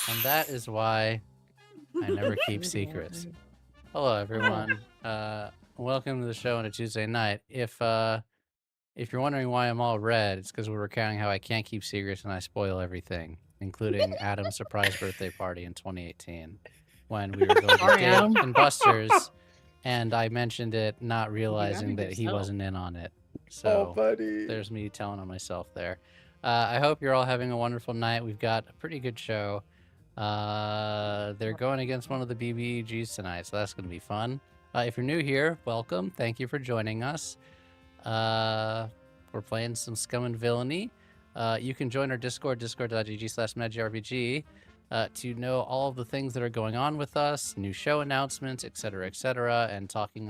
And that is why I never keep secrets. Hello, everyone. Welcome to the show on a Tuesday night. If you're wondering why I'm all red, it's because we're recounting how I can't keep secrets and I spoil everything, including Adam's surprise birthday party in 2018, when we were going to Dave and Buster's, and I mentioned it, not realizing that he wasn't in on it. So buddy. there's me telling on myself there. I hope you're all having a wonderful night. We've got a pretty good show. They're going against one of the BBEGs tonight, so that's going to be fun. If you're new here, welcome. Thank you for joining us. We're playing some Scum and Villainy. You can join our Discord, discord.gg/magicrpg, to know all of the things that are going on with us, new show announcements, etc., and talking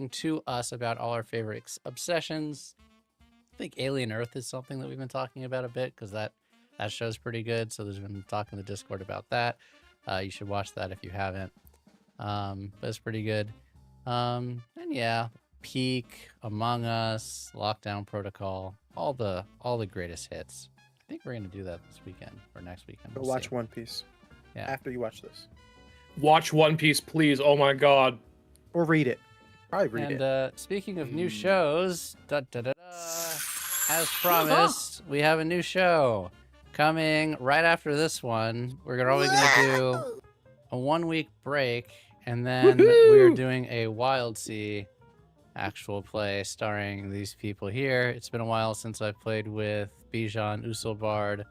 to us about all our favorite obsessions. I think Alien Earth is something that we've been talking about a bit because that show's pretty good. So there's been talk in the Discord about that. You should watch that if you haven't. But it's pretty good. And yeah, Peak, Among Us, Lockdown Protocol, all the greatest hits. I think we're gonna do that this weekend or next weekend. Go watch One Piece. Yeah. After you watch this. Watch One Piece, please. Oh my god. Or read it. Probably read it. And speaking of new shows, as promised, we have a new show coming right after this one. We're probably gonna do a 1-week break, and then we're doing a Wild Sea actual play starring these people here. It's been a while since I've played with Bijan, Usilbard,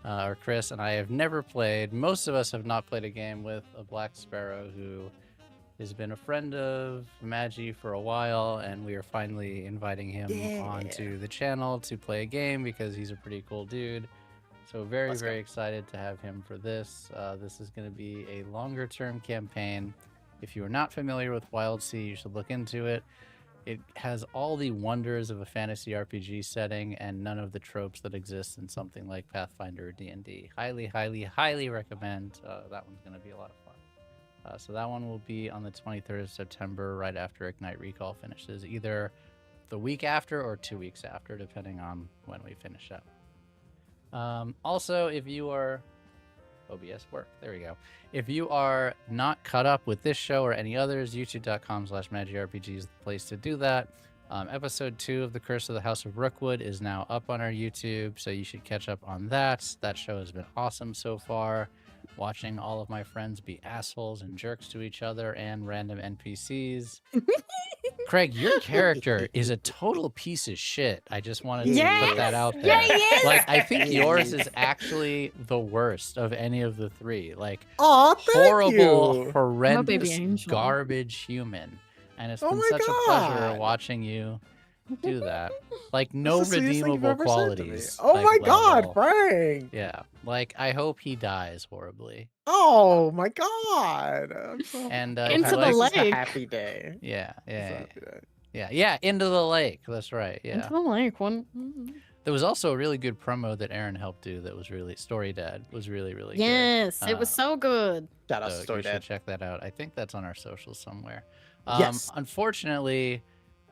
or Chris, and I have never played. Most of us have not played a game with a Black Sparrow who has been a friend of Magi for a while, and we are finally inviting him onto the channel to play a game because he's a pretty cool dude. So very excited to have him for this. This is going to be a longer term campaign. If you are not familiar with Wild Sea, you should look into it. It has all the wonders of a fantasy RPG setting and none of the tropes that exist in something like Pathfinder or D&D. Highly recommend. That one's going to be a lot of fun. So that one will be on the 23rd of September, right after Ignite Recall finishes, either the week after or 2 weeks after, depending on when we finish up. Also, if you are... OBS work. There we go. If you are not caught up with this show or any others, youtube.com/magicrpg is the place to do that. Episode 2 of The Curse of the House of Rookwood is now up on our YouTube, so you should catch up on that. That show has been awesome so far. Watching all of my friends be assholes and jerks to each other and random NPCs. Craig, your character is a total piece of shit. I just wanted to put that out there. Like, I think yours is actually the worst of any of the three. Like, horrible, horrendous, garbage human. And it's been such a pleasure watching you do that. Like, no redeemable qualities. Oh like, my god, level. Frank! Yeah, like, I hope he dies horribly. Oh my god! And into the like, lake. It's a happy day. Yeah, into the lake. That's right. Yeah, Into the lake. One. there was also a really good promo that Aaron helped do. That was really Story Dad was really good. Yes, it was so good. Shout out to So Story you Dad. should check that out. I think that's on our socials somewhere. Yes. Unfortunately,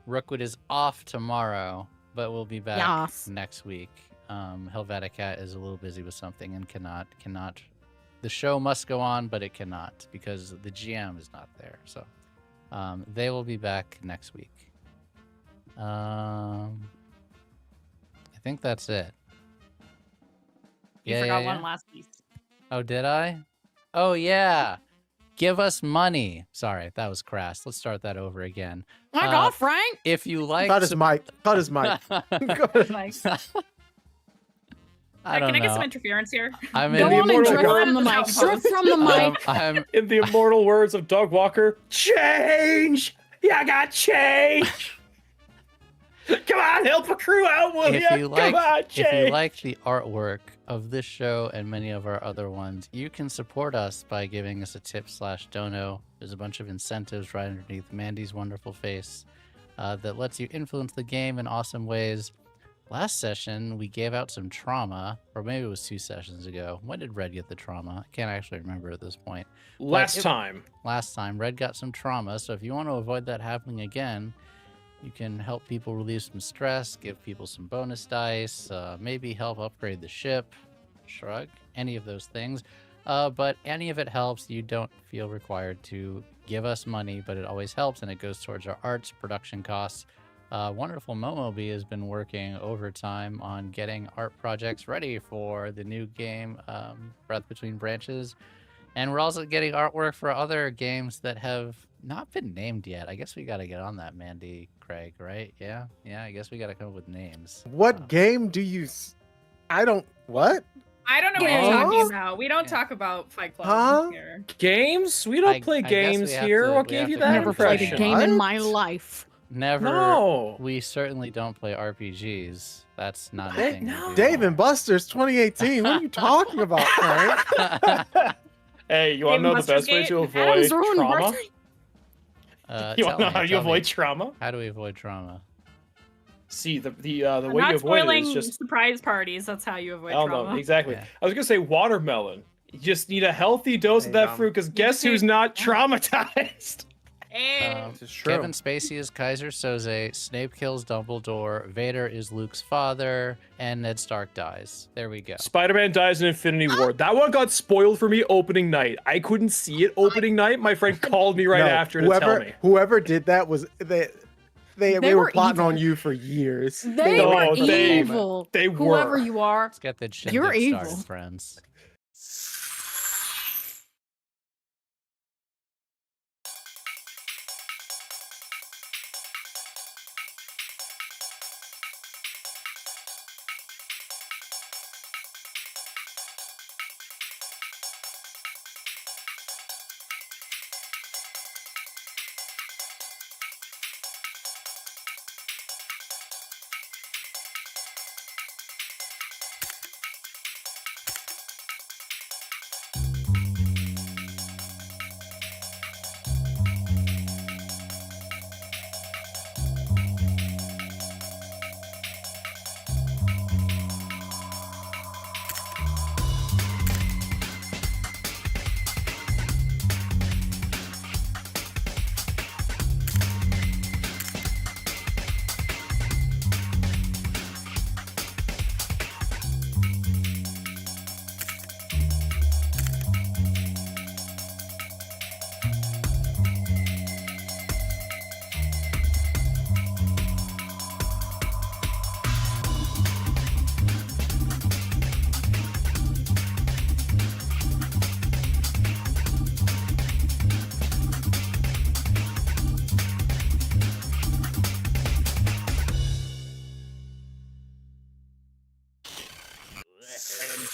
Rookwood is off tomorrow, but we'll be back next week. Helvetica Cat is a little busy with something and cannot. The show must go on, but it cannot because the GM is not there. So they will be back next week. I think that's it. You forgot one last piece. Oh, did I? Oh, yeah. Give us money. Sorry, that was crass. Let's start that over again. Knock off, Frank. If you like... Cut his mic. Cut his mic. Nice. I don't Can I know. get some interference here? I'm Go in on and drip God. from the mic. Drip from the mic. I'm In the immortal words of Doug Walker, change! Yeah, I got change! Come on, help a crew out, will ya? Come on, change! If you like the artwork of this show and many of our other ones, you can support us by giving us a tip/dono. There's a bunch of incentives right underneath Mandy's wonderful face that lets you influence the game in awesome ways. Last session, we gave out some trauma, or maybe it was 2 sessions ago. When did Red get the trauma? I can't actually remember at this point. Last time, Red got some trauma, so if you want to avoid that happening again, you can help people relieve some stress, give people some bonus dice, maybe help upgrade the ship, shrug, any of those things. But any of it helps. You don't feel required to give us money, but it always helps, and it goes towards our arts production costs. Wonderful Momobi has been working overtime on getting art projects ready for the new game, Breath Between Branches. And we're also getting artwork for other games that have not been named yet. I guess we got to get on that, Mandy, Craig, right? Yeah? Yeah, I guess we got to come up with names. What game do you... I don't... What? I don't know what Games? you're talking about. We don't Yeah. talk about Fight Club Huh? here. Games? We don't play I guess games we have here. to- What we have gave you to that clarify. Never played a impression? game in What? my life. Never. No. We certainly don't play RPGs. That's not a Hey, thing. we no. do. Dave and Buster's 2018. What are you talking about, Frank? Hey, you want to Game know the best way Buster's to avoid Adam's ruined trauma? birthday. You tell want to know me, how you tell me. avoid trauma? How do we avoid trauma? See, the I'm way not you avoid it spoiling is just... surprise parties. That's how you avoid I don't trauma. know, exactly. Yeah. I was going to say watermelon. You just need a healthy dose of Hey, that fruit, because guess just who's need- not traumatized? Hey. This is true. Kevin Spacey is Kaiser Soze, Snape kills Dumbledore, Vader is Luke's father, and Ned Stark dies. There we go. Spider-Man dies in Infinity War. That one got spoiled for me opening night. I couldn't see it opening night. My friend called me right No, after to tell me. Whoever did that was... They were were plotting on evil. you for years. They No, were they- evil. they Whoever were. you are. Let's get the shindig You're evil. started, friends.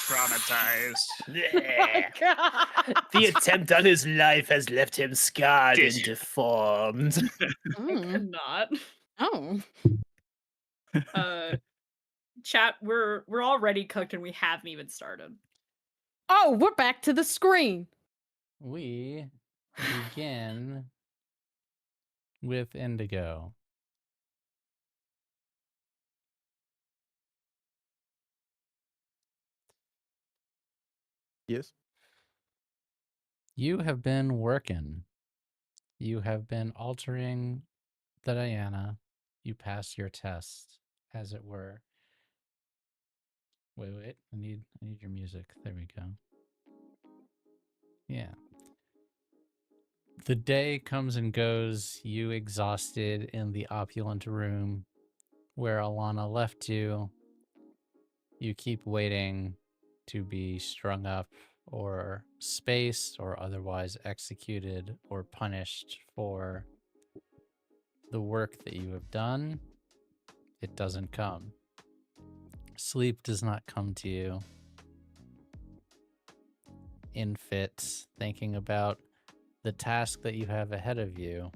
Traumatized. God. The attempt on his life has left him scarred and Did you? deformed. Mm. Not. Oh. Chat, we're already cooked and we haven't even started. Oh, we're back to the screen. We begin with Indigo. Yes. You have been working. You have been altering the Diana. You passed your test, as it were. Wait. I need your music. There we go. Yeah. The day comes and goes, you exhausted in the opulent room where Alana left you. You keep waiting to be strung up or spaced or otherwise executed or punished for the work that you have done. It doesn't come. Sleep does not come to you. In fits, thinking about the task that you have ahead of you.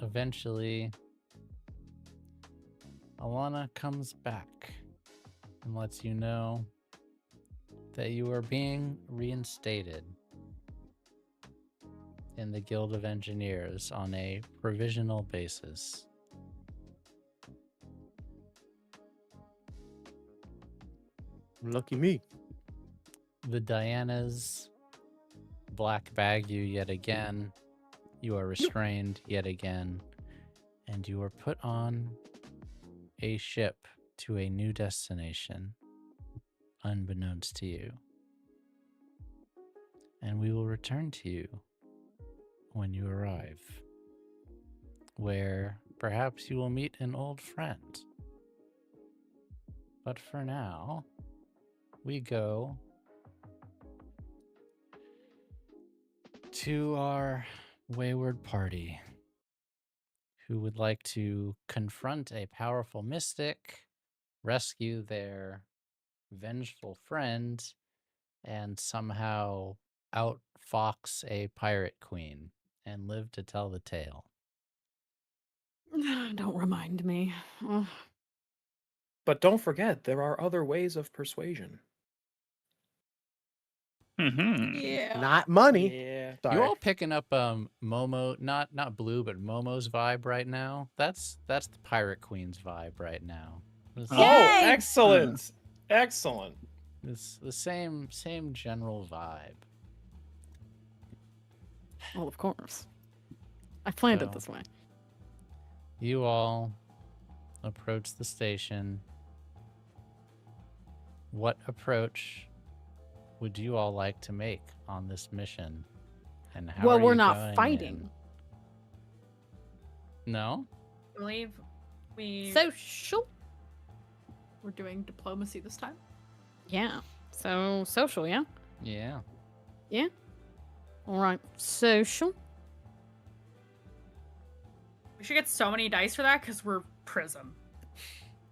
Eventually, Alana comes back and lets you know that you are being reinstated in the Guild of Engineers on a provisional basis. Lucky me. The Dianas black bag you yet again. You are restrained yet again. And you are put on a ship to a new destination. unbeknownst to you. And we will return to you when you arrive, where perhaps you will meet an old friend. But for now, we go to our wayward party who would like to confront a powerful mystic, rescue their vengeful friend, and somehow outfox a pirate queen and live to tell the tale. Don't remind me. Ugh. But don't forget, there are other ways of persuasion. Yeah. Not money. Yeah. Sorry. You all picking up Momo, not Blue, but Momo's vibe right now? That's the Pirate Queen's vibe right now. This, Oh, Yay! excellent. Excellent. it's the same general vibe. Well, of course. I planned So- it this way. You all approach the station. What approach would you all like to make on this mission? And how Well, are we're you not going fighting. in? No? I believe we're Social? doing diplomacy this time. Yeah. So, social, yeah? Yeah. All right. Social. We should get so many dice for that because we're Prism.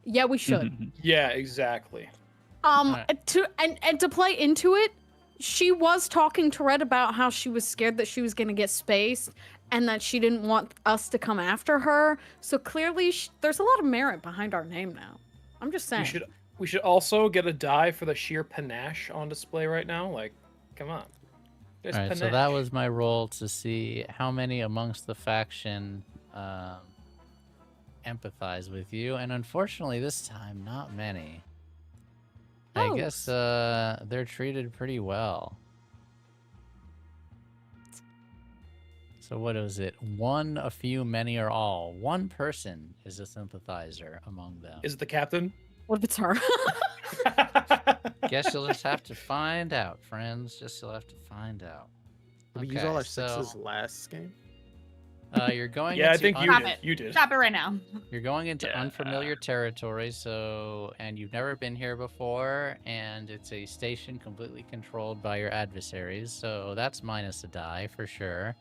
Yeah, we should. Yeah, exactly. Alright. To play into it, she was talking to Red about how she was scared that she was going to get spaced and that she didn't want us to come after her. So clearly, there's a lot of merit behind our name now. I'm just saying. We should also get a die for the sheer panache on display right now. Like, come on. There's All right, so panache. that was my roll to see how many amongst the faction empathize with you, and unfortunately this time, not many. I Oh. guess they're treated pretty well. So what is it? One, a few, many, or all? One person is a sympathizer among them. Is it the captain? What if it's her? Guess you'll just have to find out, friends. You'll have to find out. Did we use all our so, sixes last game? Yeah, You're going I into think you Stop did. it. You did. Stop it right now. You're going into Yeah. unfamiliar territory, and you've never been here before, and it's a station completely controlled by your adversaries, so that's minus a die for sure.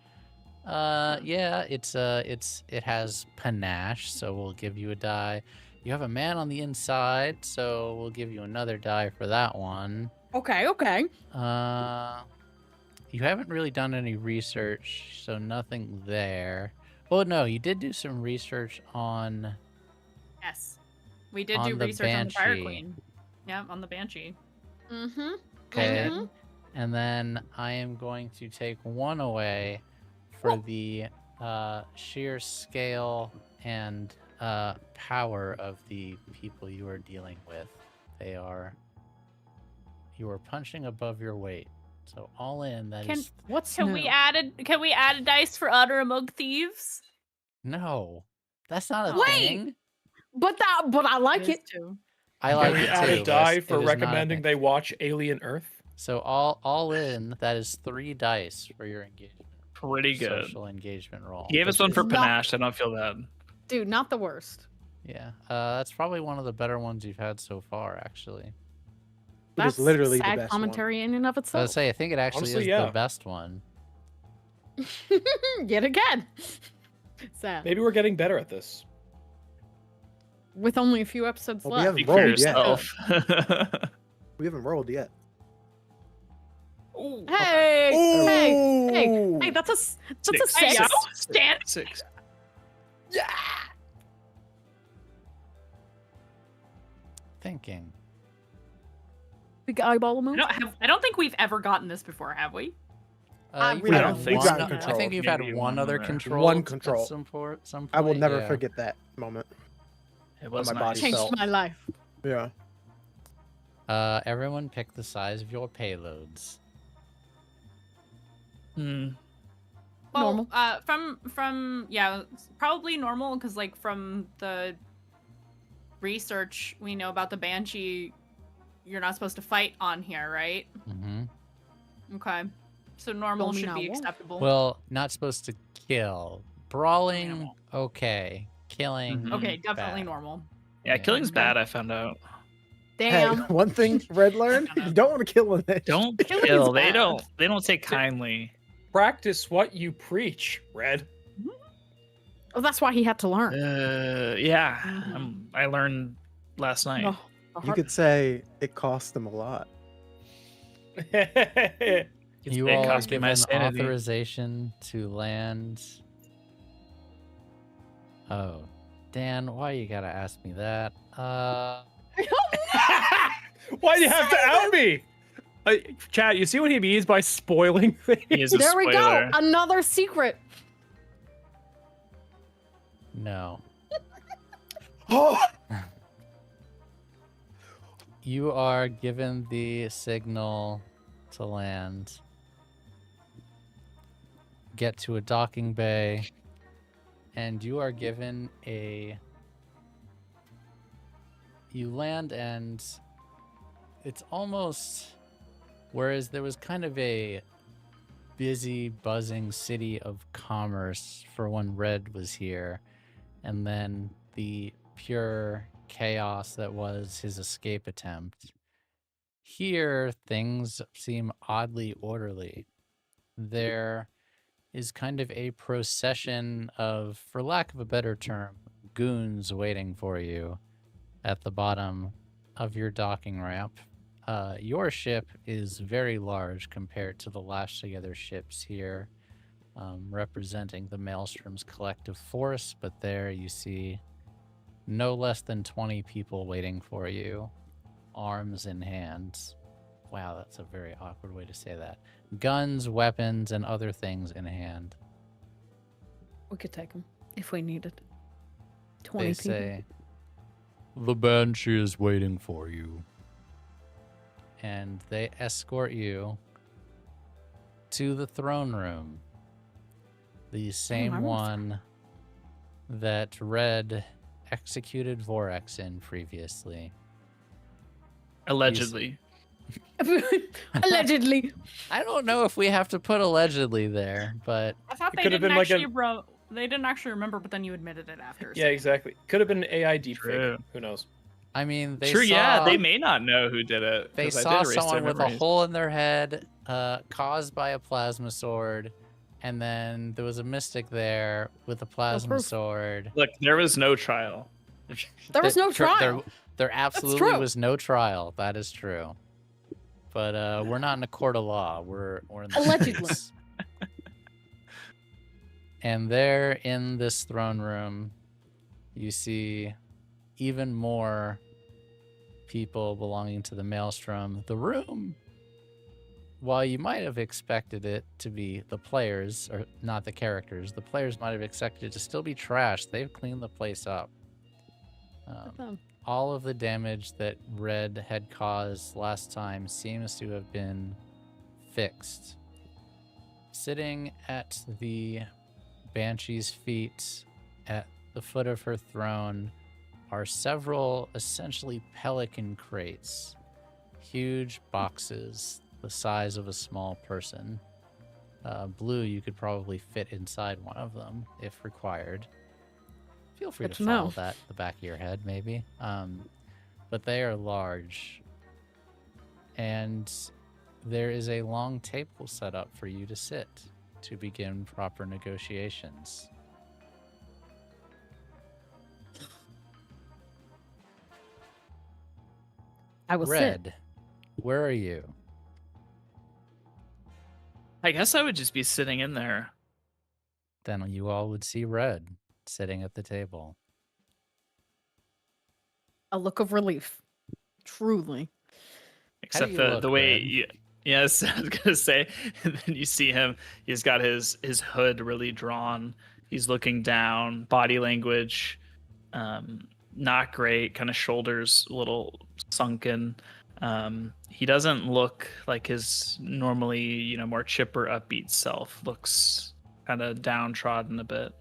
Yeah, it has panache, so we'll give you a die. You have a man on the inside, so we'll give you another die for that one. Okay. You haven't really done any research, so nothing there. Well, no, you did do some research on Yes. We did On do the research on the Fire Banshee. Queen. Yeah, on the Banshee. Mm-hmm. Okay. Mhm. And then I am going to take one away for the sheer scale and power of the people you are dealing with. You are punching above your weight. So all in, that Can- is What's Can new? we add a dice for honor among thieves? no. That's not a Wait! thing. But I like it. too. I Can like we it add too, a but die it for is not a recommending thing. they watch Alien Earth? So all in, that is 3 dice for your engagement. Pretty good. Social engagement roll. He gave us one for Not- panache. I don't feel bad. Dude, not the worst. Yeah, that's probably one of the better ones you've had so far, actually. It That's is literally the sad best commentary in and of I was itself. say, I think it actually Honestly, is yeah. the best one. Yet again. Sad. Maybe we're getting better at this. With only a few episodes Well, we left. haven't Speak for rolled yet. yourself. We haven't rolled yet. Ooh. Hey, that's a Six. Hey, yo, six. stand. 6. Thinking. Big eyeball emoji. I don't think we've ever gotten this before, have we? You've really had don't think one- so. I think you've had Maybe one one other other. control. One control. At some point, I will never yeah. forget that moment. It was my nice. body Changed felt. my life. Yeah. Everyone pick the size of your payloads. Well, Normal. From yeah, probably normal because like from the research we know about the Banshee, you're not supposed to fight on here, right? Mm-hmm. Okay. So normal Don't mean should I be won't. acceptable. Well, not supposed to kill. Brawling, Normal. okay. Killing, Mhm. Okay, definitely bad. normal. Yeah, killing's Okay. bad. I found out. Hey, Damn. one thing Red learned: you don't want to kill an itch. Don't Killing's kill. bad. They don't take kindly. Practice what you preach, Red. Oh, that's why he had to learn. Yeah. Mhm. I learned last night. No, the You hard- could say it cost them a lot. You It all are cost me my given sanity. authorization to land. Oh, Dan, why you gotta ask me that? Why do you have to out me? Chat, you see what he means by spoiling things? He is a There we go. spoiler. Another secret. No. Oh, You are given the signal to land. Get to a docking bay, and you are given a. You land, and it's almost. Whereas there was kind of a busy, buzzing city of commerce for when Red was here, and then the pure chaos that was his escape attempt. Here, things seem oddly orderly. There is kind of a procession of, for lack of a better term, goons waiting for you at the bottom of your docking ramp. Your ship is very large compared to the lashed together ships here, representing the Maelstrom's collective force, but there you see no less than 20 people waiting for you, arms in hands. Wow, that's a very awkward way to say that. Guns, weapons, and other things in hand. We could take him if we needed. 20 They people. say, "The Banshee is waiting for you." And they escort you to the throne room. The I same remember. one that Red executed Vorax in previously. Allegedly. Allegedly. I don't know if we have to put allegedly there, but I thought It they could have didn't been like a- actually they didn't actually remember, but then you admitted it after. Yeah, exactly. Could have been AI deepfake. True. Who knows? I mean, they True, saw, yeah. They may not know who did it. they 'cause I saw did erase their someone with a memories. hole in their head caused by a plasma sword, and then there was a mystic there with a plasma proof. sword. Look, there was no trial. There was no Tr- there- trial. There absolutely true. was no trial. That is true. But we're not in a court of law. We're in the Allegedly. streets. And there in this throne room, you see even more people belonging to the Maelstrom. The room, while you might have expected it to be the players, or not the characters, the players might have expected it to still be trashed. They've cleaned the place up. All of the damage that Red had caused last time seems to have been fixed. Sitting at the Banshee's feet, at the foot of her throne, are several essentially pelican crates. Huge boxes the size of a small person. Blue, you could probably fit inside one of them if required. Feel free Good to to follow know. that the back of your head, maybe. But they are large. And there is a long table set up for you to sit to begin proper negotiations. I will sit. Red, where are you? I guess I would just be sitting in there. Then you all would see Red sitting at the table. A look of relief. Truly. Except you the look, way Red? yes, I was gonna say, and then you see him, he's got his hood really drawn. He's looking down, body language, not great, kind of shoulders a little sunken. He doesn't look like his normally, more chipper, upbeat self. Looks kind of downtrodden a bit.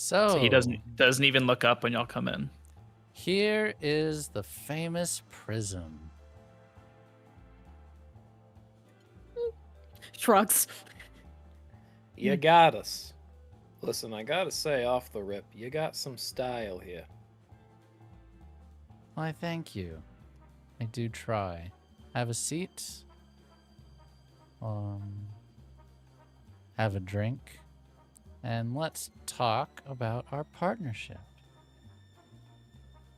So he doesn't even look up when y'all come in. Here is the famous prism. Shrugs. You got us. Listen, I gotta say off the rip, you got some style here. Why, thank you. I do try. Have a seat. Have a drink. And let's talk about our partnership.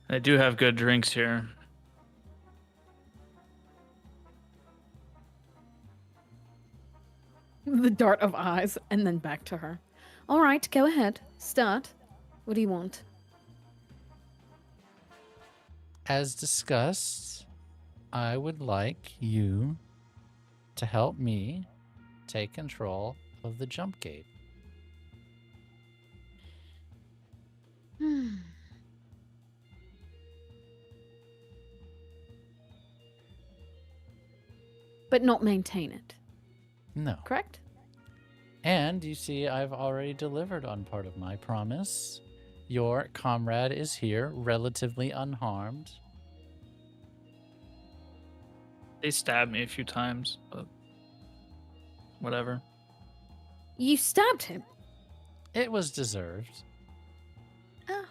I do have good drinks here. The dart of eyes, and then back to her. All right, go ahead. Start. What do you want? As discussed, I would like you to help me take control of the jump gate. But not maintain it, No. correct? And you see, I've already delivered on part of my promise. Your comrade is here, relatively unharmed. They stabbed me a few times, but whatever. You stabbed him. It was deserved. Ah.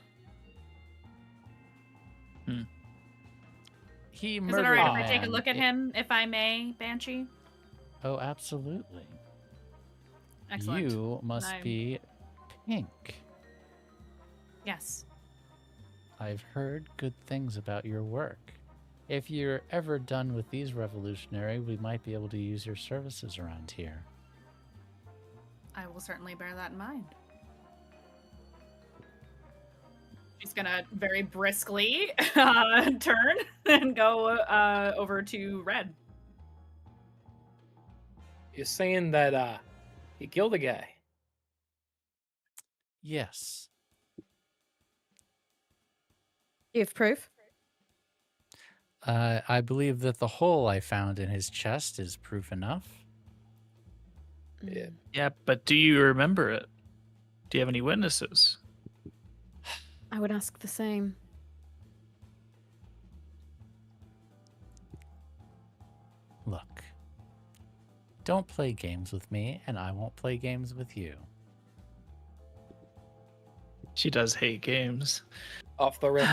He Is murdered it alright a if I take a man. look at him, if I may, Banshee? Oh, absolutely. Excellent. You must I'm- be pink. Yes. I've heard good things about your work. If you're ever done with these revolutionary, we might be able to use your services around here. I will certainly bear that in mind. She's gonna very briskly turn and go over to Red. You're saying that he killed a guy. Yes. You have proof? I believe that the hole I found in his chest is proof enough. Yeah. Yeah, but do you remember it? Do you have any witnesses? I would ask the same. Look, don't play games with me, and I won't play games with you. She does hate games. Off the rip,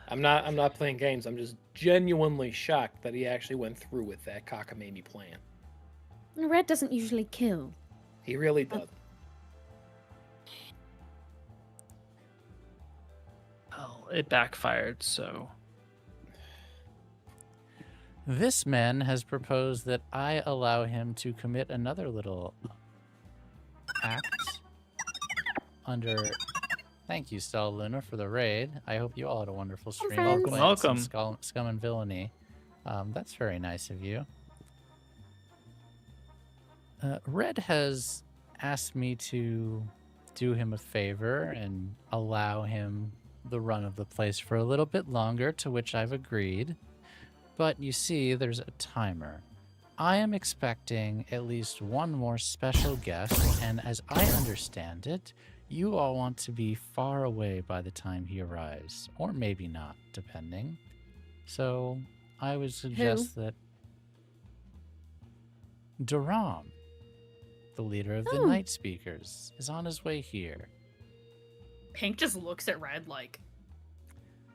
I'm not playing games. I'm just genuinely shocked that he actually went through with that cockamamie plan. Red doesn't usually kill. He really does. Well, it backfired, so This man has proposed that I allow him to commit another little act under... Thank you, Stella Luna, for the raid. I hope you all had a wonderful stream. friends. Playing some Welcome. Scum and Villainy. That's very nice of you. Red has asked me to do him a favor and allow him the run of the place for a little bit longer, to which I've agreed. But you see, there's a timer. I am expecting at least one more special guest, and as I understand it, you all want to be far away by the time he arrives, or maybe not, depending. So I would suggest that Durham, the leader of the Oh. Night Speakers, is on his way here. Pink just looks at Red like,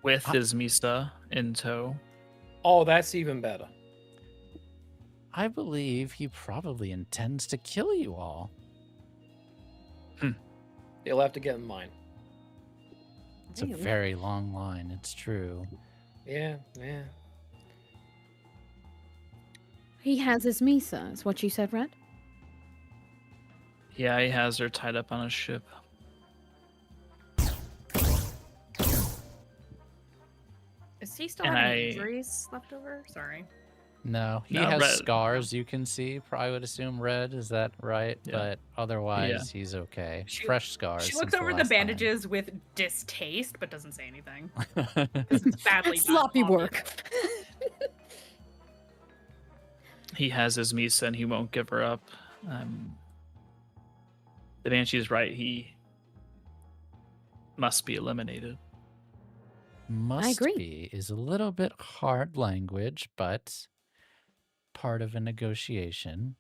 with his Mista in tow. Oh, that's even better. I believe he probably intends to kill you all. You'll have to get in line. It's a Damn. very long line, it's true. Yeah. He has his Misa, is what you said, Red? Yeah, he has her tied up on a ship. is he still And having I- injuries left over? Sorry. No, he No, has Red- scars you can see. I would assume Red, is that right? Yeah. But otherwise, he's okay. She- Fresh scars. She since looks over the last time. bandages with distaste, but doesn't say anything. It's badly done, Sloppy obviously. work. He has his Misa and he won't give her up. The Banshee's right. must be eliminated. Must agree. be is a little bit hard language, but part of a negotiation.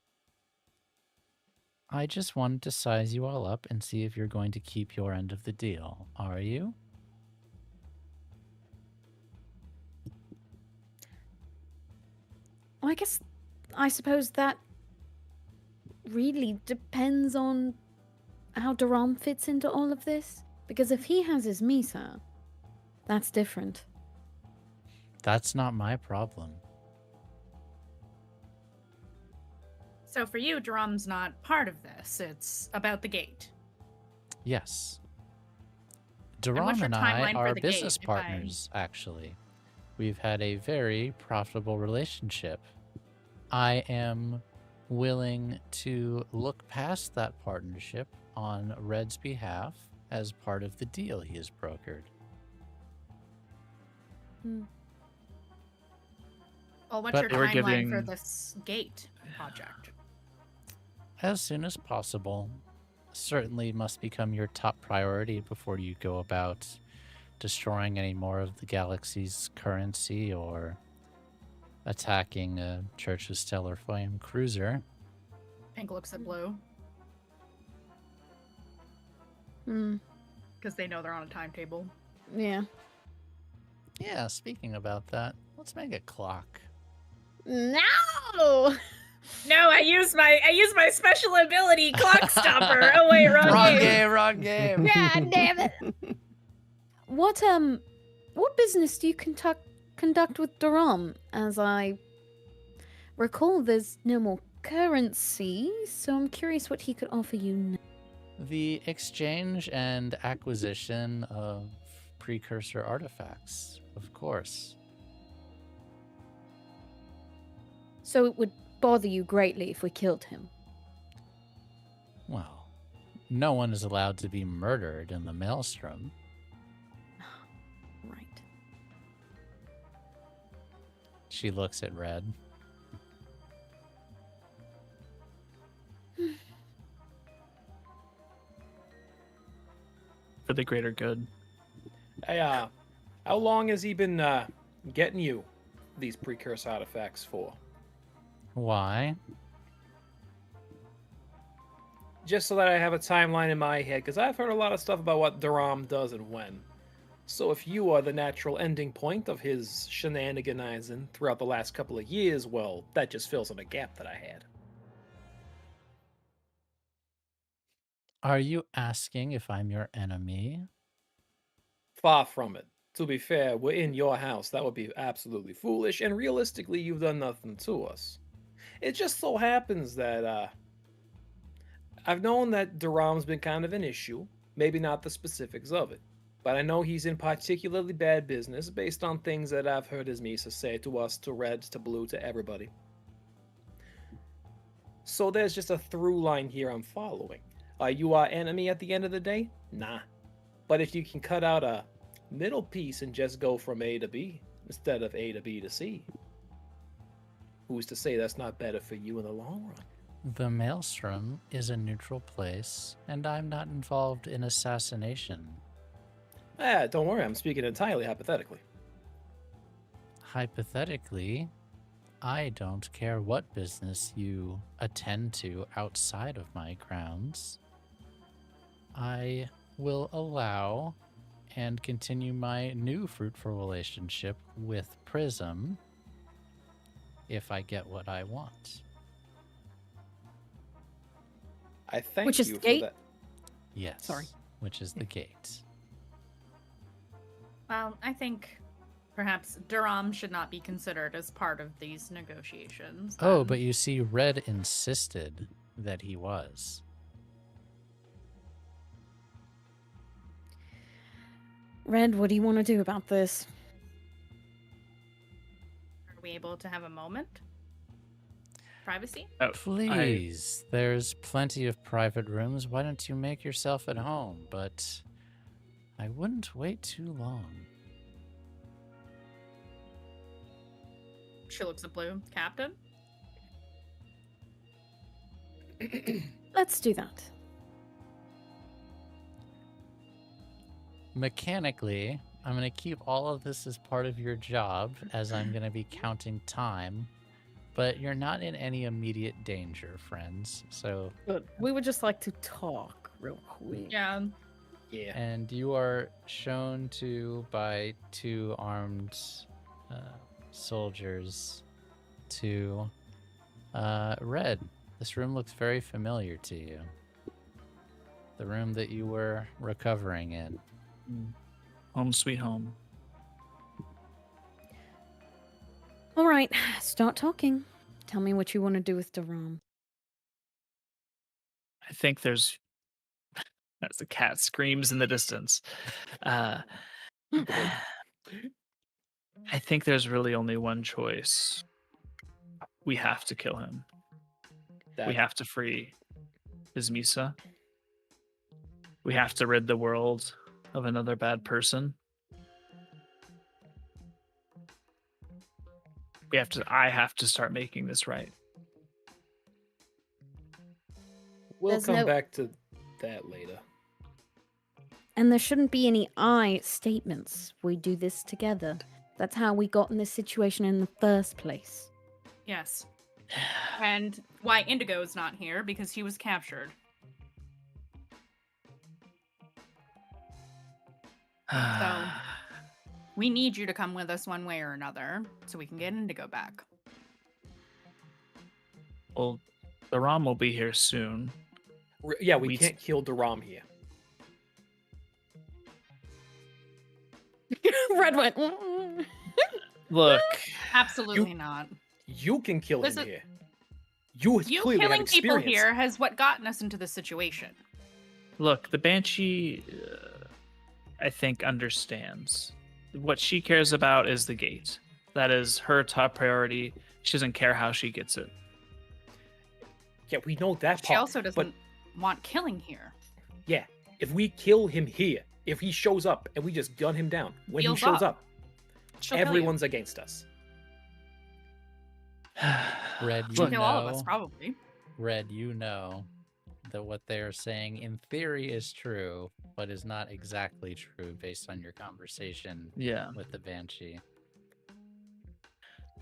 I just wanted to size you all up and see if you're going to keep your end of the deal. Are you? Well, I suppose that really depends on how Duram fits into all of this. Because if he has his Misa, that's different. That's not my problem. So for you, Drum's not part of this. It's about the gate. Yes. what's Duram your and I timeline for are the business gate, if I- partners, actually. We've had a very profitable relationship. I am willing to look past that partnership on Red's behalf as part of the deal he has brokered. Well, what's But your they were timeline for giving- this gate project? As soon as possible. Certainly must become your top priority before you go about destroying any more of the galaxy's currency or attacking a Church of Stellar Flame cruiser. Pink looks at Blue Hmm. because they know they're on a timetable. Yeah. Yeah, speaking about that, let's make a clock. No! No, I use my special ability, Clock Stopper. Oh wait, wrong game. Wrong game. God damn it! What business do you conduct with Duram? As I recall, there's no more currency, so I'm curious what he could offer you now. The exchange and acquisition of precursor artifacts, of course. So it would bother you greatly if we killed him. Well, no one is allowed to be murdered in the Maelstrom. Right. She looks at Red. For the greater good. Hey, how long has he been getting you these precursor artifacts for? Why? Just so that I have a timeline in my head, because I've heard a lot of stuff about what Duram does and when. So if you are the natural ending point of his shenaniganizing throughout the last couple of years, well, that just fills in a gap that I had. Are you asking if I'm your enemy? Far from it. To be fair, we're in your house. That would be absolutely foolish, and realistically, you've done nothing to us. It just so happens that, I've known that Duram's been kind of an issue. Maybe not the specifics of it. But I know he's in particularly bad business based on things that I've heard his Misa say to us, to Red, to Blue, to everybody. So there's just a through line here I'm following. Are you our enemy at the end of the day? Nah. But if you can cut out a middle piece and just go from A to B instead of A to B to C, who's to say that's not better for you in the long run? The Maelstrom is a neutral place, and I'm not involved in assassination. Don't worry, I'm speaking entirely hypothetically. Hypothetically, I don't care what business you attend to outside of my grounds. I will allow and continue my new fruitful relationship with Prism if I get what I want. I thank Which is you the for gate? that. Yes. Sorry. Which is the gate. Well, I think perhaps Duram should not be considered as part of these negotiations. Oh, then. but you see, Red insisted that he was. Red, what do you want to do about this? Are we able to have a moment? Privacy? Oh, Please, there's plenty of private rooms. Why don't you make yourself at home? But I wouldn't wait too long. She looks at Blue. Captain? Let's do that. mechanically, I'm going to keep all of this as part of your job, as I'm going to be counting time. But you're not in any immediate danger, friends. So, But we would just like to talk real quick. Yeah. Yeah. and you are shown to by two armed soldiers to Red. This room looks very familiar to you. The room that you were recovering in. Home sweet home. All right, start talking. Tell me what you want to do with Duram. I think there's as the cat screams in the distance. I think there's really only one choice. We have to kill him. We have to free his Misa. We have to rid the world of another bad person. I have to start making this right. We'll There's come no- back to that later. And there shouldn't be any I statements. We do this together. That's how we got in this situation in the first place. Yes. And why Indigo's not here, because he was captured. So we need you to come with us one way or another so we can get Indigo back. Well, the Ram will be here soon. Yeah, we We- can't kill Duram here. Red went. Look, Absolutely not. You can kill This him is- here. You You clearly have killing people experience. here has what gotten us into this situation. look, the Banshee, I think, understands. What she cares about is the gate. That is her top priority. She doesn't care how she gets it. Yeah, we know that She part. also doesn't want killing here. Yeah, if we kill him here, if he shows up and we just gun him down, when Heals he shows up. up, She'll kill you. everyone's against us. Red, She'll you kill all of us, know, probably. Red, you know that what they are saying in theory is true, but is not exactly true based on your conversation Yeah. with the Banshee.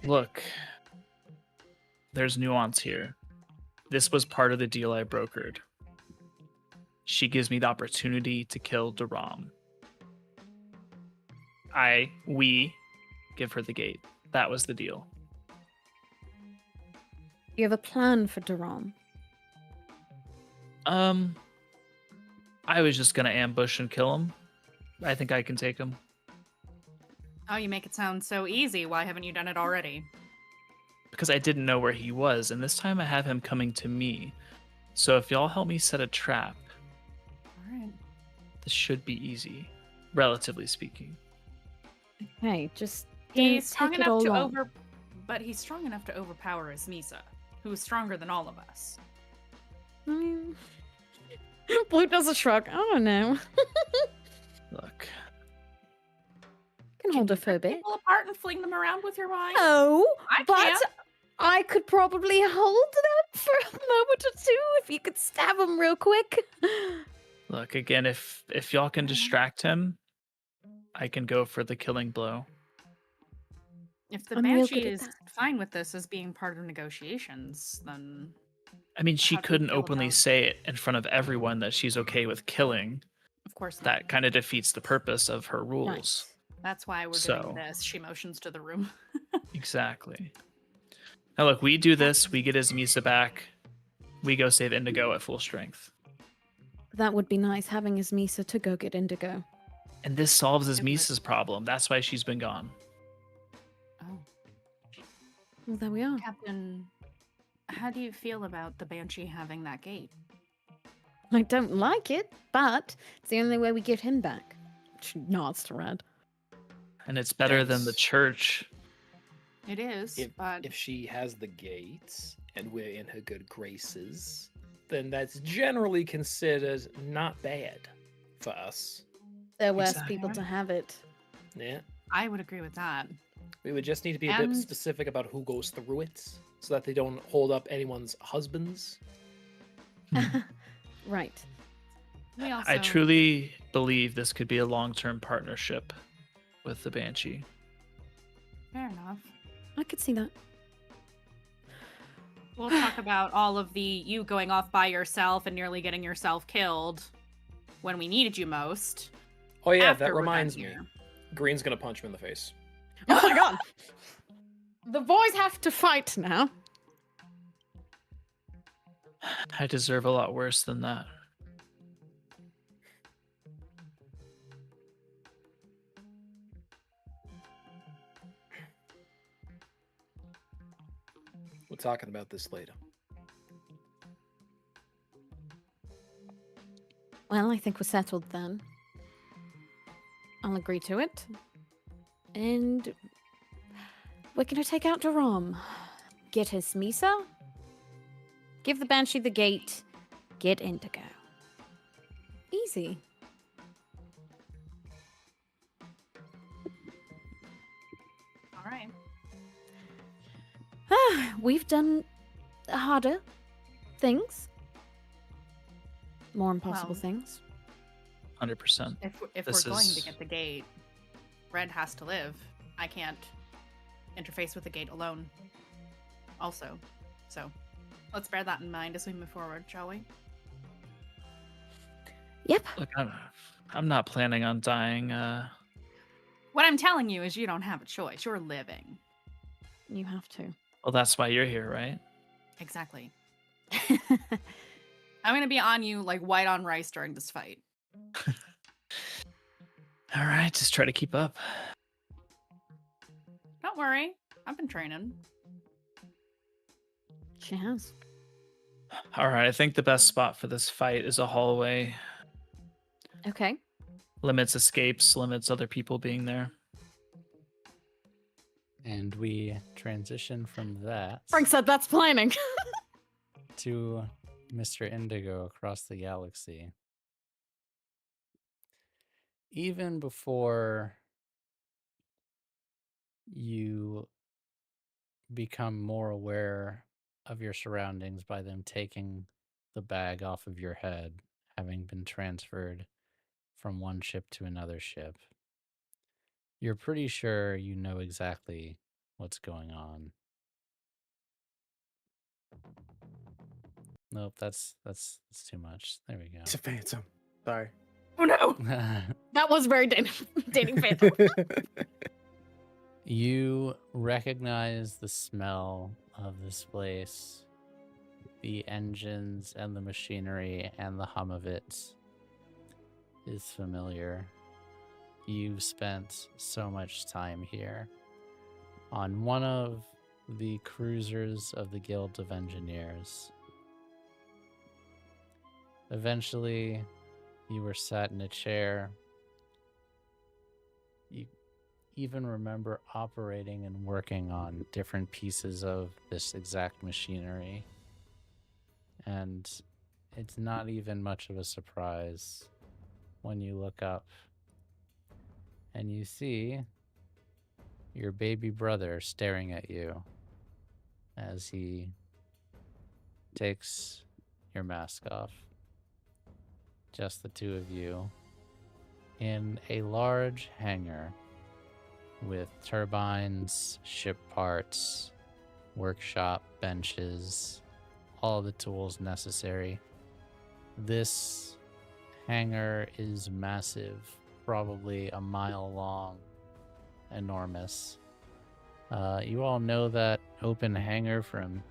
Look, there's nuance here. This was part of the deal I brokered. She gives me the opportunity to kill Duram. We give her the gate. That was the deal. You have a plan for Duram. I was just gonna ambush and kill him. I think I can take him. Oh, you make it sound so easy. Why haven't you done it already? Because I didn't know where he was, and this time I have him coming to me. So if y'all help me set a trap, All right. this should be easy, relatively speaking. Hey, just He's don't strong take it enough all to on. but he's strong enough to overpower his Misa, who is stronger than all of us. I mean, Blue does a shrug. I don't know. Look, Can hold her you for a rip bit. people apart and fling them around with your mind? No, I but can't. I could probably hold them for a moment or two if you could stab them real quick. look again. If y'all can distract him, I can go for the killing blow. If the I'm real Banshee good at is that. fine with this as being part of negotiations, then I mean, she How do you couldn't feel openly about- say it in front of everyone that she's okay with killing. of course not. That kind of defeats the purpose of her rules. Nice. That's why we're So- doing this. She motions to the room. Exactly. Now look, we do this, we get his Misa back, we go save Indigo at full strength. That would be nice, having his Misa to go get Indigo. And this solves his It would. Misa's problem. That's why she's been gone. Oh, Well, there we are. Captain, how do you feel about the Banshee having that gate? I don't like it, but it's the only way we get him back. She nods to Red. And it's better than the Yes. church. It is, but If she has the gates and we're in her good graces, then that's generally considered not bad for us. They're worse people Exactly. to have it. Yeah. I would agree with that. We would just need to be a bit And- specific about who goes through it so that they don't hold up anyone's husbands. Right. We also I truly believe this could be a long-term partnership with the Banshee. Fair enough. I could see that. We'll talk about all of the you going off by yourself and nearly getting yourself killed when we needed you most. Oh yeah, after that we're done reminds me. here. Green's gonna punch him in the face. Oh my god. The boys have to fight now. I deserve a lot worse than that. We're talking about this later. Well, I think we're settled then. I'll agree to it. And we're going to take out Jerome. Get his Misa. Give the Banshee the gate. Get Indigo. Easy. All right. We've done harder things. More impossible Well, things. 100%. If This we're going to is- get the gate, Red has to live. I can't interface with the gate alone. Also, so let's bear that in mind as we move forward, shall we? Yep. Look, I'm not planning on dying. What I'm telling you is you don't have a choice. You're living. You have to. Well, that's why you're here, right? Exactly. I'm gonna be on you like white on rice during this fight. All right, just try to keep up. Don't worry. I've been training. She has. All right, I think the best spot for this fight is a hallway. Okay. Limits escapes, limits other people being there. And we transition from that Frank said that's planning. to Mr. Indigo across the galaxy. Even before you become more aware of your surroundings by them taking the bag off of your head, having been transferred from one ship to another ship, you're pretty sure you know exactly what's going on. Nope, that's too much. There we It's a phantom. Sorry. Oh no. go. That was very dating phantom. You recognize the smell of this place, the engines and the machinery and the hum of it is familiar. You've spent so much time here on one of the cruisers of the Guild of Engineers. Eventually, you were sat in a chair. You even remember operating and working on different pieces of this exact machinery. And it's not even much of a surprise when you look up and you see your baby brother staring at you as he takes your mask off. Just the two of you in a large hangar with turbines, ship parts, workshop benches, all the tools necessary. This hangar is massive, probably a mile long, enormous. You all know that open hangar from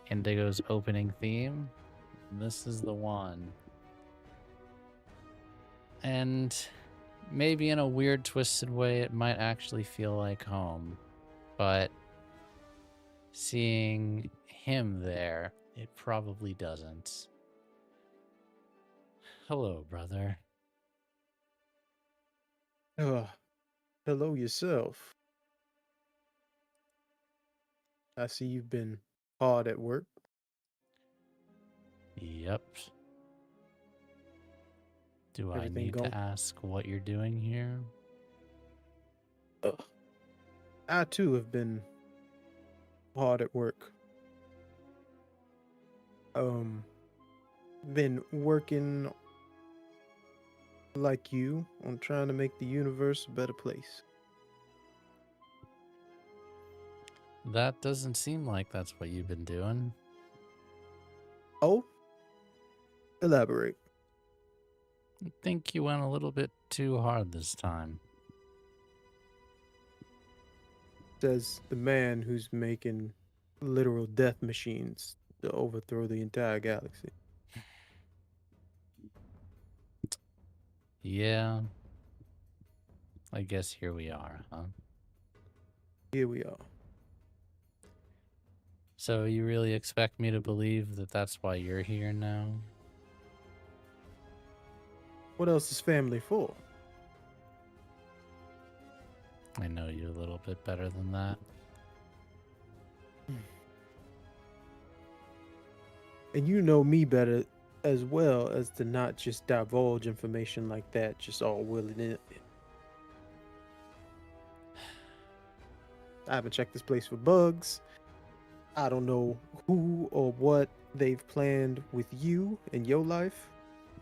Indigo's opening theme. This is the one. And maybe in a weird, twisted way, it might actually feel like home. But seeing him there, it probably doesn't. Hello, brother. Hello yourself. I see you've been hard at work. Yep. Do I Everything need going- to ask what you're doing here? I too have been hard at work. Been working like you, on trying to make the universe a better place. That doesn't seem like that's what you've been doing. Oh? Elaborate. I think you went a little bit too hard this time. Says the man who's making literal death machines to overthrow the entire galaxy. Yeah. I guess here we are, huh? Here we are. So you really expect me to believe that that's why you're here now? What else is family for? I know you a little bit better than that. And you know me better as well as to not just divulge information like that, just all willy-nilly. I haven't checked this place for bugs. I don't know who or what they've planned with you in your life.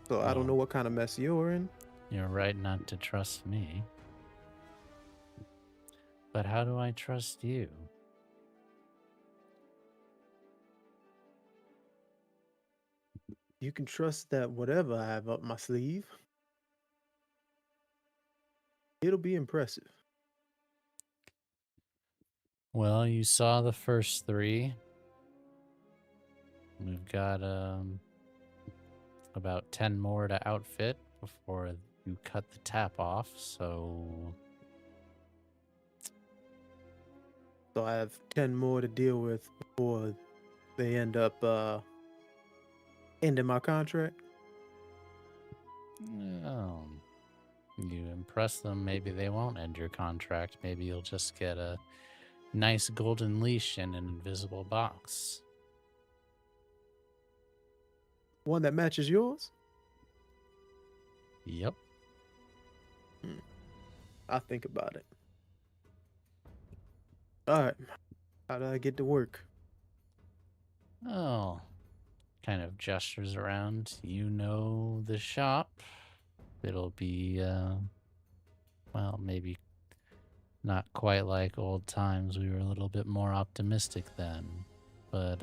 So I don't know Well, what kind of mess you're in. you're right not to trust me. But how do I trust you? You can trust that whatever I have up my sleeve, it'll be impressive. Well, you saw the first three. We've got about 10 more to outfit before you cut the tap off, so So I have 10 more to deal with before they end up ending my contract. you impress them, maybe they won't end your contract. Maybe you'll just get a nice golden leash and an invisible box. One that matches yours? Yep. I'll think about it. All right. How do I get to work? Oh, kind of gestures around. You know the shop. It'll be, well, maybe not quite like old times. We were a little bit more optimistic then, but,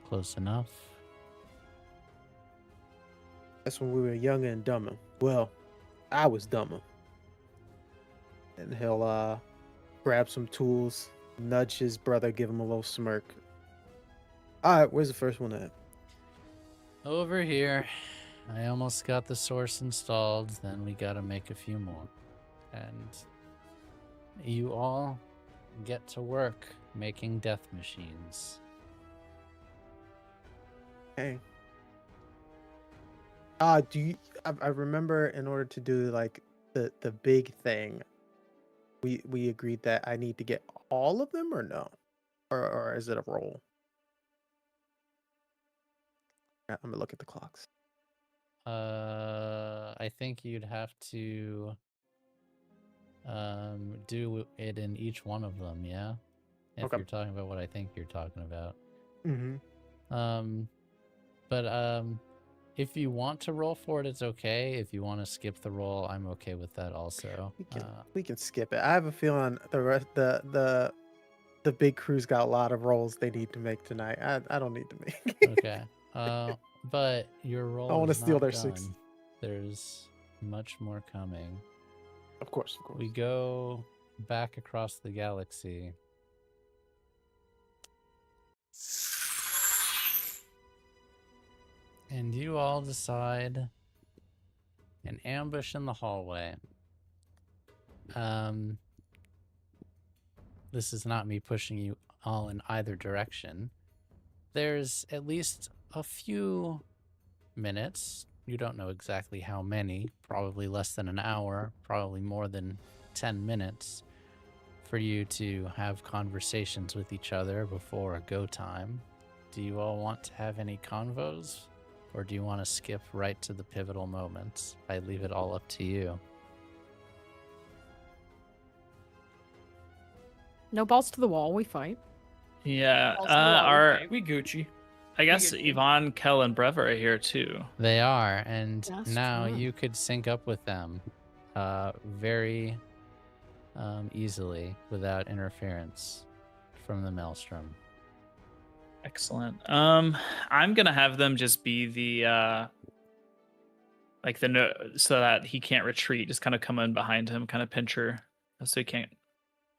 close enough. That's when we were younger and dumber. Well, I was dumber. And he'll grab some tools, nudge his brother, give him a little smirk. All right, where's the first one at? Over here. I almost got the source installed, then we gotta make a few more. And you all get to work making death machines. Hey. Do you? I remember in order to do like the big thing, we agreed that I need to get all of them or no, or is it a roll? Yeah, I'm gonna look at the clocks. I think you'd have to do it in each one of them, yeah? If Okay. you're talking about what I think you're talking about. Mm-hmm. But if you want to roll for it, it's okay. If you want to skip the roll, I'm okay with that also. We can skip it. I have a feeling the big crew's got a lot of rolls they need to make tonight. I don't need to make. Okay. But your roll I want to is steal not their done. 6. There's much more coming. Of course, of course. We go back across the galaxy. And you all decide an ambush in the hallway. This is not me pushing you all in either direction. There's at least a few minutes. You don't know exactly how many, probably less than an hour, probably more than 10 minutes for you to have conversations with each other before a go time. Do you all want to have any convos? Or do you want to skip right to the pivotal moments? I leave it all up to you. No balls to the wall. We fight. Yeah. Also, okay, We Gucci. I guess Figured so. Yvonne, Kel, and Breva are here too. They are, and That's now true. you could sync up with them very easily without interference from the Maelstrom. Excellent. I'm gonna have them just be the like the no, so that he can't retreat. Just kind of come in behind him, kind of pinch her, so he can't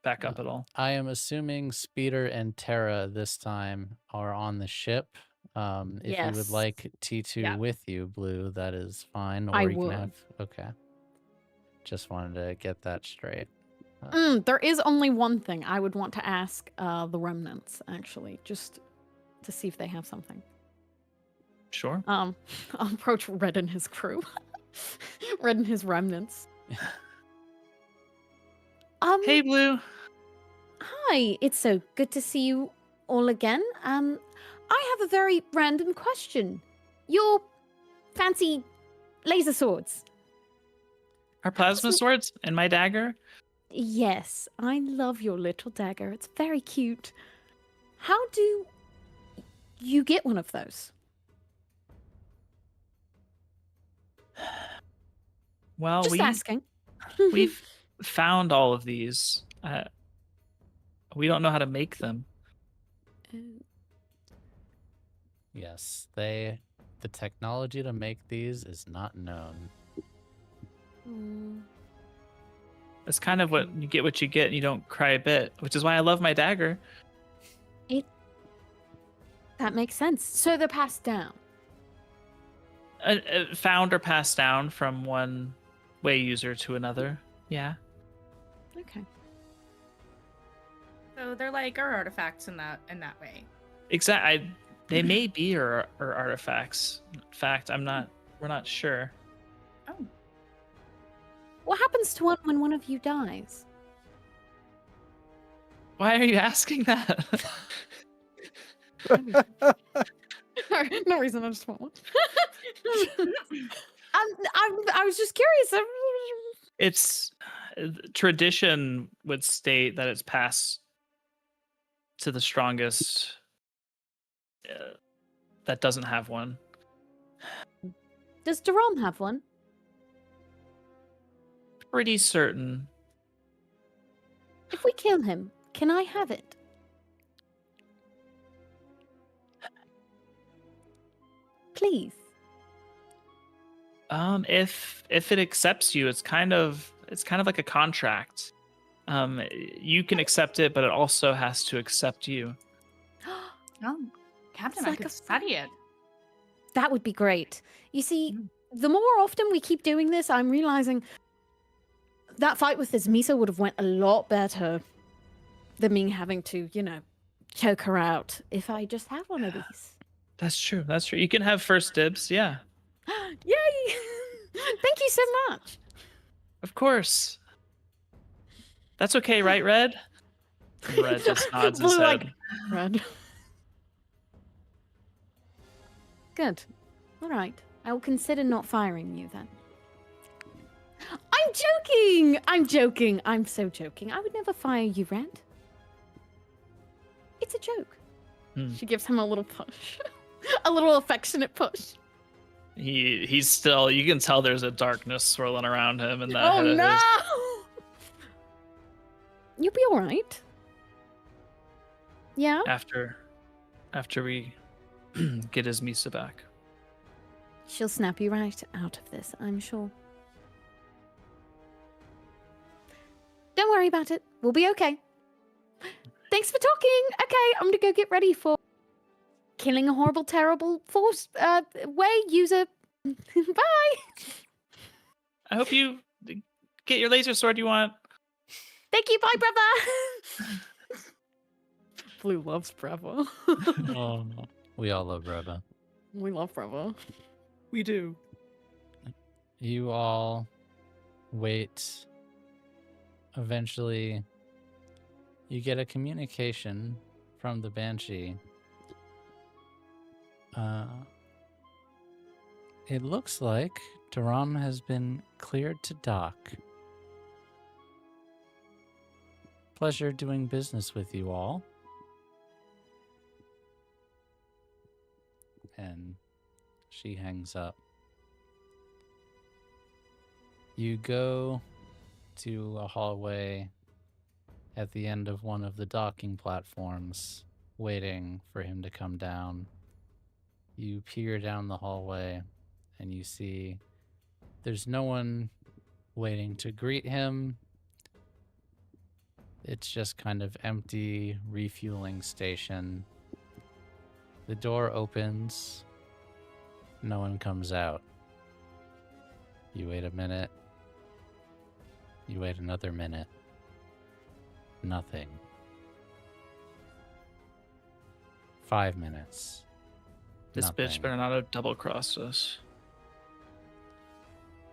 back up at all. I am assuming Speeder and Terra this time are on the ship. If you would Yes. like T2 Yeah. with you, Blue, that is fine. Or I you would. can have. Okay. Just wanted to get that straight. There is only one thing I would want to ask the remnants, actually, just to see if they have something. Sure. I'll approach Red and his crew. Red and his remnants. Hey, Blue. Hi, it's so good to see you all again. I have a very random question. Your fancy laser swords. Our plasma swords and my dagger. Yes, I love your little dagger. It's very cute. How do you get one of those? Well, Just asking. we've found all of these. We don't know how to make them. Yes, the technology to make these is not known. It's kind of what you get, and you don't cry a bit, which is why I love my dagger. That makes sense. So they're passed down. Found or passed down from one way user to another. Yeah. Okay. So they're like our artifacts in that way. Exactly. They may be or artifacts. In fact, we're not sure. Oh. What happens to one when one of you dies? Why are you asking that? No reason. I just want one. I was just curious. It's tradition would state that it's passed to the strongest that doesn't have one. Does Duran have one? Pretty certain. If we kill him, can I have it? Please. If it accepts you, it's kind of like a contract. You can accept it, but it also has to accept you. Oh, Captain, It's I like could a study it. That would be great. You see, the more often we keep doing this, I'm realizing that fight with this Misa would have went a lot better than me having to, choke her out if I just had one of these. That's true. That's true. You can have first dibs. Yeah, Yay! Thank you so much. of course. That's okay, right, Red? And Red just nods his Blue, head. like, Red. Good. All right. I will consider not firing you then. I'm joking! I'm joking. I'm so joking. I would never fire you, Red. It's a joke. She gives him a little push. A little affectionate push. He's still. You can tell there's a darkness swirling around him, and that Oh head of no! his. You'll be all right. Yeah. After we get his Misa back. She'll snap you right out of this, I'm sure. Don't worry about it. We'll be okay. Thanks for talking. Okay, I'm gonna go get ready for killing a horrible, terrible force way user. Bye. I hope you get your laser sword you want. Thank you. Bye, brother. Blue loves Bravo. We all love Reba. We love Bravo. We do. You all wait. Eventually, you get a communication from the Banshee. It looks like Duran has been cleared to dock. Pleasure doing business with you all. and she hangs up. You go to a hallway at the end of one of the docking platforms, waiting for him to come down. You peer down the hallway and you see there's no one waiting to greet him. It's just kind of empty refueling station. The door opens. No one comes out. You wait a minute. You wait another minute. Nothing. 5 minutes. This Nothing. bitch better not have double-crossed us.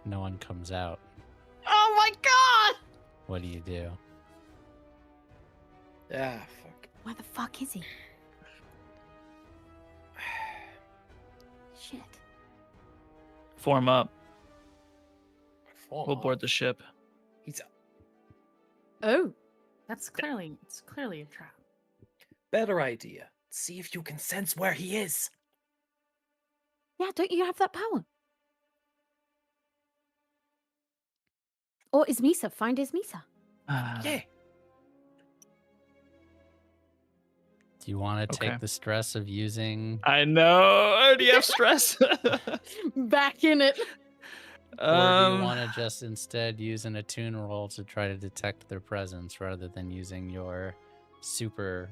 No one comes out. Oh my god! What do you do? Ah, fuck. Where the fuck is he? Shit. Form up. Fall We'll off. board the ship. He's Oh. It's clearly a trap. better idea. See if you can sense where he is. Yeah, don't you have that power? Or Ismisa, find Ismisa. Yeah. Do you want to Okay. take the stress of using... I know. I already have stress. Back in it. Or do you want to just instead use an attune roll to try to detect their presence rather than using your super...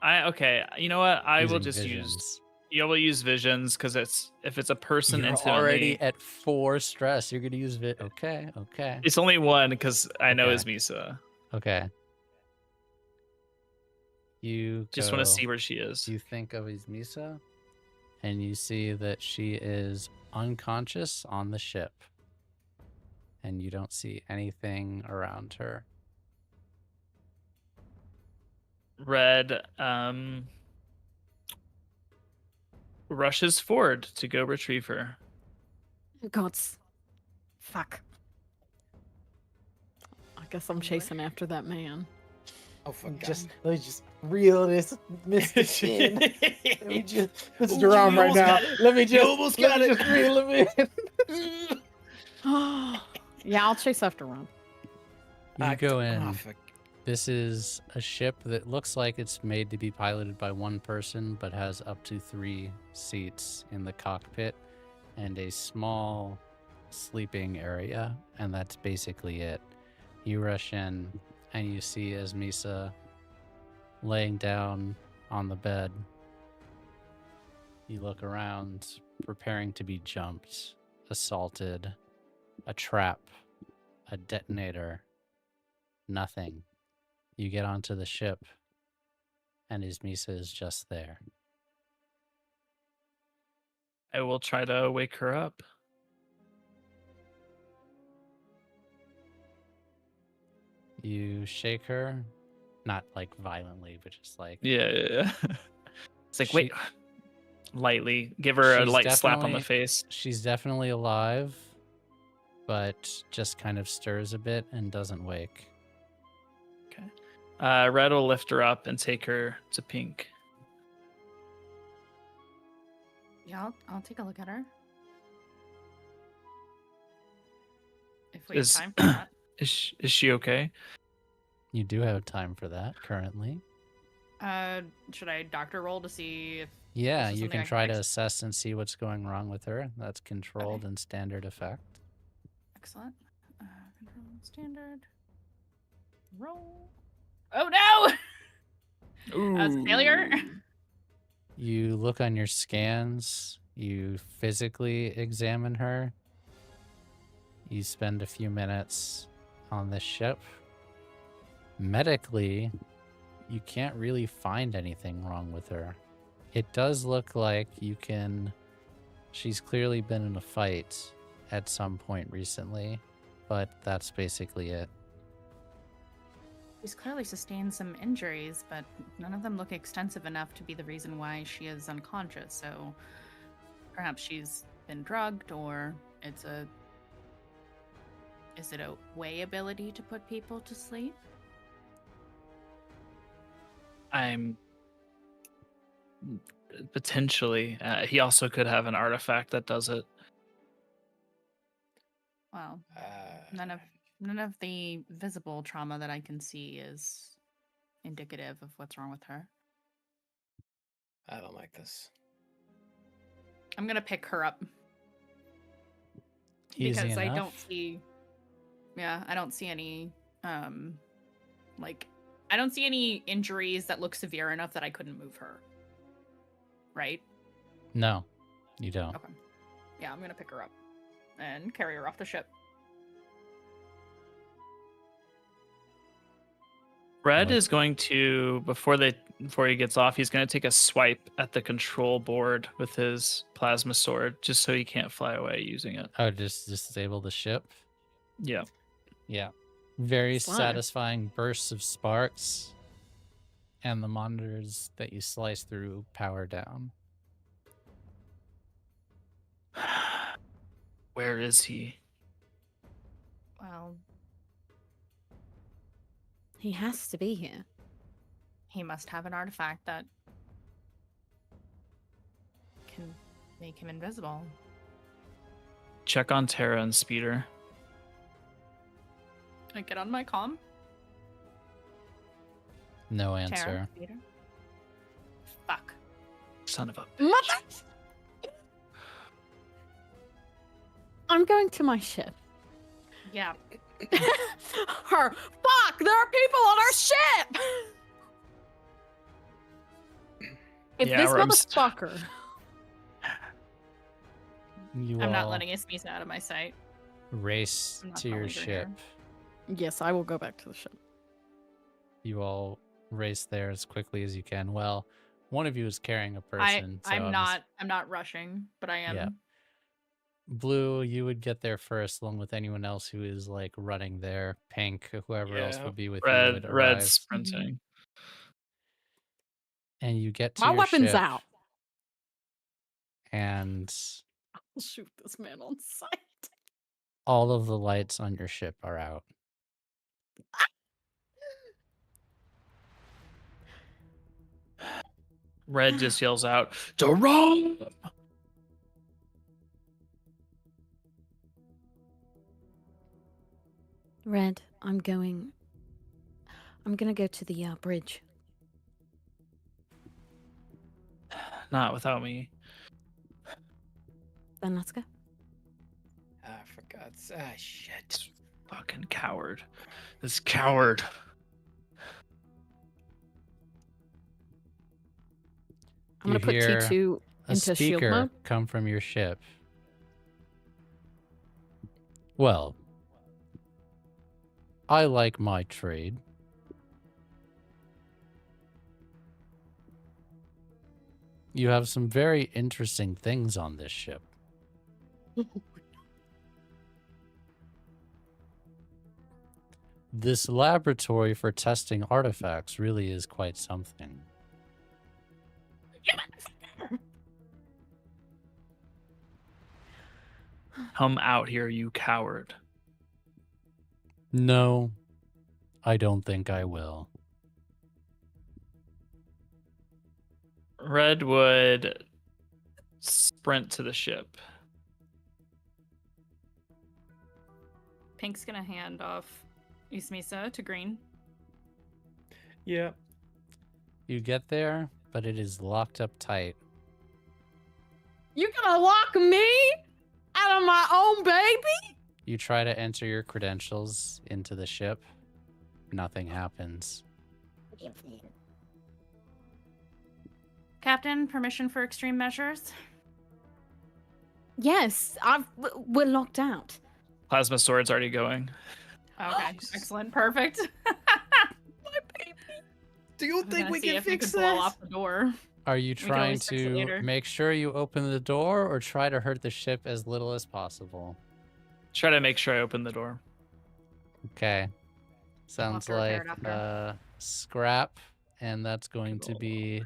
Okay. You know what? I will using just visions? use. You will use visions because if it's a person You're intimately, already at 4 stress. You're going to use Okay. it's only one because I know Okay. is Misa. Okay. You Just want to go- see where she is. You think of Ismisa, and you see that she is unconscious on the ship, and you don't see anything around her. Red rushes forward to go retrieve her. Gods. Fuck. I guess I'm chasing after that man. Oh, fuck. Let me just reel this Mr. Chin. Let me just, this is Ooh, your arm you right almost now. got it. Let me You just, almost let got me it. just reel him in. Yeah, I'll chase after Ron. You go in. Oh, fuck. This is a ship that looks like it's made to be piloted by one person, but has up to 3 seats in the cockpit and a small sleeping area, and that's basically it. You rush in, and you see Ismisa laying down on the bed. You look around, preparing to be jumped, assaulted, a trap, a detonator. Nothing. You get onto the ship, and Ismisa is just there. I will try to wake her up. You shake her, not like violently, but just like Yeah. It's like, wait, lightly. Give her a She's light slap on the definitely- face. she's definitely alive, but just kind of stirs a bit and doesn't wake. Red will lift her up and take her to Pink. Yeah, I'll take a look at her. If we have Is- time for that. Is she okay? You do have time for that currently. Should I doctor roll to see if Yeah, This is you something can I can try to fix? assess and see what's going wrong with her. That's controlled and standard effect. excellent. Control standard. Roll. Oh no! That's a failure. You look on your scans, you physically examine her. You spend a few minutes on the ship. Medically, you can't really find anything wrong with her. It does look like she's clearly been in a fight at some point recently, but that's basically it. She's clearly sustained some injuries, but none of them look extensive enough to be the reason why she is unconscious. So perhaps she's been drugged, or is it a way ability to put people to sleep? Potentially. He also could have an artifact that does it. Well, Uh, none of the visible trauma that I can see is indicative of what's wrong with her. I don't like this. I'm gonna pick her up Easy because I enough. don't see. Yeah, I don't see any. Like, I don't see any injuries that look severe enough that I couldn't move her. Right? No, you don't. Okay. Yeah, I'm gonna pick her up and carry her off the ship. Red What? is going to before he gets off, he's going to take a swipe at the control board with his plasma sword, just so he can't fly away using it. Oh, just disable the ship. Yeah. Yeah. Very Smart. satisfying bursts of sparks, and the monitors that you slice through power down. Where is he? Well, He has to be here. he must have an artifact that can make him invisible. Check on Terra and Speeder. I get on my comm. No Tara, answer. Peter. Fuck. Son of a. Mother! I'm going to my ship. Yeah. Her. Fuck! There are people on our ship! If Yeah, this I'm motherfucker. You I'm not all letting Ismisa out of my sight. race I'm not to gonna your leave her ship. here. Yes, I will go back to the ship. You all race there as quickly as you can. Well, one of you is carrying a person. so I'm not rushing, but I am. Yeah. Blue, you would get there first, along with anyone else who is like running there. Pink, whoever else Yeah, would be with you would Red arrive. sprinting. And you get to My your weapon's ship, out. and I'll shoot this man on sight. all of the lights on your ship are out. Red just yells out, "Jerome!" Red, I'm gonna go to the bridge. Not without me. Then let's go. Ah, for God's sake. Ah, shit. Fucking coward. This coward. I'm gonna You put hear T2 A into shield speaker mode. come from your ship. Well, I like my trade. You have some very interesting things on this ship. This laboratory for testing artifacts really is quite something. Come out here, you coward. No, I don't think I will. Red would sprint to the ship. Pink's gonna hand off Ismisa to Green. Yeah. You get there, but it is locked up tight. You gonna lock me out of my own baby? You try to enter your credentials into the ship. Nothing happens. Captain, permission for extreme measures? Yes, we're locked out. Plasma sword's already going. Okay, excellent, perfect. Do you I'm gonna see if we can blow off the door. Are you can trying always fix it to later. make sure you open the door or try to hurt the ship as little as possible? Try to make sure I open the door. Okay. Sounds to repair like it after. scrap, and that's going to be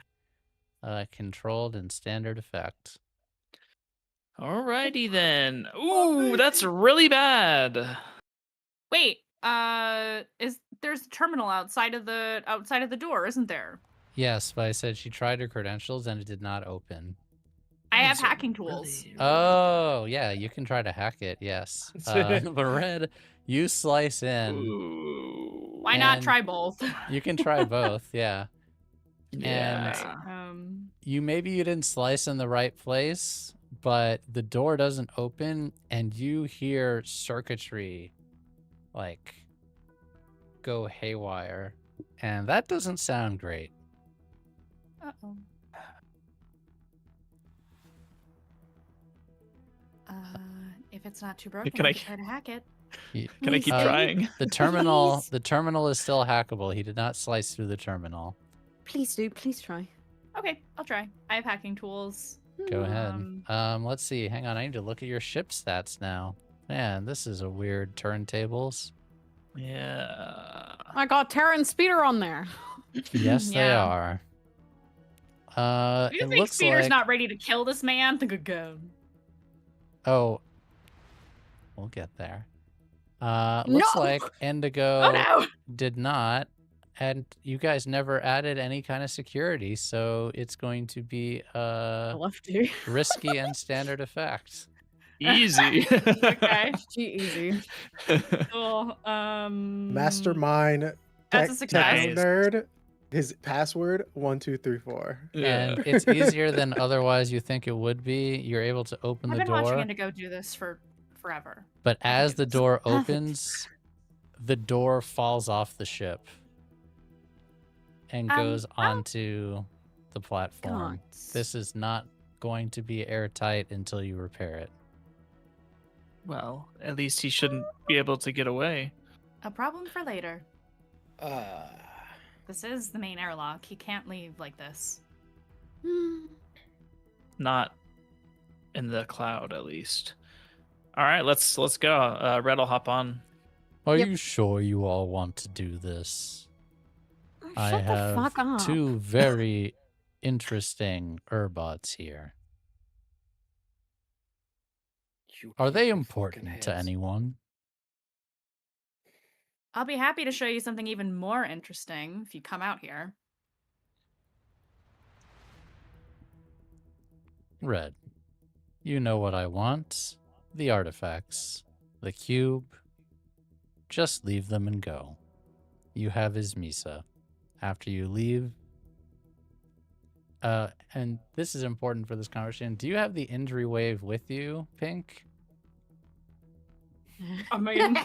controlled and standard effect. Alrighty then. Ooh, that's really bad. Wait, there's a terminal outside of the door, isn't there? Yes, but I said she tried her credentials and it did not open. I have Those are hacking tools. really Oh, yeah, you can try to hack it, yes. But Red, you slice in. Ooh. Why not And try both? You can try both, yeah. Yeah. Maybe you didn't slice in the right place, but the door doesn't open and you hear circuitry like go haywire. And that doesn't sound great. Uh-oh. If it's not too broken, Can I I- can try to hack it. Can I keep Uh, trying? The terminal is still hackable. He did not slice through the terminal. Please do. Please try. Okay, I'll try. I have hacking tools. Go ahead. Let's see. Hang on. I need to look at your ship stats now. Man, this is a weird turntables. Yeah. I got Terran Speeder on there. Yes, they Yeah. are. Do you It think looks Speeder's like... not ready to kill this man? Think of go. Oh, we'll get there. Looks No! like Indigo Oh no! did not, and you guys never added any kind of security, so it's going to be Lefty. risky and standard effect. Easy. Okay. Easy. Cool. Mastermind That's a techno success. Nice. nerd. His password 1234. And it's easier than otherwise you think it would be. You're able to open I've the been watching door, Indigo do this for forever. but I can as do the this. door Perfect. opens, the door falls off the ship and goes onto the platform. Gods. This is not going to be airtight until you repair it. Well, at least he shouldn't be able to get away. A problem for later. Uh, This is the main airlock. He can't leave like this. Not in the cloud, at least. All right, let's go. Red will hop on. Are Yep. you sure you all want to do this? I Shut the have fuck up. two very interesting Urbots here. you Are keep they your fucking important to hands- anyone? I'll be happy to show you something even more interesting if you come out here. Red, you know what I want. The artifacts. The cube. Just leave them and go. You have his Misa. After you leave... and this is important for this conversation. Do you have the injury wave with you, Pink? I mean,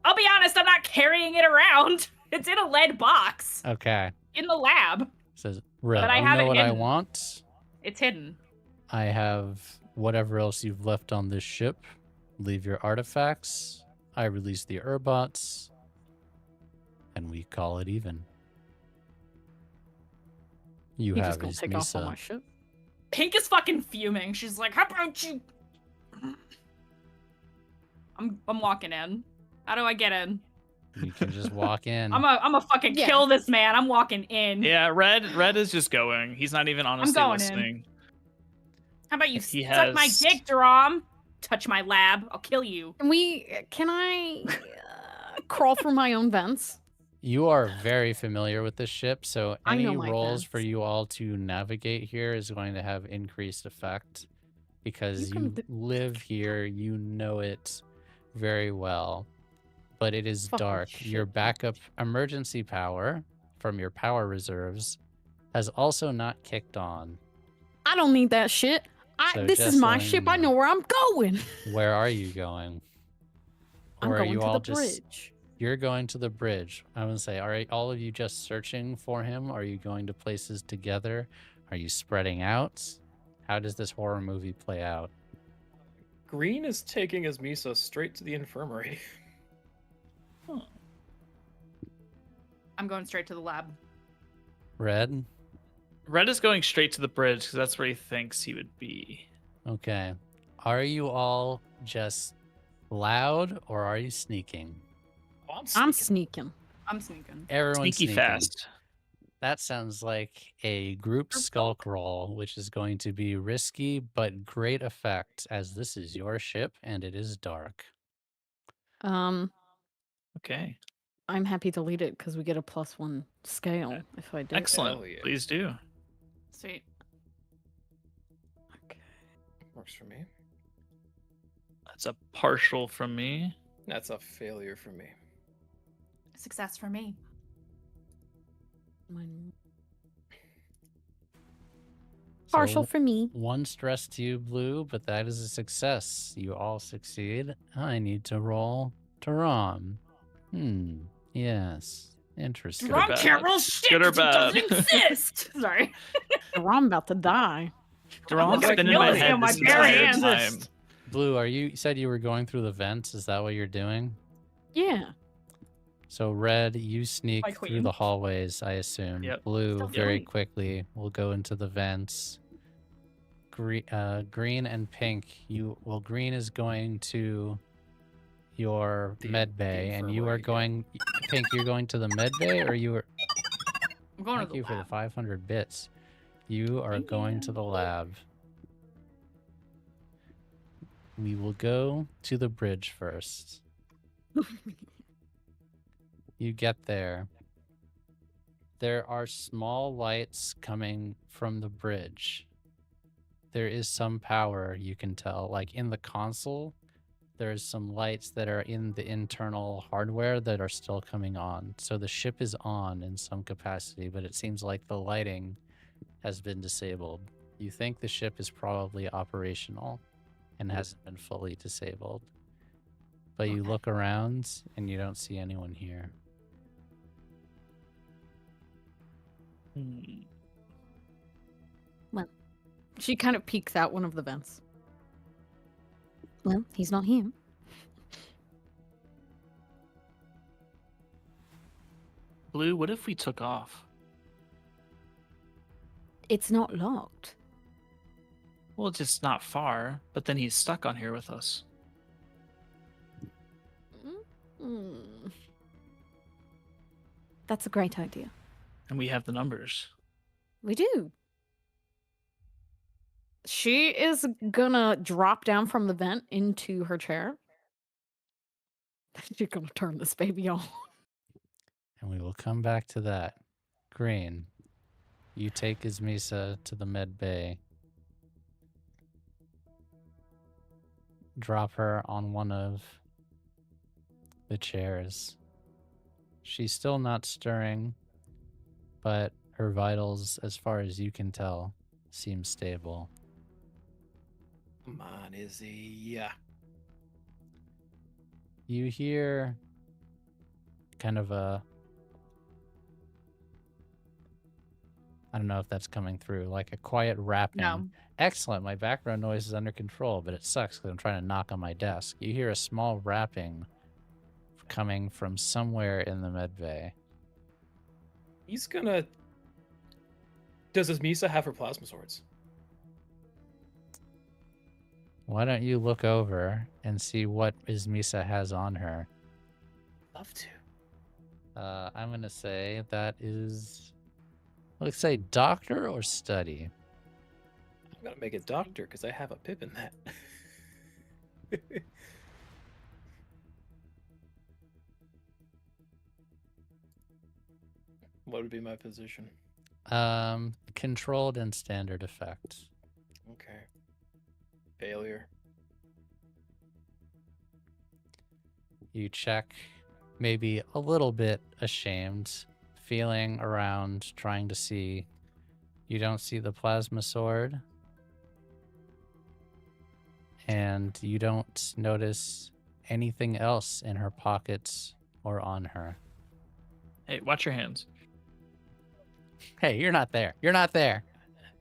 I'll be honest, I'm not carrying it around. It's in a lead box Okay. in the lab. Says, Red, But I you have know it what I hidden. want? It's hidden. I have whatever else you've left on this ship. Leave your artifacts. I release the Urbots. And we call it even. You You have just gonna his take off on my Misa. ship? Pink is fucking fuming. She's like, "How about you?" I'm walking in. How do I get in? You can just walk in. I'm a fucking Yeah. kill this man. I'm walking in. Yeah, Red is just going. He's not even honestly going in. listening. How about you He suck my has- dick, Drom? Touch my lab. I'll kill you. Can I crawl through my own vents? You are very familiar with this ship, so I any know my rolls for vents. you all to navigate here is going to have increased effect because You can you do- live here, you know it very well. But it is Fucking dark. Your shit. backup emergency power from your power reserves has also not kicked on. I don't need that shit. So This is just my letting you ship. I know. know where I'm going. Where are you going? I'm Or are going you to all the just bridge. You're going to the bridge. I'm going to say, are all of you just searching for him? Are you going to places together? Are you spreading out? How does this horror movie play out? Green is taking his Misa straight to the infirmary. I'm going straight to the lab. Red? Red is going straight to the bridge because that's where he thinks he would be. Okay. Are you all just loud or are you sneaking? Oh, I'm sneaking. I'm sneaking. Everyone's Sneaky sneaking. fast. That sounds like a group skulk roll, which is going to be risky but great effect as this is your ship and it is dark. Okay. I'm happy to lead it because we get a +1 scale if I do. Excellent. Hell yeah. Please do. Sweet. Okay. Works for me. That's a partial from me. That's a failure for me. Success for me. Mine- So Partial for me. one stress to you, Blue, but that is a success. You all succeed. I need to roll to Rom. Yes. Interesting. Good or bad? can't roll shit. Good or 'cause it bad? doesn't exist. Sorry. I'm about to die. Duran's Like, been in no, my it's head in my this bare entire hands. time. Blue, you said you were going through the vents? Is that what you're doing? Yeah. So Red, you sneak My through queen. the hallways, I assume. Yep. Blue, Still very feeling. quickly, will go into the vents. Green and Pink, Green is going to your The- med the bay, and you are infirmary, yeah. going. Pink, you're going to the med bay, or you are. I'm going Thank to the you for the lab. 500 bits. You are Thank going you. to the lab. We will go to the bridge first. You get there. There are small lights coming from the bridge. There is some power, you can tell. Like in the console, there's some lights that are in the internal hardware that are still coming on. So the ship is on in some capacity, but it seems like the lighting has been disabled. You think the ship is probably operational and hasn't been fully disabled. But you Okay. look around and you don't see anyone here. Hmm. She kind of peeks out one of the vents. Well, he's not here. Blue, what if we took off? It's not locked. Well, it's just not far, but then he's stuck on here with us. Mm. That's a great idea. And we have the numbers. We do. She is gonna drop down from the vent into her chair. She's gonna turn this baby on. And we will come back to that. Green, you take Ismisa to the med bay. Drop her on one of the chairs. She's still not stirring, but her vitals, as far as you can tell, seem stable. Come on, Izzy. Yeah. You hear kind of a... I don't know if that's coming through, like a quiet rapping. No. Excellent, my background noise is under control, but it sucks because I'm trying to knock on my desk. You hear a small rapping coming from somewhere in the med bay. He's gonna. Does his Misa have her plasma swords? Why don't you look over and see what Ismisa has on her? Love to. I'm going to say that is... Let's say doctor or study? I'm gonna make it doctor because I have a pip in that. What would be my position? Controlled and standard effect. Okay. Failure. You check, maybe a little bit ashamed, feeling around, trying to see. You don't see the plasma sword. And you don't notice anything else in her pockets or on her. Hey, watch your hands. Hey, you're not there. You're not there.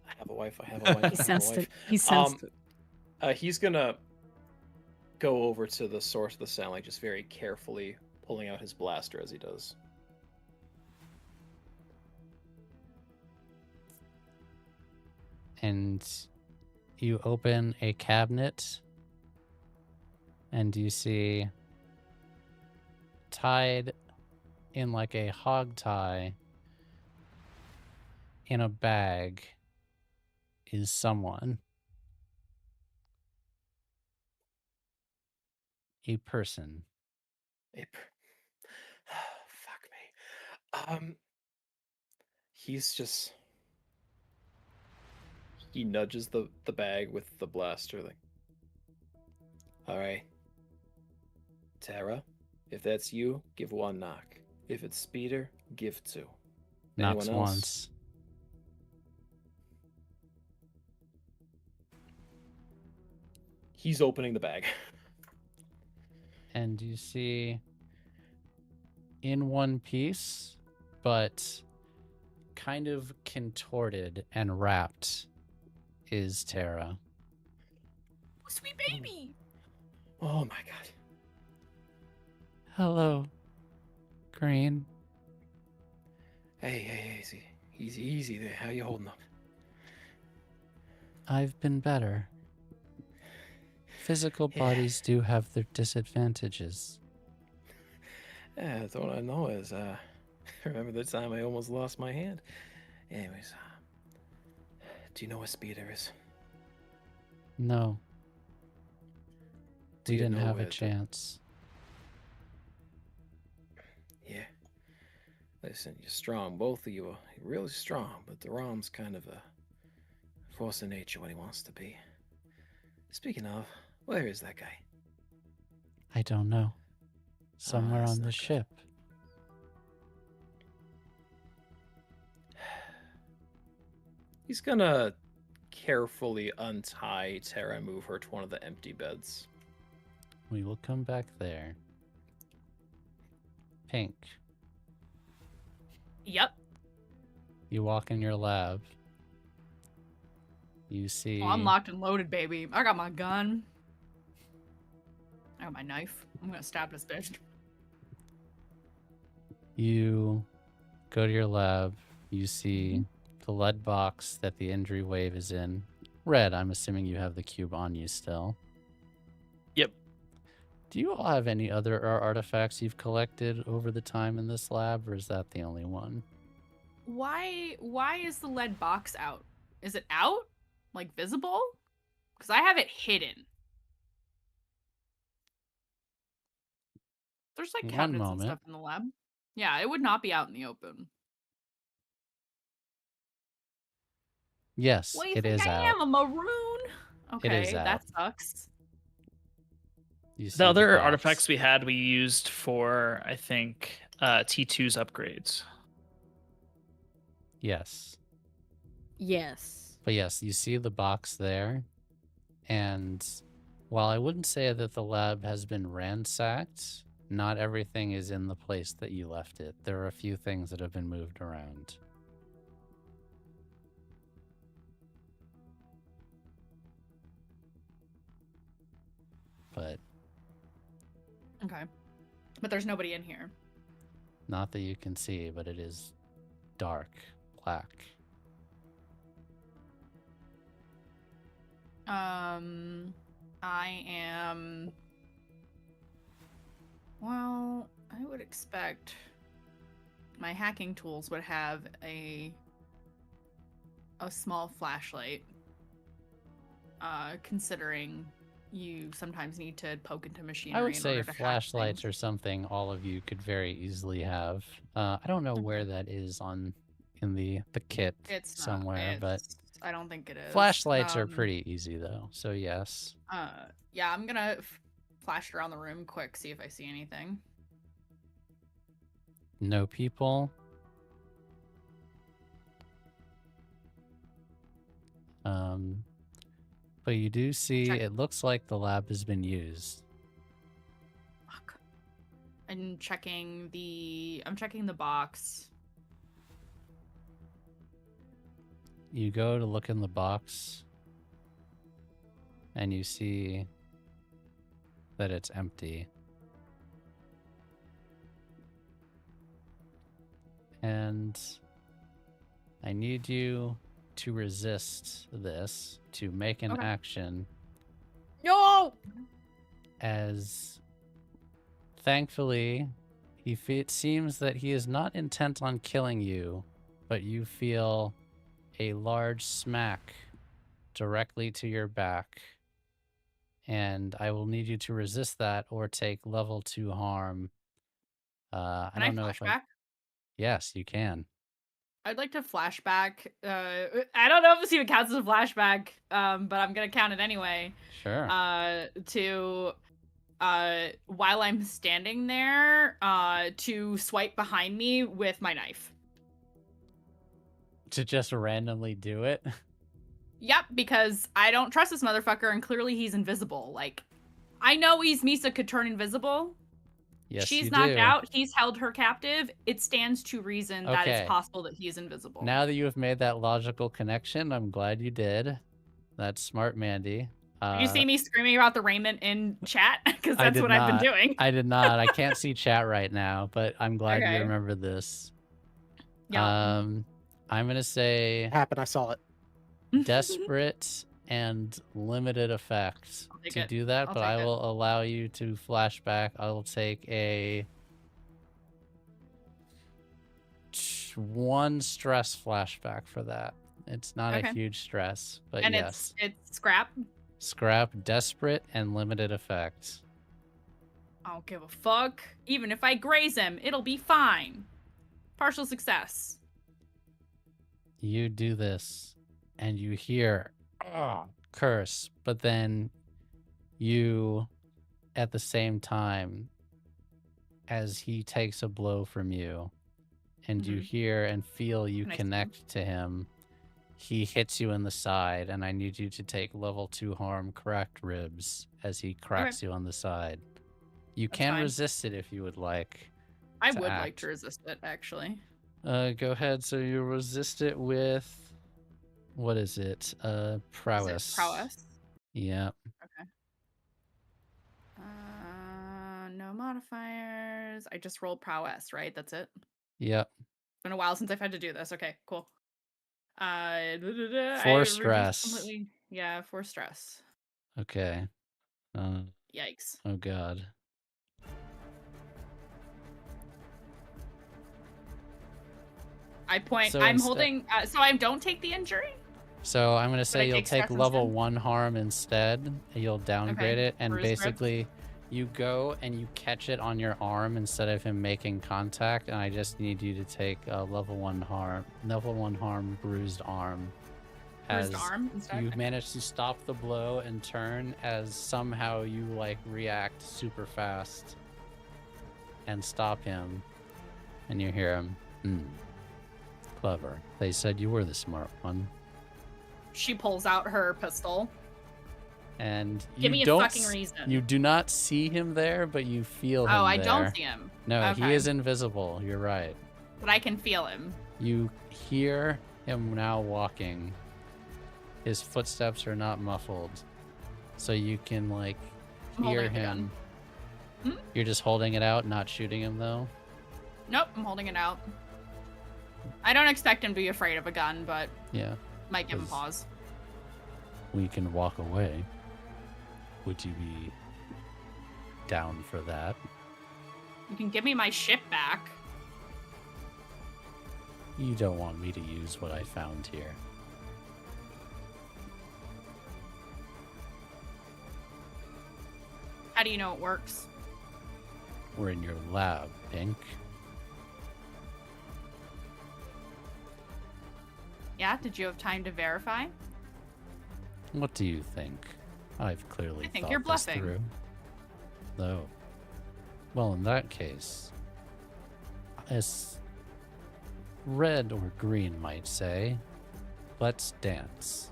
I have a wife. I have a wife. He I have a sensed wife. it. He sensed it. He's gonna go over to the source of the sound, like just very carefully pulling out his blaster as he does. And you open a cabinet and you see tied in like a hog tie in a bag is someone. A person. He's just he nudges the bag with the blaster. Like, all right, Tara, if that's you, give 1 knock. If it's Speeder, give 2. Knocks Anyone else? once. He's opening the bag. And you see in one piece, but kind of contorted and wrapped, is Tara. Sweet baby. Oh my god. Hello, Green. Hey, easy there. How you holding up? I've been better. Physical Yeah. bodies do have their disadvantages. Yeah, that's what I know is, remember the time I almost lost my hand? Anyways, do you know what Speeder is? No. Do We you didn't know have a where the- chance. Yeah. Listen, you're strong. Both of you are really strong, but Deram's kind of a force of nature when he wants to be. Speaking of, where is that guy? I don't know. Somewhere that's on the not good. ship. He's gonna carefully untie Tara and move her to one of the empty beds. We will come back there. Pink, Yep. you walk in your lab. You see... Oh, I'm locked and loaded, baby. I got my gun. I got my knife. I'm gonna stab this bitch. You go to your lab. You see the lead box that the injury wave is in. Red, I'm assuming you have the cube on you still. Yep. Do you all have any other artifacts you've collected over the time in this lab, or is that the only one? Why is the lead box out? Is it out? Like visible? Because I have it hidden. There's like One cabinets and moment. stuff in the lab. Yeah, it would not be out in the open. Yes, What do you it think is I out. am? A maroon? Okay, is out. that sucks. You see The other box. artifacts we had, we used for, I think, T2's upgrades. Yes. Yes. But yes, you see the box there. And while I wouldn't say that the lab has been ransacked, not everything is in the place that you left it. There are a few things that have been moved around. But Okay. But there's nobody in here. not that you can see, but it is dark, black. I am... Well, I would expect my hacking tools would have a small flashlight. Considering you sometimes need to poke into machinery. I would in say order to hack flashlights things. are something all of you could very easily have. I don't know where that is in the kit It's not, somewhere, but I don't think it is. flashlights are pretty easy though. So yes. Yeah, I'm gonna flash around the room quick, see if I see anything. No people. But you do see, Check. it looks like the lab has been used. Fuck. I'm checking the box. You go to look in the box, and you see that it's empty. And I need you to resist this, to make an Okay. action, No! as thankfully it seems that he is not intent on killing you, but you feel a large smack directly to your back, and I will need you to resist that or take level 2 harm. I Can don't I know if flashback? Yes, you can. I'd like to flashback. I don't know if this even counts as a flashback, but I'm gonna count it anyway. Sure. To while I'm standing there, to swipe behind me with my knife. To just randomly do it? Yep, because I don't trust this motherfucker, and clearly he's invisible. Like, I know Misa could turn invisible. Yes, She's you knocked do. out. He's held her captive. It stands to reason that Okay. it's possible that he is invisible. Now that you have made that logical connection, I'm glad you did. That's smart, Mandy. Did you see me screaming about the raiment in chat? Because I that's did what I've been not. doing. I did not. I can't see chat right now, but I'm glad you Okay. remember this. Yep. I'm gonna say It happened. I saw it. desperate and limited effect I'll take to it. do that, I'll but take I it. will allow you to flashback. I will take a 1 stress flashback for that. It's not a Okay. huge stress, but And yes. it's scrap. Scrap, desperate, and limited effect. I don't give a fuck. Even if I graze him, it'll be fine. Partial success. You do this, and you hear curse, but then you, at the same time, as he takes a blow from you, and you Mhm. hear and feel you Nice. connect to him, he hits you in the side, and I need you to take level 2 harm, cracked ribs, as he cracks you on the side. You That's can fine. resist it if you would like. I to would like act. to resist it, actually. Go ahead. So you resist it with, what is it? Prowess. Is it prowess? Yeah. Okay. No modifiers. I just rolled prowess, right? That's it. Yep. It's been a while since I've had to do this. Okay, cool. I For reduced stress. completely. Yeah, for stress. Okay. Yikes. Oh god. I point. So I'm instead- holding. So I don't take the injury. So I'm gonna say I you'll take take stress level instead? 1 harm instead. You'll downgrade Okay, it, and bruised ribs. basically, you go and you catch it on your arm instead of him making contact. And I just need you to take level 1 harm, bruised arm. Bruised As arm instead. you manage to stop the blow and turn, as somehow you like react super fast and stop him, and you hear him. Clever. They said you were the smart one. She pulls out her pistol. And you Give me a don't fucking reason. You do not see him there, but you feel him Oh, I there. don't see him. No, Okay. he is invisible. You're right. But I can feel him. You hear him now walking. His footsteps are not muffled, so you can like I'm hear holding the gun. him. You're just holding it out, not shooting him though. Nope, I'm holding it out. I don't expect him to be afraid of a gun, but Yeah, might give him 'Cause- pause. we can walk away. Would you be down for that? You can give me my ship back. You don't want me to use what I found here. How do you know it works? We're in your lab, Pink. Yeah, did you have time to verify? What do you think? I've clearly I think thought you're this bluffing. through. Though, well, in that case, as red or green might say, let's dance.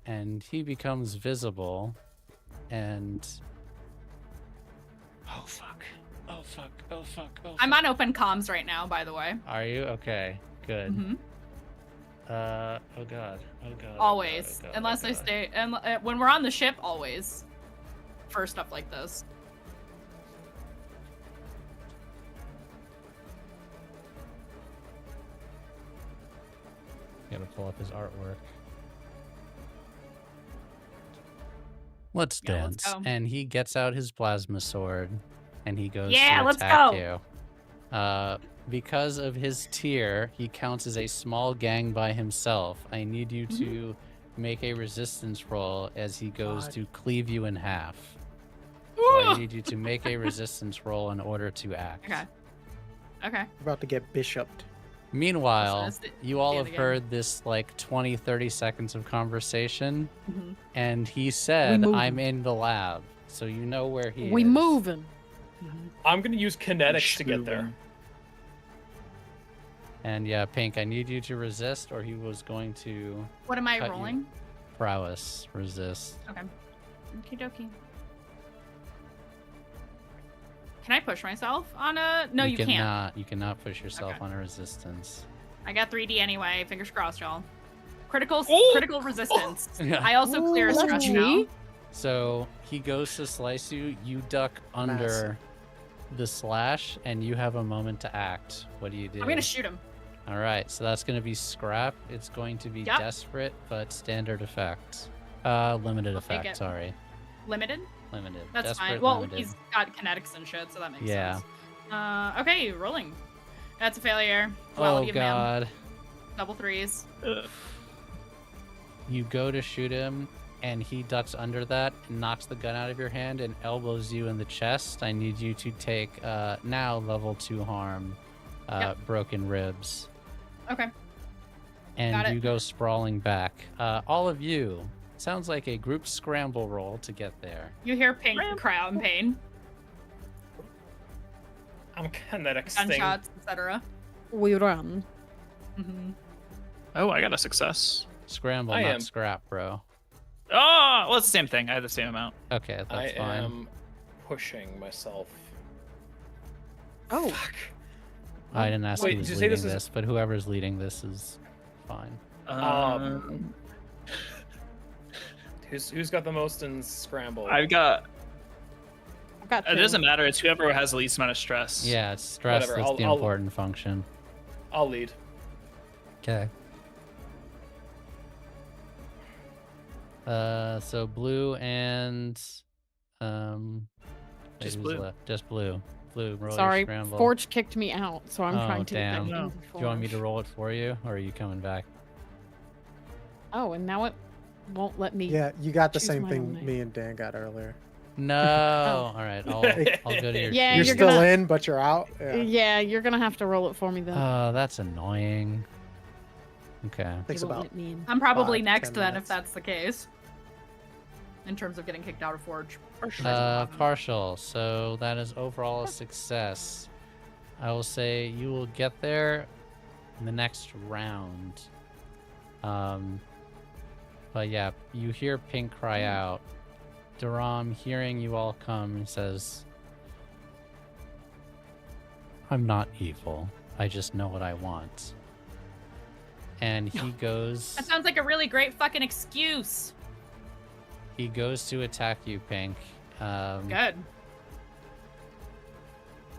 And he becomes visible, and oh fuck, oh fuck, oh fuck, oh. I'm fuck. on open comms right now, by the way. Are you okay? Good. hmm Oh god. Oh god. Always. Oh god, Unless oh I god. stay. And when we're on the ship, always. For stuff like this. Gotta pull up his artwork. Let's Yeah, let's dance. go. And he gets out his plasma sword and he goes Yeah, to let's attack go. you. Because of his tier, he counts as a small gang by himself. I need you Mm-hmm. to make a resistance roll as he goes God. to cleave you in half. So I need you to make a resistance roll in order to act. Okay. Okay. We're about to get bishoped. Meanwhile, Listen, it's you all the have end again. heard this like 20-30 seconds of conversation, Mhm. and he said, moving. I'm in the lab, so you know where he We is. moving. I'm gonna use kinetics to get there. Schmoovin'. And yeah, Pink, I need you to resist, or he was going to What am I Cut you. rolling? prowess resist. Okay. Okie dokie. Can I push myself on a? No, you can't. cannot. You cannot push yourself Okay. on a resistance. I got 3D anyway. Fingers crossed, y'all. Critical Ooh! critical resistance. Yeah. I also clear Ooh, stress that's now. neat. So he goes to slice you. You duck under the slash, and you have a moment to act. What do you do? I'm gonna shoot him. All right, so that's going to be scrap. It's going to be Yep. desperate, but standard effect. Limited I'll take effect. it. Sorry, Limited. limited. That's desperate, fine. Well, limited. he's got kinetics and shit, so that makes Yeah. sense. Okay, rolling. That's a failure. Quality Oh of man. God! Double threes. You go to shoot him, and he ducks under that, and knocks the gun out of your hand, and elbows you in the chest. I need you to take now level 2 harm, broken ribs. Okay. Got And it. you go sprawling back. All of you. Sounds like a group scramble roll to get there. You hear Pink cry out in pain. I'm kinetics thing. Gunshots, etc. We run. Mm-hmm. Oh, I got a success. Scramble, I not am. scrap, bro. Oh, well, it's the same thing. I had the same amount. Okay, that's I fine. am pushing myself. Oh. Fuck. I didn't ask Wait, who's did you say leading this this, is- but whoever's leading this is fine. Who's got the most in scramble? I've got. I've got It two. doesn't matter. It's whoever has the least amount of stress. Yeah, it's stress Whatever, that's the I'll- important function. I'll lead. Okay. So blue and wait, Just who's blue. left? Just blue. Blue, roll your Sorry, scramble. Forge kicked me out, so I'm Oh, trying to get damn. back No. into Do you want me to Forge. roll it for you, or are you coming back? Oh, and now it won't let me. Yeah, you got the Choose same my thing own name. me and Dan got earlier. No. All right, I'll go to your. Yeah, you're sheet. still gonna- in, but you're out. Yeah. Yeah, you're gonna have to roll it for me then. Oh, that's annoying. Okay. Takes You won't about let me in. I'm probably 5 to next 10 then, if minutes. that's the case. In terms of getting kicked out of Forge. Partial. So that is overall a success. I will say you will get there in the next round. But yeah, you hear Pink cry out. Duram, hearing you all come, says, "I'm not evil. I just know what I want." And he goes. That sounds like a really great fucking excuse. He goes to attack you, Pink. Good.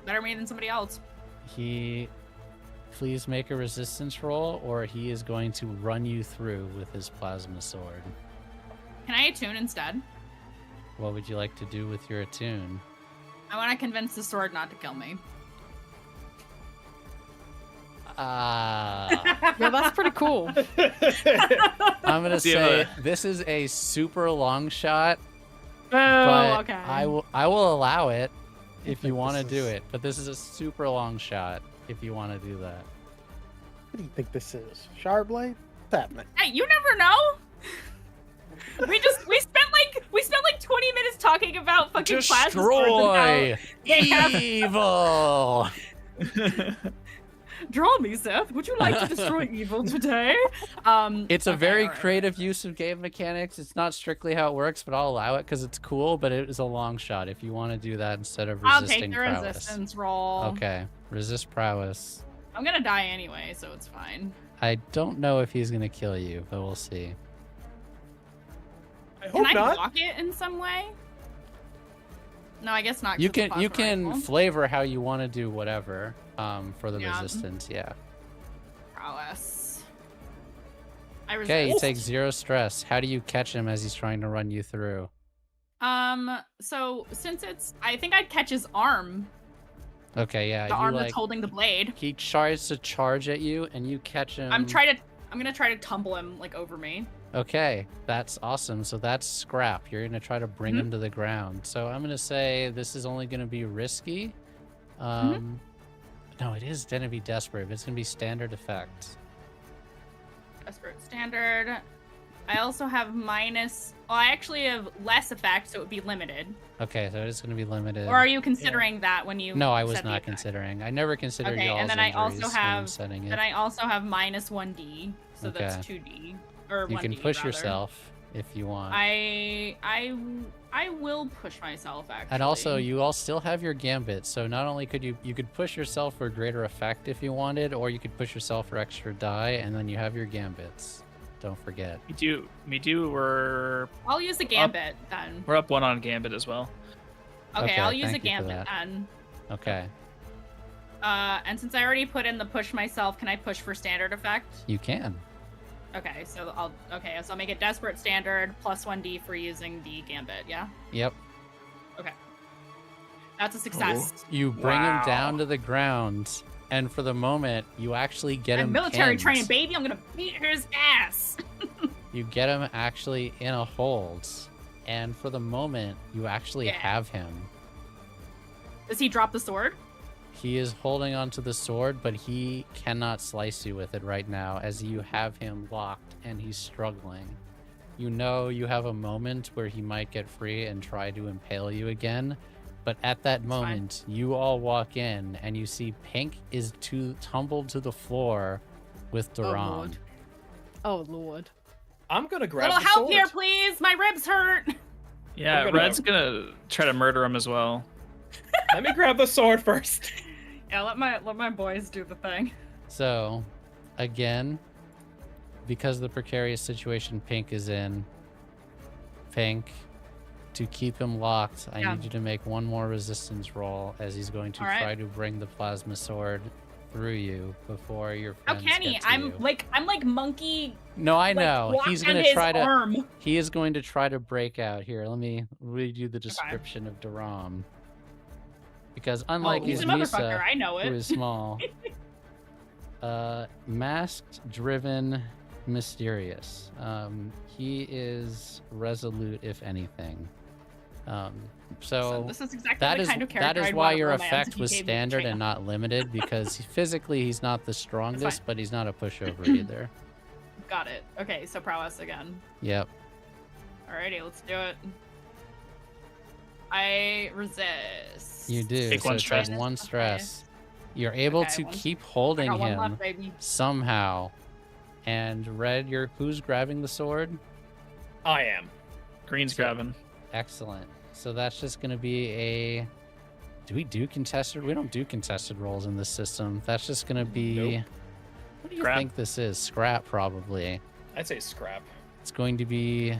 Better me than somebody else. Please make a resistance roll, or he is going to run you through with his plasma sword. Can I attune instead? What would you like to do with your attune? I want to convince the sword not to kill me. Ah. Yeah, that's pretty cool. I'm gonna Do you have say this is a super long shot, Oh, but okay. I will allow it if you think want to this do is- it. But this is a super long shot if you want to do that. What do you think this is? Shardblade? What's happening? Hey, you never know. we spent like 20 minutes talking about fucking plasma swords and how Destroy they have- evil. Draw me, Seth. Would you like to destroy evil today? It's a okay, very alright. creative use of game mechanics. It's not strictly how it works, but I'll allow it because it's cool. But it is a long shot if you want to do that instead of I'll resisting take the prowess. resistance roll. Okay, resist prowess. I'm gonna die anyway, so it's fine. I don't know if he's gonna kill you, but we'll see. I Can hope I not. block it in some way? No, I guess not. 'cause You it's a can plasma rifle. flavor how you want to do whatever. For the Yeah. resistance, yeah. Prowess. I resist. Okay, you take 0 stress. How do you catch him as he's trying to run you through? So since I think I'd catch his arm, Okay, yeah. the you arm like that's holding the blade. he tries to charge at you, and you catch him. I'm gonna try to tumble him like over me. Okay, that's awesome. So that's scrap. You're gonna try to bring Mhm. him to the ground. So I'm gonna say this is only gonna be risky. No, it is gonna be desperate, but it's gonna be standard effect. Desperate standard. I also have minus. Well, I actually have less effect, so it would be limited. Okay, so it is gonna be limited. Or are you considering that when you? No, I was set the not effect? considering. I never considered Okay, y'all's and then I also injuries when I'm have. setting it. Then I also have minus 1d, so that's Okay. 2d or You 1d. can push rather. yourself if you want. I will push myself actually. And also, you all still have your gambit, so not only could you could push yourself for greater effect if you wanted, or you could push yourself for extra die, and then you have your gambits. Don't forget. Me do. I'll use the gambit then. We're up 1 on gambit as well. Okay, Okay, I'll use a thank you for gambit that. then. Okay, And since I already put in the push myself, can I push for standard effect? you can. Okay, so I'll make it desperate standard plus 1d for using the gambit. Yeah. Yep. Okay. That's a success. You bring him down Wow. to the ground, and for the moment, you actually get I'm him military pinned. training, baby. I'm gonna beat his ass. You get him actually in a hold, and for the moment, you actually Yeah. have him. Does he drop the sword? He is holding onto the sword, but he cannot slice you with it right now as you have him locked and he's struggling. You know you have a moment where he might get free and try to impale you again, but at that fine. moment, you all walk in and you see Pink is tumbled to the floor with Duran. Lord. Oh lord. I'm gonna grab Little the help sword. here, please. My ribs hurt. Yeah, I'm gonna- Red's gonna try to murder him as well. Let me grab the sword first. Yeah, let my boys do the thing. So, again, because of the precarious situation Pink is in, Pink, to keep him locked, I Yeah. need you to make one more resistance roll as he's going to All right. try to bring the plasma sword through you before your How friends can he? get to I'm you. like monkey. No, I like, know. walk He's on gonna his try to. arm. He is going to try to break out. Here, let me read you the description of Duram. Because unlike He's his a motherfucker. Misa, I know who it. is small, masked, driven, mysterious. He is resolute, if anything. So This is exactly that the is kind of character that is I'd why want in your romance effect if you was gave me a standard chance. and not limited, because physically he's not the strongest, fine. but he's not a pushover either. Got it. Okay, so prowess again. Yep. Alrighty, let's do it. I resist. You do. Take So one it stress. does one stress. You're able Okay, to one- keep I holding got one him left, baby. somehow. And Red, who's grabbing the sword? I am. Green's grabbing. Excellent. So that's just going to be a. Do we do contested? We don't do contested rolls in this system. That's just going to be. Nope. What do you Scrap. think this is? Scrap, probably. I'd say scrap. It's going to be.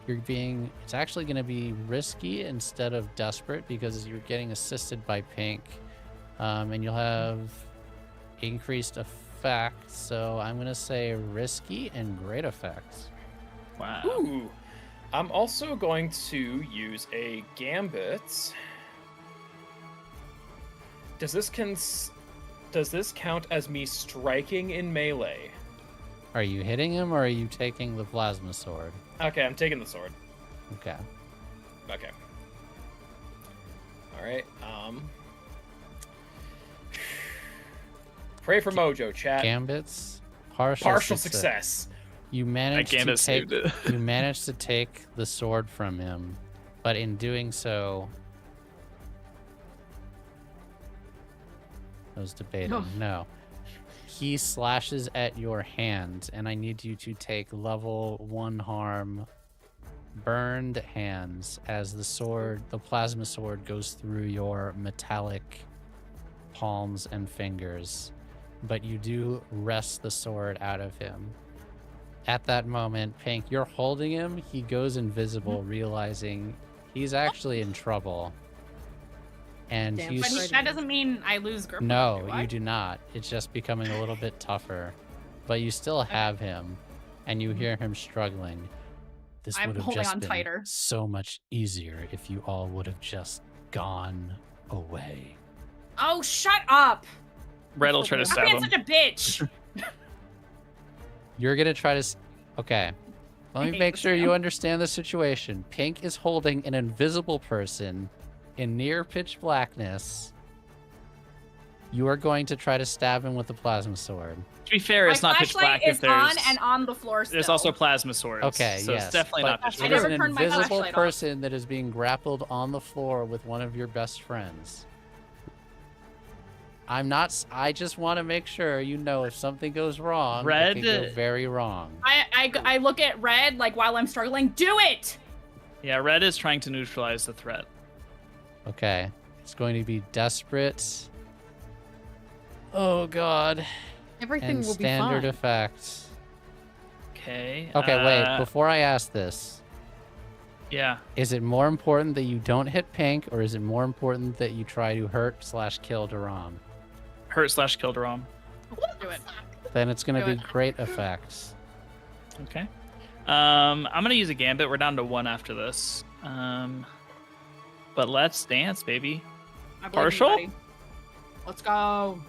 It's actually going to be risky instead of desperate because you're getting assisted by Pink. And you'll have increased effect. So I'm going to say risky and great effect. Wow. Ooh. I'm also going to use a gambit. Does this count as me striking in melee? Are you hitting him or are you taking the plasma sword? Okay, I'm taking the sword. Okay. Okay. All right. Pray for mojo, chat. Gambits. Partial success. You managed to Gambit take. saved it. You managed to take the sword from him, but in doing so, I was debating. No. He slashes at your hand, and I need you to take level 1 harm, burned hands, as the plasma sword goes through your metallic palms and fingers. But you do wrest the sword out of him. At that moment, Pink, you're holding him. He goes invisible, realizing he's actually in trouble. And Damn you But straight. that doesn't mean I lose grip. on no, it, do I? you do not. It's just becoming a little bit tougher. But you still have him, and you hear him struggling. This I'm would have holding just on been tighter. so much easier if you all would have just gone away. Oh, shut up! Red will try to Stop stab being him. such a bitch. You're gonna try to. Okay. Let I me hate make this sure you man. understand the situation. Pink is holding an invisible person in near pitch blackness. You are going to try to stab him with a plasma sword. To be fair, it's My not pitch flashlight black is if there's on and on the floor still. there's also plasma swords. Okay, so yes. it's definitely but not pitch I it black. is never an turned my invisible flashlight off. person that is being grappled on the floor with one of your best friends. I just want to make sure you know if something goes wrong, Red- it can go very wrong. I look at Red like while I'm struggling. Do it! Yeah, Red is trying to neutralize the threat. Okay. It's going to be desperate. Oh, God. Everything And will be standard fine. effects. Okay. Okay, wait. Before I ask this, Yeah. is it more important that you don't hit Pink, or is it more important that you try to hurt/kill Daram? Hurt/kill Daram. Do it. Then it's going to Do be it. great effects. Okay. I'm gonna use a gambit. We're down to 1 after this. But let's dance, baby. I believe you, Partial? buddy. Let's go.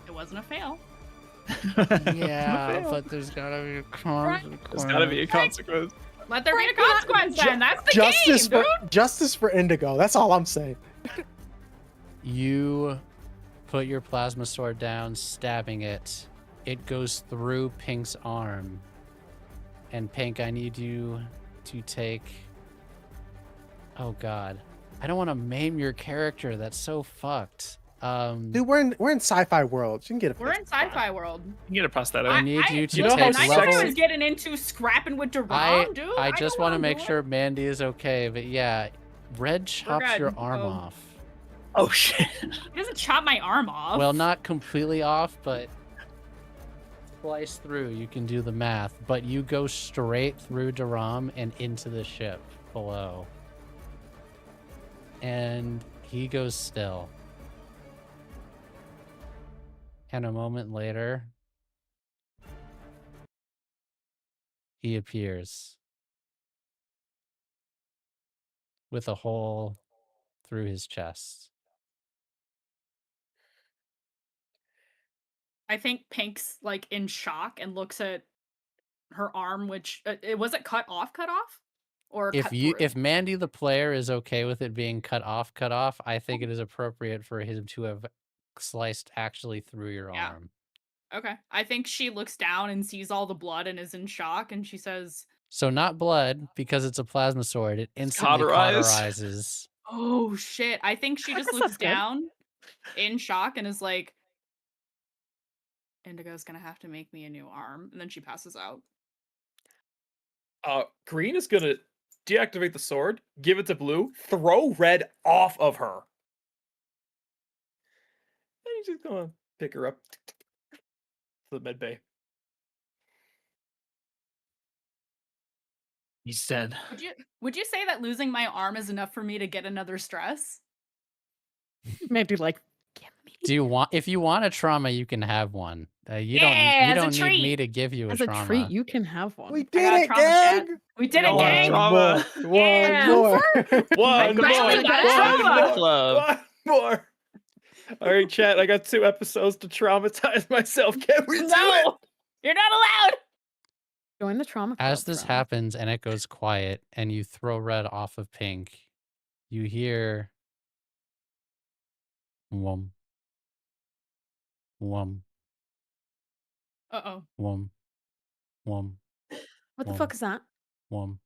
It wasn't a fail. Yeah, but there's got to be a consequence. There's gotta be a consequence. Let there be a consequence then. That's the Justice game, for dude. justice for Indigo. That's all I'm saying. You put your plasma sword down, stabbing it. It goes through Pink's arm. And Pink, I need you to take... Oh, God. I don't want to maim your character. That's so fucked. Dude, we're in sci-fi world. You can get a We're in sci-fi world. You can get a prosthetic. I need you to You know how take I level... thought I was getting into scrapping with Daram, dude. I just know want what to I'm make doing. sure Mandy is okay, but yeah, Red chops good. your arm Oh. off. Oh shit. He doesn't chop my arm off. Well, not completely off, but slice through. You can do the math, but you go straight through Daram and into the ship below. And he goes still. And a moment later, he appears with a hole through his chest. I think Pink's like in shock and looks at her arm, which was it cut off, or cut through? If Mandy the player is okay with it being cut off, I think it is appropriate for him to have sliced actually through your Yeah. arm. Okay, I think she looks down and sees all the blood and is in shock, and she says, So not blood, because it's a plasma sword. It instantly Cauterize. cauterizes. "Oh shit!" I think she I just guess looks that's good. down, in shock, and is like, "Indigo's gonna have to make me a new arm," and then she passes out. Green is gonna deactivate the sword, give it to Blue, throw Red off of her. And he's just gonna pick her up to the med bay. He's dead. Would you say that losing my arm is enough for me to get another stress? Maybe like, give me Do you want? If you want a trauma, you can have one. You Yeah, don't. as You a don't need me treat. to give you a as a trauma. treat, you can have one. We got did a it, trauma gang! chat. We did it, One gang! trauma. Yeah. One more. One Finally more! got One trauma. more! Club. One more! All right, chat. I got 2 episodes to traumatize myself. Can we do it? No, you're not allowed. Join the trauma. As club, this bro. happens and it goes quiet, and you throw Red off of Pink, you hear, "Wum, wum, Uh-oh. wum, wum, What the Wum. fuck is that? wum,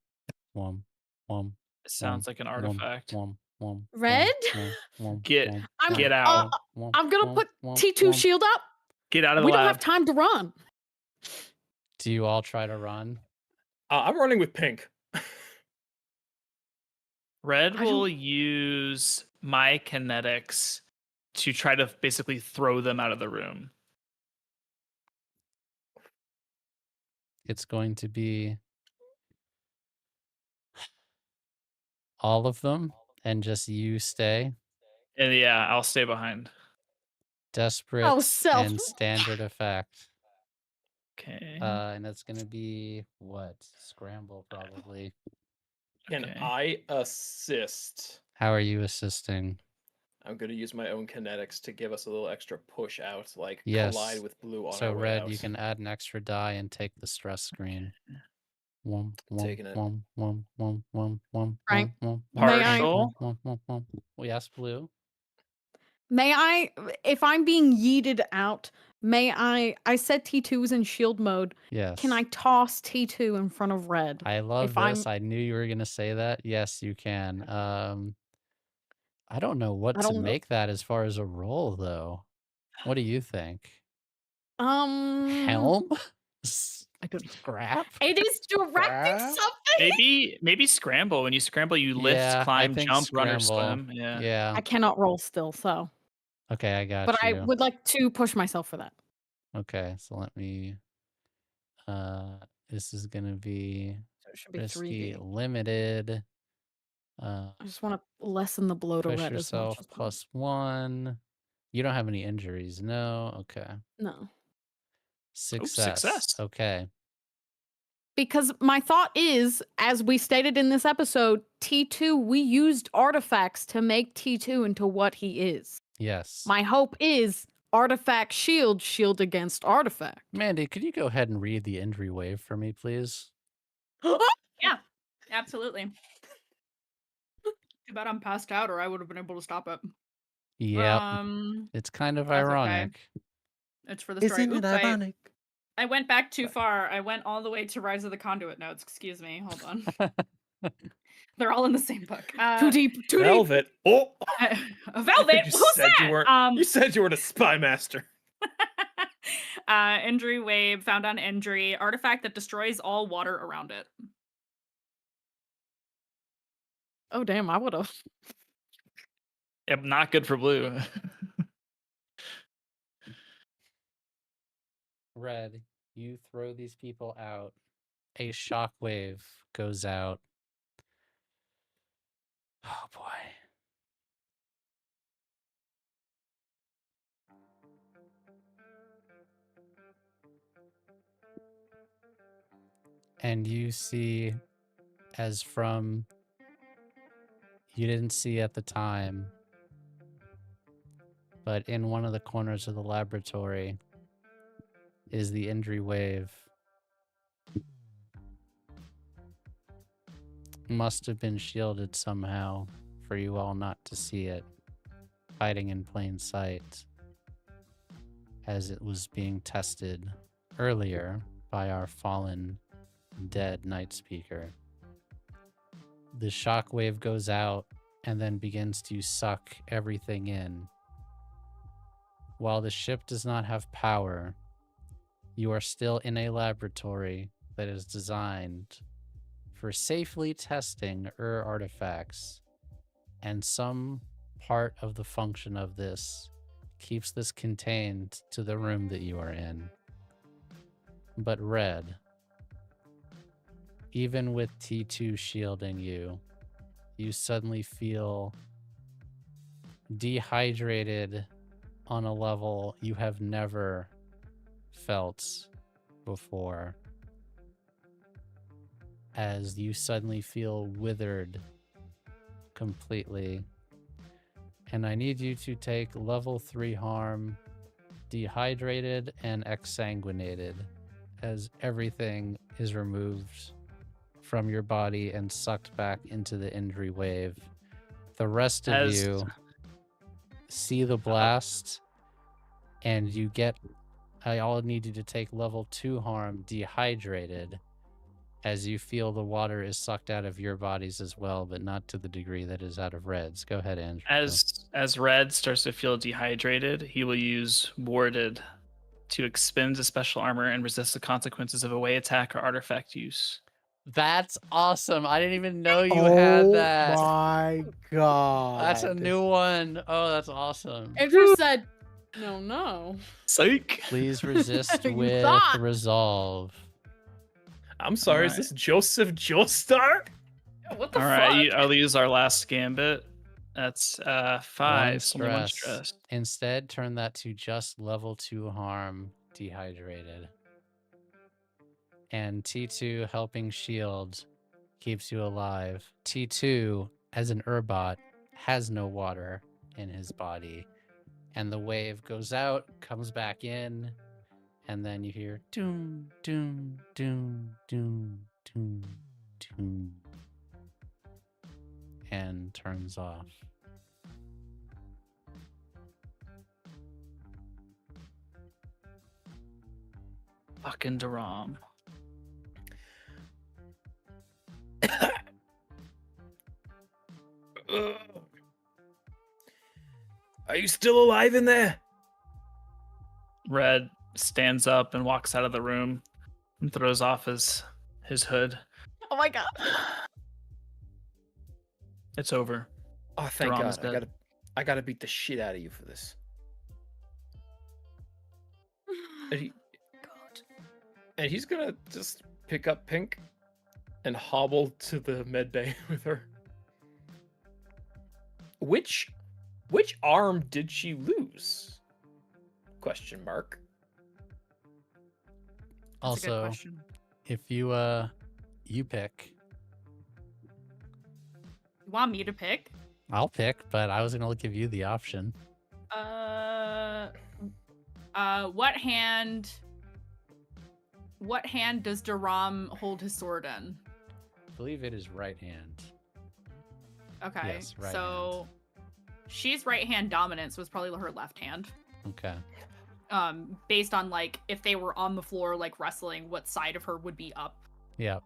wum, wum." It sounds like an artifact. Red? Get- I'm, Get out. I'm gonna put T2 shield up. Get out of the We don't lab. have time to run. Do you all try to run? I'm running with Pink. Red I will use my kinetics to try to basically throw them out of the room. It's going to be all of them, and just you stay. And yeah, I'll stay behind. Desperate self. and standard effect. Okay. And it's going to be what? Scramble, probably. Can Okay. I assist? How are you assisting? I'm going to use my own kinetics to give us a little extra push out, like Yes. collide with Blue on So our way Red, out. you can add an extra die and take the stress screen. Wum, wum, Taking it. wum, wum, wum, wum, wum, Right. Yes, Blue. May I, if I'm being yeeted out, I said T2 was in shield mode. Yes. Can I toss T2 in front of Red? I love if this. I'm- I knew you were going to say that. Yes, you can. I don't know what I to don't know. make that as far as a roll, though. What do you think? Helm? I don't know. Scrap? It is directing Crap. something. Maybe scramble. When you scramble, you lift, Yeah, I climb, think jump, run, or scramble. swim. Yeah. Yeah. I cannot roll still, so. Okay, I got But I you. would like to push myself for that. Okay, so let me. This is gonna be So it should be risky 3D. limited. I just want to lessen the blow to Push Red as much yourself as possible. +1. You don't have any injuries, no? Okay. No. Success. Okay. Because my thought is, as we stated in this episode, T2, we used artifacts to make T2 into what he is. Yes. My hope is artifact shield against artifact. Mandy, could you go ahead and read the injury wave for me, please? Yeah, absolutely. Too bad I'm passed out, or I would have been able to stop it. Yep. It's kind of that's okay. ironic. It's for the story. Isn't it Oops, ironic? I went back too far. I went all the way to Rise of the Conduit notes. Excuse me. Hold on. They're all in the same book. Too deep. Too deep. Velvet. Oh, Velvet. you Who's said that? you were. You said you were the spy master. Injury wave found on injury. Artifact that destroys all water around it. Oh, damn. I would have. Yep, not good for Blue. Red, you throw these people out. A shockwave goes out. Oh boy. And you see, as from, you didn't see at the time, but in one of the corners of the laboratory is the injury wave. Must have been shielded somehow for you all not to see it, hiding in plain sight, as it was being tested earlier by our fallen dead night speaker. The shockwave goes out and then begins to suck everything in. While the ship does not have power, you are still in a laboratory that is designed for safely testing artifacts, and some part of the function of this keeps this contained to the room that you are in. But Red, even with T2 shielding you, you suddenly feel dehydrated on a level you have never felt before, as you suddenly feel withered completely. And I need you to take level 3 harm, dehydrated and exsanguinated, as everything is removed from your body and sucked back into the injury wave. The rest of you see the blast, and you get, I all need you to take level 2 harm, dehydrated, as you feel the water is sucked out of your bodies as well, but not to the degree that is out of Red's. Go ahead, Andrew. As Red starts to feel dehydrated, he will use Warded to expend his special armor and resist the consequences of away attack or artifact use. That's awesome. I didn't even know you had that. Oh my god. That's a new one. Oh, that's awesome. Andrew said, no. Psych. Please resist You with thought. resolve. I'm sorry. Is Alright. this Joseph Joestar? What the All fuck? right, I'll use our last gambit. That's 5. One Only one stress. stress. Instead, turn that to just level 2 harm, dehydrated. And T2 helping shield keeps you alive. T2, as an Urbot, has no water in his body. And the wave goes out, comes back in, and then you hear doom, doom, doom, doom, doom, doom, and turns off. Fucking Daram. Are you still alive in there? Red stands up and walks out of the room and throws off his hood. Oh my god. It's over. Oh, thank Daram's God. dead. I gotta beat the shit out of you for this. And, and he's gonna just pick up Pink and hobble to the med bay with her. Which arm did she lose? Question mark. That's a good Also, question. if you pick, You want me to pick? I'll pick, but I was gonna give you the option. What hand? What hand does Daram hold his sword in? I believe it is right hand. Okay, Yes, right so she's right hand dominant, so it's probably her left hand. Okay. Based on like if they were on the floor like wrestling, what side of her would be up Yeah.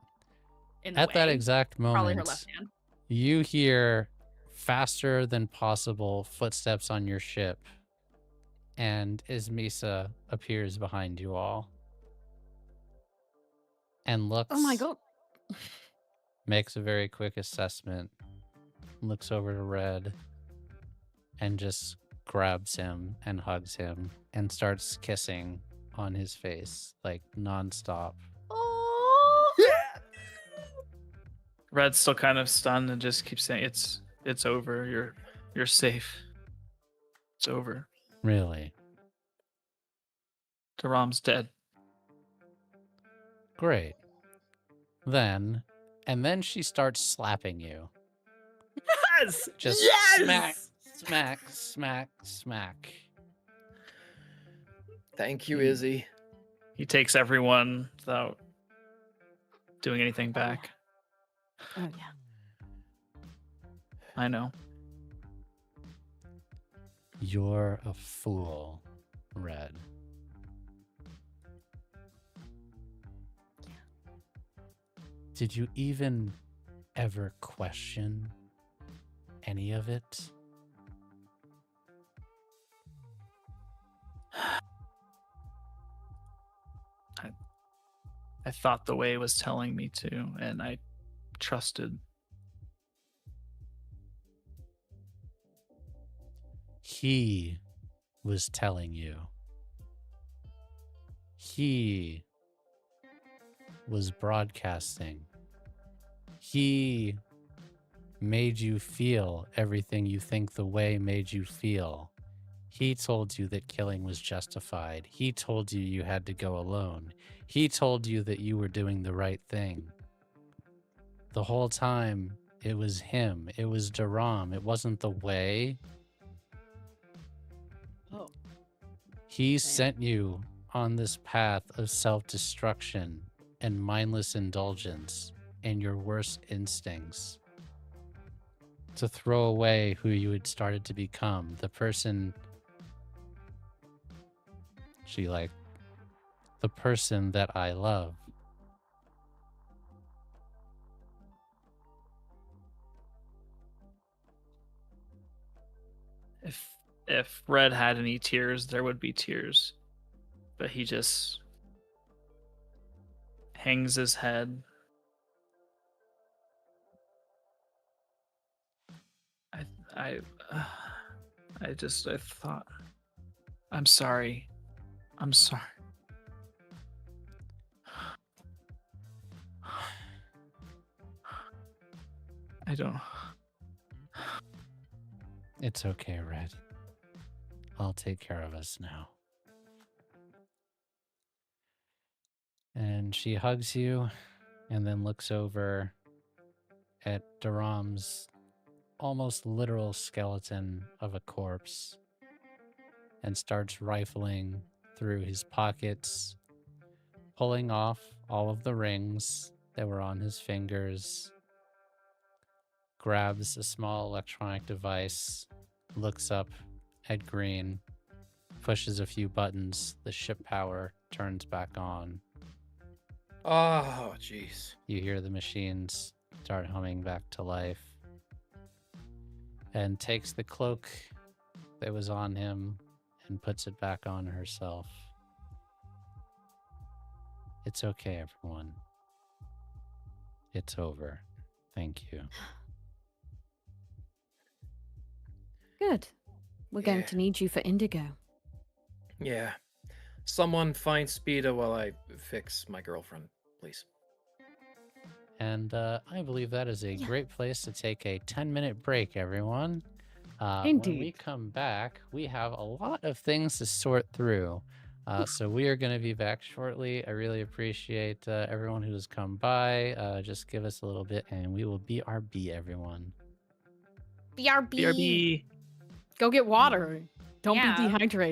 in the At that way? exact Probably her moment, left hand. you hear faster than possible footsteps on your ship, and Ismisa appears behind you all and looks. Oh my god. Makes a very quick assessment, looks over to Red, and just grabs him and hugs him and starts kissing on his face like nonstop. Oh. Red's still kind of stunned and just keeps saying, "It's over. You're safe. It's over. Really? Daram's dead." Great. And then she starts slapping you. Yes! Just smack, smack, smack, smack. Thank you, Izzy. He takes everyone without doing anything back. Oh yeah. I know. You're a fool, Red. Did you even ever question any of it? I thought the way was telling me to, and I trusted. He was telling you. He was broadcasting. He made you feel everything you think the way made you feel. He told you that killing was justified. He told you you had to go alone. He told you that you were doing the right thing. The whole time, it was him. It was Daram. It wasn't the way. Oh. He sent you on this path of self-destruction and mindless indulgence and your worst instincts to throw away who you had started to become, the person the person that I love. If Red had any tears, there would be tears. But he just hangs his head. I thought, I'm sorry. I'm sorry. I don't. It's okay, Red. I'll take care of us now. And she hugs you and then looks over at Daram's almost literal skeleton of a corpse and starts rifling through his pockets, pulling off all of the rings that were on his fingers, grabs a small electronic device, looks up at Green, pushes a few buttons, the ship power turns back on, Oh, jeez. You hear the machines start humming back to life, and takes the cloak that was on him and puts it back on herself. It's okay, everyone. It's over. Thank you. Good. We're going Yeah. to need you for Indigo. Yeah. Someone find Speeda while I fix my girlfriend, please. And I believe that is a Yeah. great place to take a 10-minute break, everyone. When we Indeed. come back, we have a lot of things to sort through. So we are going to be back shortly. I really appreciate everyone who has come by. Just give us a little bit and we will BRB, everyone. BRB. BRB. Go get water. Don't Yeah. be dehydrated.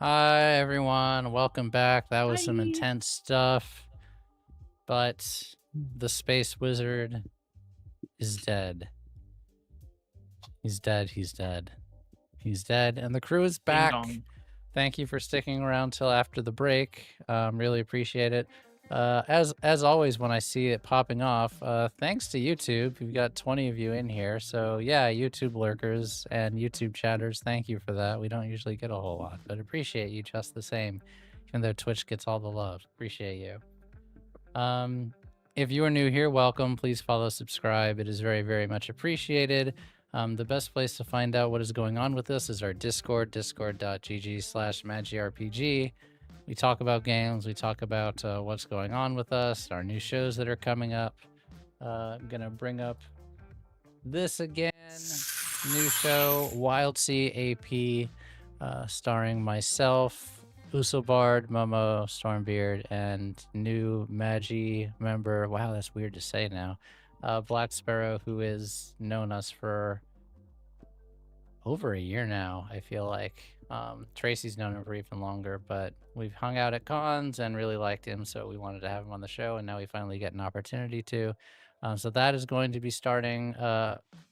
Hi, everyone. Welcome back. That was some Hi. intense stuff. But the space wizard is dead. He's dead. He's dead. He's dead. And the crew is Ding back. dong. Thank you for sticking around till after the break. Really appreciate it. As always, when I see it popping off, thanks to YouTube, we've got 20 of you in here. So yeah, YouTube lurkers and YouTube chatters, thank you for that. We don't usually get a whole lot, but appreciate you just the same, even though Twitch gets all the love. Appreciate you. If you are new here, welcome. Please follow, subscribe. It is very, very much appreciated. The best place to find out what is going on with this is our Discord, discord.gg/magirpg. We talk about games, we talk about what's going on with us, our new shows that are coming up. I'm going to bring up this again. New show, Wild Sea AP, starring myself, Usobard, Momo, Stormbeard, and new Magi member. Wow, that's weird to say now. Black Sparrow, who has known us for over a year now, I feel like. Tracy's known him for even longer, but we've hung out at cons and really liked him, so we wanted to have him on the show, and now we finally get an opportunity to. So that is going to be starting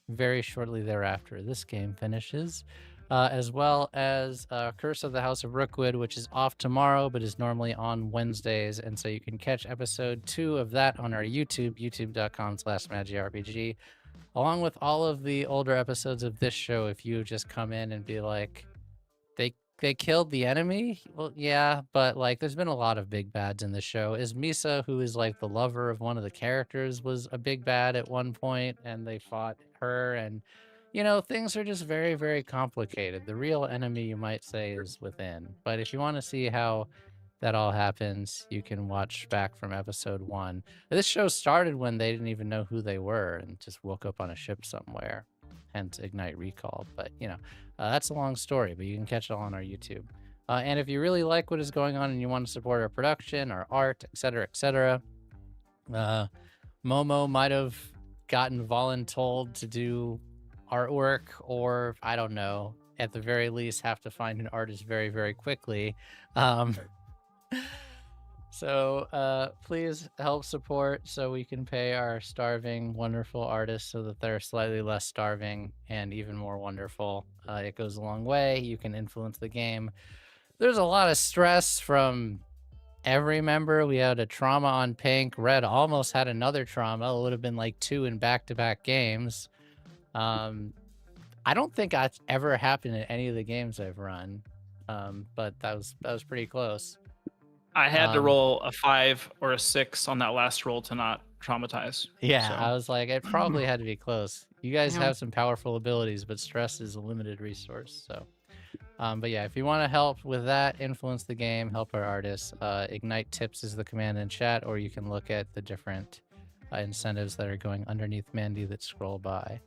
very shortly thereafter this game finishes, as well as Curse of the House of Rookwood, which is off tomorrow, but is normally on Wednesdays, and so you can catch episode 2 of that on our YouTube, youtube.com/magirpg. Along with all of the older episodes of this show, if you just come in and be like, they killed the enemy? Well, yeah, but like there's been a lot of big bads in the show. Is Misa, who is like the lover of one of the characters, was a big bad at one point, and they fought her, and you know, things are just very, very complicated. The real enemy, you might say, is within. But if you want to see how that all happens, you can watch back from episode 1. This show started when they didn't even know who they were and just woke up on a ship somewhere, hence Ignite Recall. But you know, that's a long story, but you can catch it all on our YouTube. And if you really like what is going on and you want to support our production, our art, etc., Momo might have gotten voluntold to do artwork, or I don't know, at the very least have to find an artist very, very quickly. So please help support so we can pay our starving, wonderful artists so that they're slightly less starving and even more wonderful. It goes a long way. You can influence the game. There's a lot of stress from every member. We had a trauma on Pink. Red almost had another trauma. It would have been like 2 in back-to-back games. I don't think that's ever happened in any of the games I've run, but that was pretty close. I had to roll a 5 or a 6 on that last roll to not traumatize. Yeah, so. I was like, it probably had to be close. You guys have some powerful abilities, but stress is a limited resource. So, but yeah, if you want to help with that, influence the game, help our artists, Ignite Tips is the command in chat, or you can look at the different incentives that are going underneath Mandy that scroll by.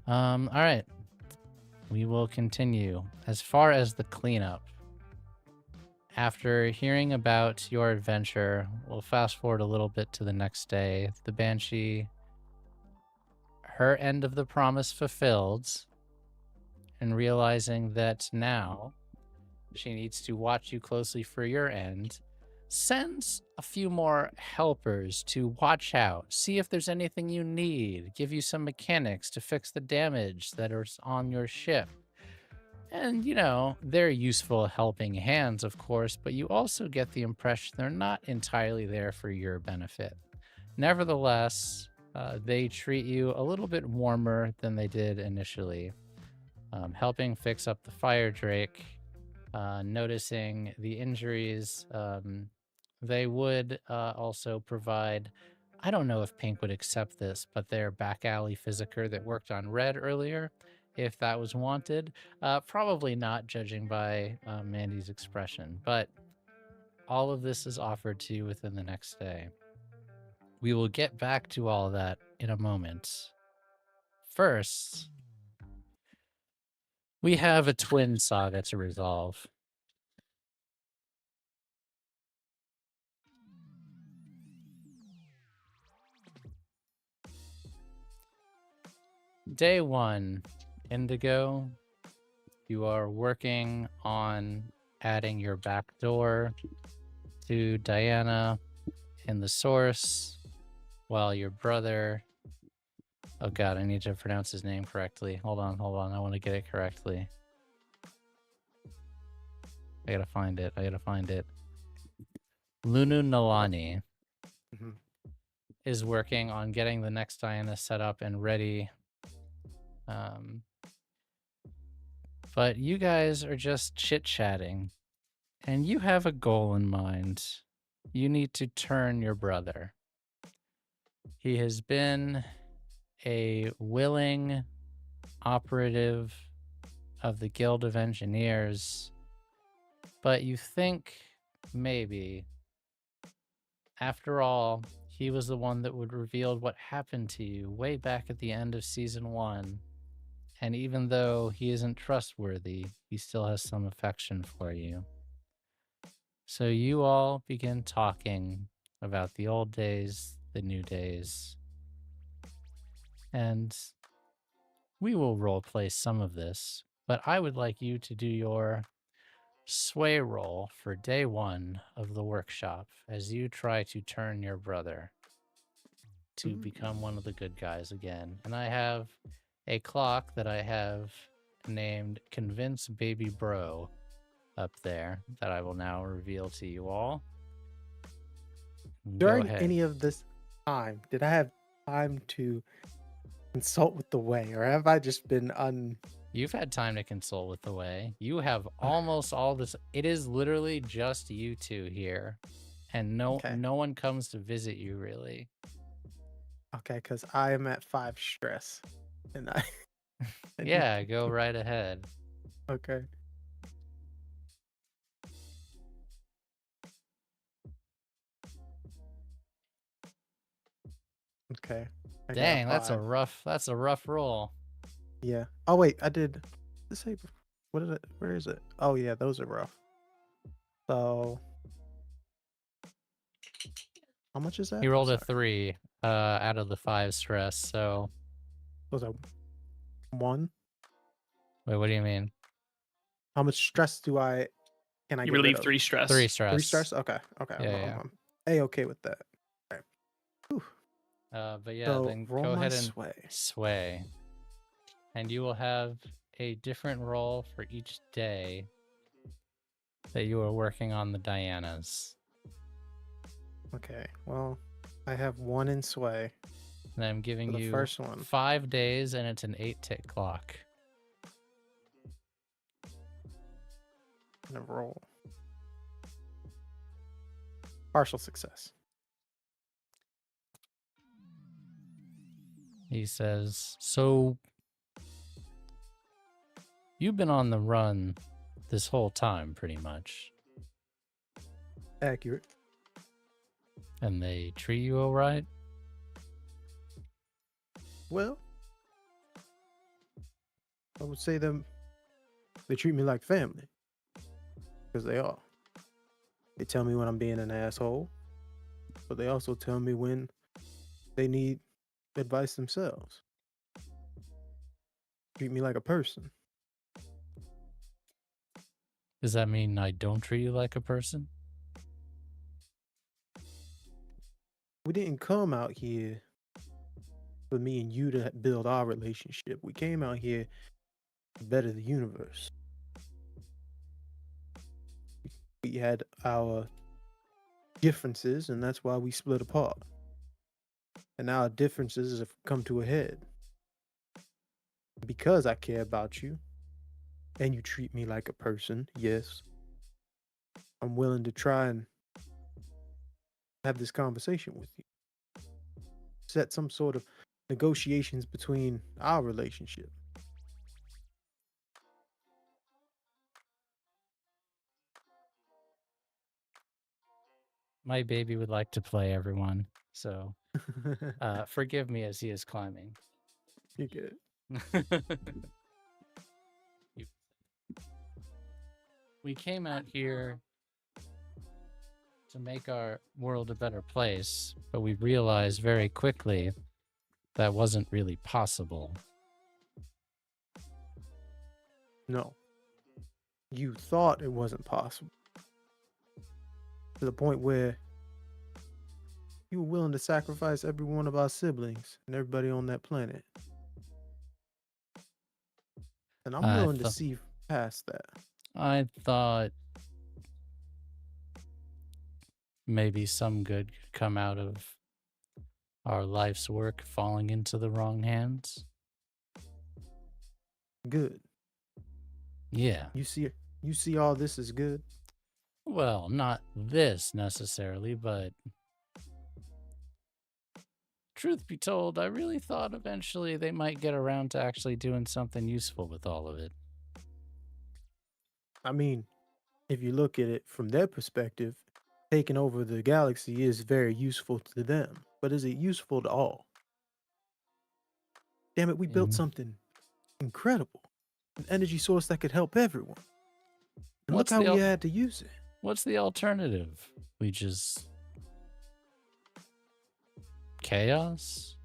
All right, we will continue. As far as the cleanup, after hearing about your adventure, we'll fast forward a little bit to the next day. The Banshee, her end of the promise fulfilled, and realizing that now she needs to watch you closely for your end, sends a few more helpers to watch out, see if there's anything you need, give you some mechanics to fix the damage that is on your ship. And, you know, they're useful helping hands, of course, but you also get the impression they're not entirely there for your benefit. Nevertheless, they treat you a little bit warmer than they did initially, helping fix up the Firedrake, noticing the injuries. They would also provide, I don't know if Pink would accept this, but their back alley physiker that worked on Red earlier, if that was wanted. Probably not, judging by Mandy's expression, but all of this is offered to you within the next day. We will get back to all that in a moment. First, we have a twin saga to resolve. Day 1, Indigo. You are working on adding your back door to Diana in the source, while your brother... Oh god, I need to pronounce his name correctly. Hold on, I want to get it correctly. I gotta find it. Lunu Nalani Mhm. is working on getting the next Diana set up and ready. But you guys are just chit-chatting, and you have a goal in mind. You need to turn your brother. He has been a willing operative of the Guild of Engineers, but you think maybe, after all, he was the one that would reveal what happened to you way back at the end of Season 1. And even though he isn't trustworthy, he still has some affection for you. So you all begin talking about the old days, the new days, and we will roleplay some of this, but I would like you to do your sway roll for day 1 of the workshop as you try to turn your brother to become one of the good guys again. And I have a clock that I have named Convince Baby Bro up there that I will now reveal to you all. Go During ahead. any of this time, did I have time to consult with the way, or have I just been You've had time to consult with the way. You have almost all this. It is literally just you two here, and no one comes to visit you really. Okay, because I am at 5 stress, and I Yeah, go right ahead. Okay. Okay. I got Dang, that's a 5. rough roll. Yeah. Oh wait, I did. Let's say, what is it? Where is it? Oh yeah, those are rough. So, how much is that? He rolled Oh, a 3 out of the 5 stress. So was a 1. wait, what do you mean? How much stress can I You get rid relieve of? 3 stress. 3 stress. 3 stress. Okay. Okay. Yeah, I'm A-okay with that. All right. Whew. But yeah, So then roll go my ahead and sway. sway. And you will have a different roll for each day that you are working on the Dianas. Okay. Well, I have 1 in sway. And I'm giving For the you first one. 5 days, and it's an 8-tick clock. And a roll. Partial success. He says, so you've been on the run this whole time, pretty much. Accurate. And they treat you all right? Well, I would say they treat me like family. Because they are. They tell me when I'm being an asshole, but they also tell me when they need advice themselves. Treat me like a person. Does that mean I don't treat you like a person? We didn't come out here for me and you to build our relationship. We came out here to better the universe. We had our differences, and that's why we split apart. And now our differences have come to a head. Because I care about you, and you treat me like a person, yes, I'm willing to try and have this conversation with you. Set some sort of negotiations between our relationship. My baby would like to play, everyone. So forgive me as he is climbing. You get it. We came out here to make our world a better place, but we realized very quickly that wasn't really possible. No. you thought it wasn't possible. To the point where you were willing to sacrifice every one of our siblings and everybody on that planet. And I'm I willing to thought see past that. I thought maybe some good could come out of our life's work falling into the wrong hands. Good. Yeah. You see all this is good? Well, not this necessarily, but truth be told, I really thought eventually they might get around to actually doing something useful with all of it. I mean, if you look at it from their perspective, taking over the galaxy is very useful to them. But is it useful to all? Damn it, we built Mm. something incredible. An energy source that could help everyone. And look What's how the we al- had to use it. What's the alternative? We just chaos?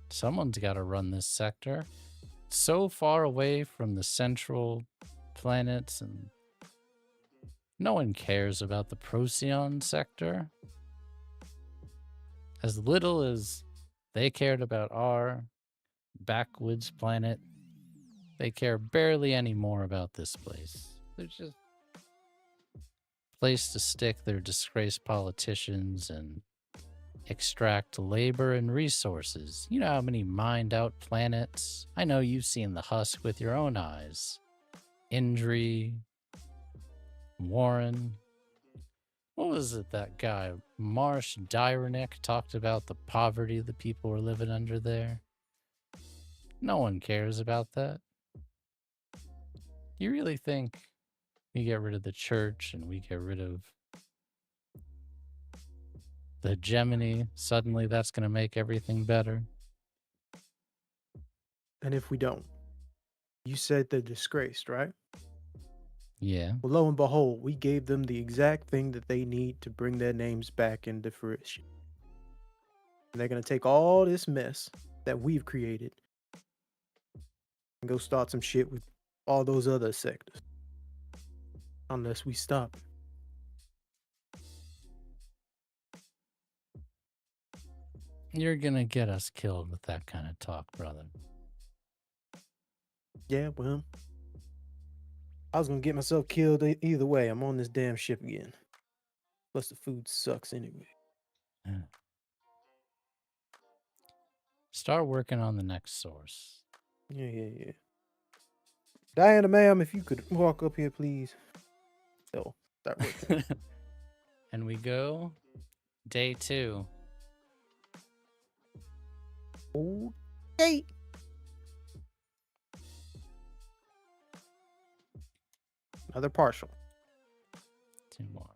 Someone's got to run this sector. So far away from the central planets, and no one cares about the Procyon sector. As little as they cared about our backwoods planet, they care barely any more about this place. They're just a place to stick their disgraced politicians and extract labor and resources. You know how many mined out planets? I know you've seen the husk with your own eyes. Indri, Warren. What was it that guy, Marsh Dyrenick, talked about the poverty the people were living under there? No one cares about that. You really think we get rid of the church and we get rid of the hegemony, suddenly that's going to make everything better? And if we don't, you said they're disgraced, right? Yeah. Well, lo and behold, we gave them the exact thing that they need to bring their names back into fruition. And they're going to take all this mess that we've created and go start some shit with all those other sectors. Unless we stop it. You're going to get us killed with that kind of talk, brother. Yeah, well, I was going to get myself killed either way. I'm on this damn ship again. Plus the food sucks anyway. Yeah. Start working on the next source. Yeah. Diana, ma'am, if you could walk up here, please. So, start working. And we go day 2. Okay. Another partial. 2 more.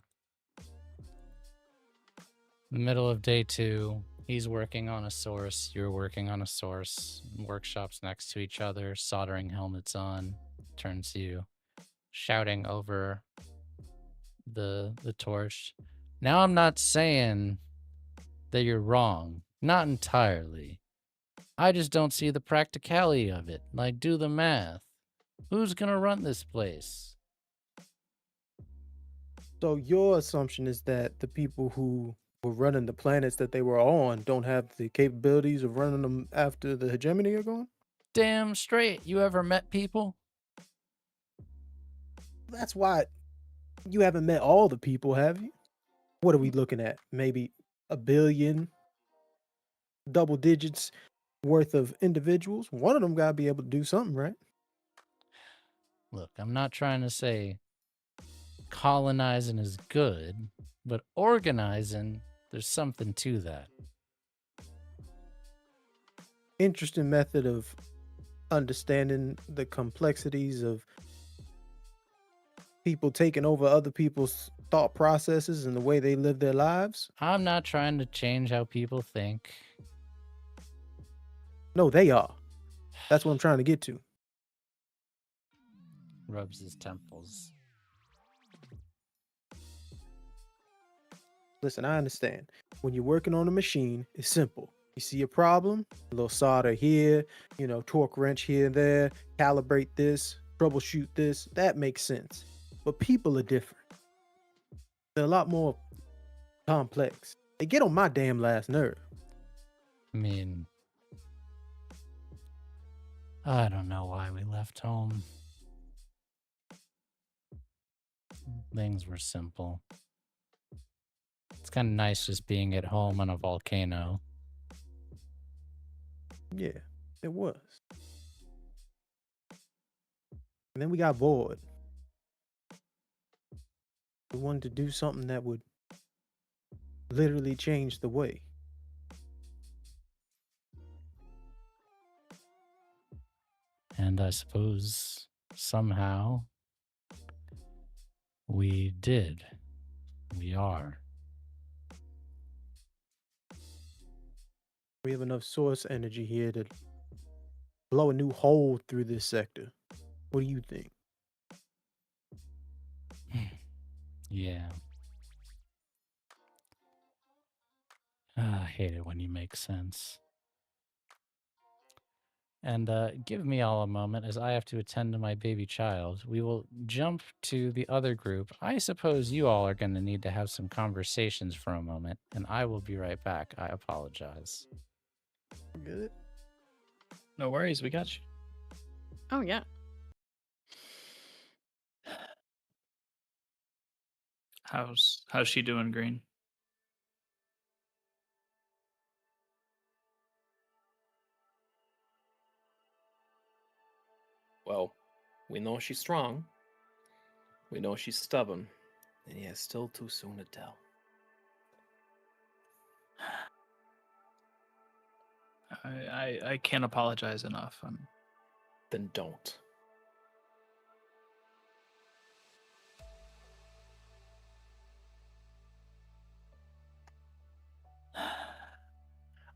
The middle of day 2, he's working on a source, you're working on a source, workshops next to each other, soldering helmets on, turns to you, shouting over the torch. Now I'm not saying that you're wrong, not entirely. I just don't see the practicality of it. Like, do the math. Who's gonna run this place? So your assumption is that the people who were running the planets that they were on don't have the capabilities of running them after the hegemony are gone? Damn straight. You ever met people? That's why you haven't met all the people, have you? What are we looking at? Maybe a billion, double digits worth of individuals? One of them got to be able to do something, right? Look, I'm not trying to say colonizing is good, but organizing, there's something to that. Interesting method of understanding the complexities of people taking over other people's thought processes and the way they live their lives. I'm not trying to change how people think. No, they are. That's what I'm trying to get to. Rubs his temples. Listen, I understand. When you're working on a machine, it's simple. You see a problem, a little solder here, torque wrench here and there, calibrate this, troubleshoot this. That makes sense. But people are different. They're a lot more complex. They get on my damn last nerve. I mean, I don't know why we left home. Things were simple. It's kind of nice just being at home on a volcano. Yeah, it was. And then we got bored. We wanted to do something that would literally change the way. And I suppose somehow we did. We are. We have enough source energy here to blow a new hole through this sector. What do you think? Yeah. I hate it when you make sense. And give me all a moment as I have to attend to my baby child. We will jump to the other group. I suppose you all are going to need to have some conversations for a moment, and I will be right back. I apologize. Good. No worries, we got you. Oh yeah. How's she doing, Green? Well, we know she's strong. We know she's stubborn. And yeah, still too soon to tell. I can't apologize enough. Then don't.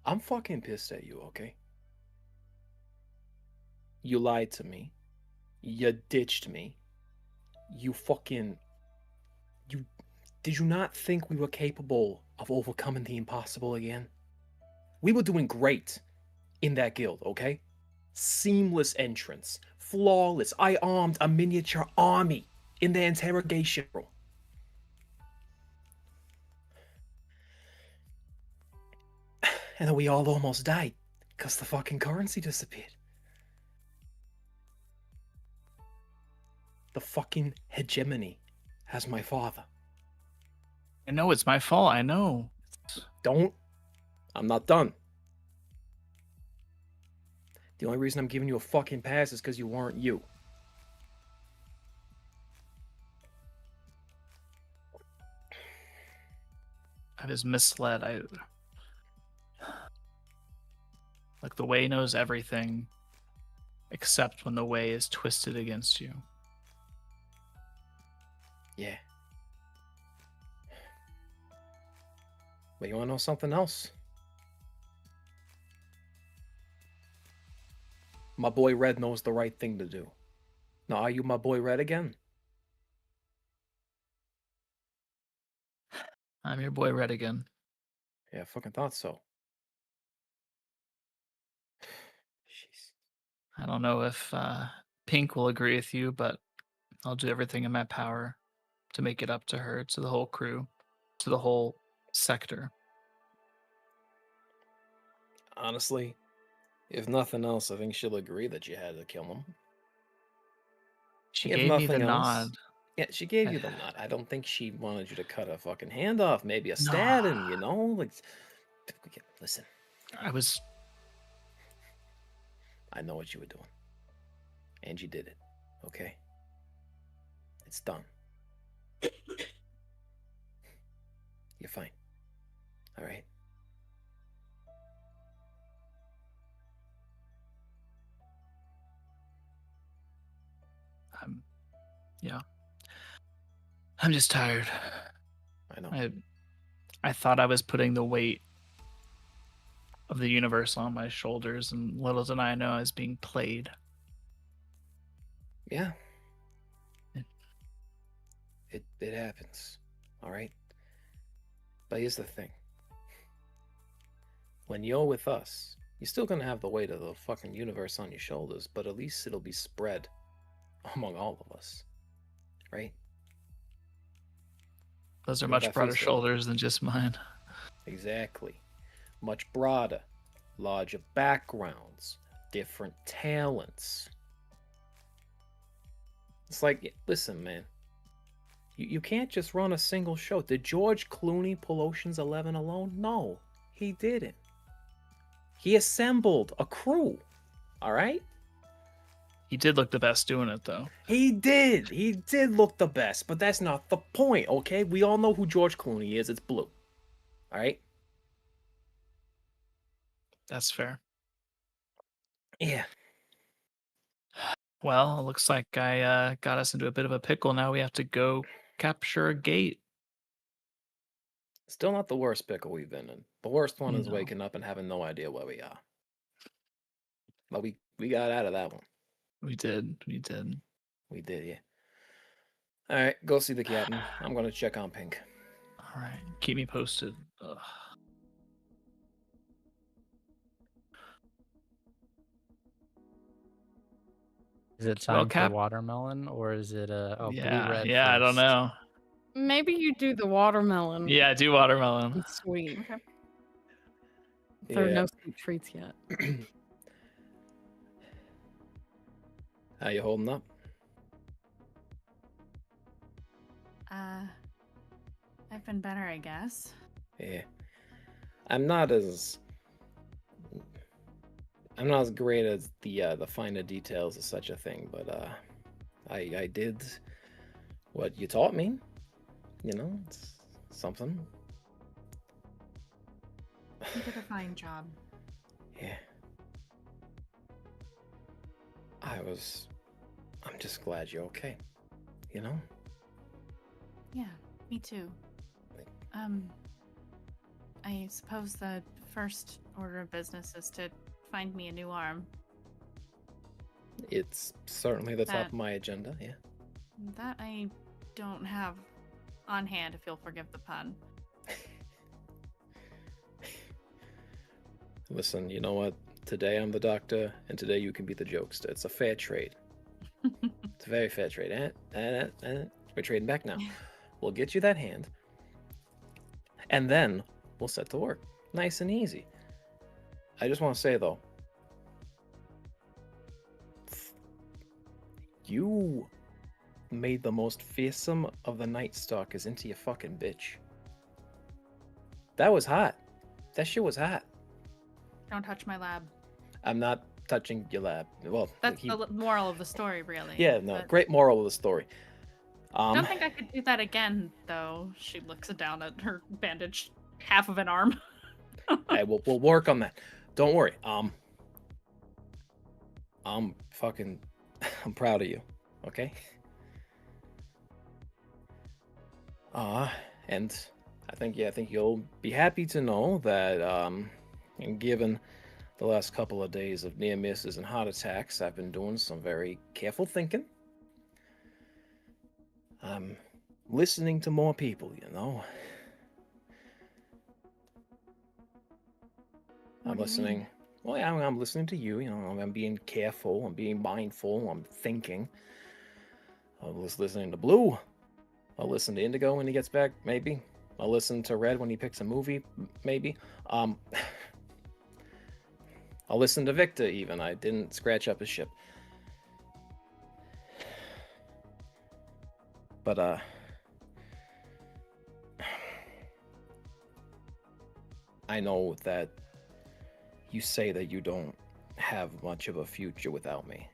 I'm fucking pissed at you, okay? You lied to me. You ditched me. You fucking... Did you not think we were capable of overcoming the impossible again? We were doing great in that guild, okay? Seamless entrance. Flawless. I armed a miniature army in the interrogation room. And then we all almost died because the fucking currency disappeared. The fucking hegemony has my father. I know it's my fault. I know. Don't. I'm not done. The only reason I'm giving you a fucking pass is because you weren't you. I was misled. Like the way knows everything, except when the way is twisted against you. Yeah. But you wanna know something else? My boy Red knows the right thing to do. Now, are you my boy Red again? I'm your boy Red again. Yeah, I fucking thought so. Jeez. I don't know if Pink will agree with you, but I'll do everything in my power to make it up to her, to the whole crew, to the whole sector. Honestly, if nothing else, I think she'll agree that you had to kill him. She If gave me the nothing else- nod. Yeah, she gave you the nod. I don't think she wanted you to cut a fucking hand off, maybe a No. stabbing, you know? Like, listen, I was I know what you were doing. And you did it, okay? It's done. You're fine. All right? yeah. I'm just tired. I know. I thought I was putting the weight of the universe on my shoulders, and little did I know I was being played. Yeah. It happens. All right? But here's the thing. When you're with us, you're still gonna have the weight of the fucking universe on your shoulders, but at least it'll be spread among all of us. Right? Those are What much that broader face look? shoulders than just mine. Exactly. Much broader, larger backgrounds, different talents. It's like, listen, man. You can't just run a single show. Did George Clooney pull Ocean's 11 alone? No, he didn't. He assembled a crew. All right? He did look the best doing it, though. He did. He did look the best, but that's not the point, okay? We all know who George Clooney is. It's Blue. All right? That's fair. Yeah. Well, it looks like I got us into a bit of a pickle. Now we have to go capture a gate. Still not the worst pickle we've been in. The worst one is No. waking up and having no idea where we are. But we got out of that one. We did. We did. We did, yeah. All right, go see the captain. I'm gonna check on Pink. All right. Keep me posted. Ugh. Is it Well, time for watermelon or is it blue red? Yeah, I don't first? know. Maybe you do the watermelon. Yeah, do watermelon. and sweet. Okay. There are Yeah. no sweet treats yet. How you holding up? I've been better, I guess. Yeah. I'm not as great as the finer details of such a thing, but I did what you taught me. You know, it's something. You did a fine job. Yeah. I'm just glad you're okay. You know? Yeah, me too. I suppose the first order of business is to find me a new arm. It's certainly the top That- of my agenda, yeah. That I don't have on hand, if you'll forgive the pun. Listen, you know what? Today I'm the doctor, and today you can be the jokester. It's a fair trade. It's a very fair trade. We're trading back now. We'll get you that hand, and then we'll set to work. Nice and easy. I just want to say, though, you made the most fearsome of the Night Stalkers into your fucking bitch. That was hot. That shit was hot. Don't touch my lab. I'm not touching your lab. Well, That's the moral of the story, really. yeah, no, but great moral of the story. I don't think I could do that again, though. She looks down at her bandaged half of an arm. Hey, we'll work on that. Don't worry. I'm proud of you. Okay. And I think you'll be happy to know that and given the last couple of days of near misses and heart attacks, I've been doing some very careful thinking. I'm listening to more people, you know. What I'm do you listening. mean? Well, yeah, I'm listening to you. You know, I'm being careful. I'm being mindful. I'm thinking. I was listening to Blue. I'll listen to Indigo when he gets back. Maybe. I'll listen to Red when he picks a movie. Maybe. I'll listen to Victor. Even I didn't scratch up his ship. But I know that you say that you don't have much of a future without me.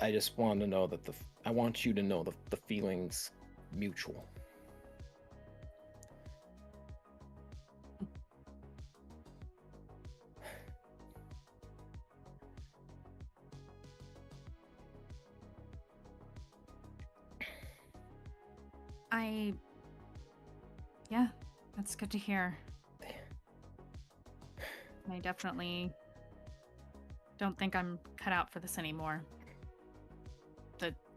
I just want to know that I want you to know the feeling's mutual. Yeah, that's good to hear. I definitely don't think I'm cut out for this anymore.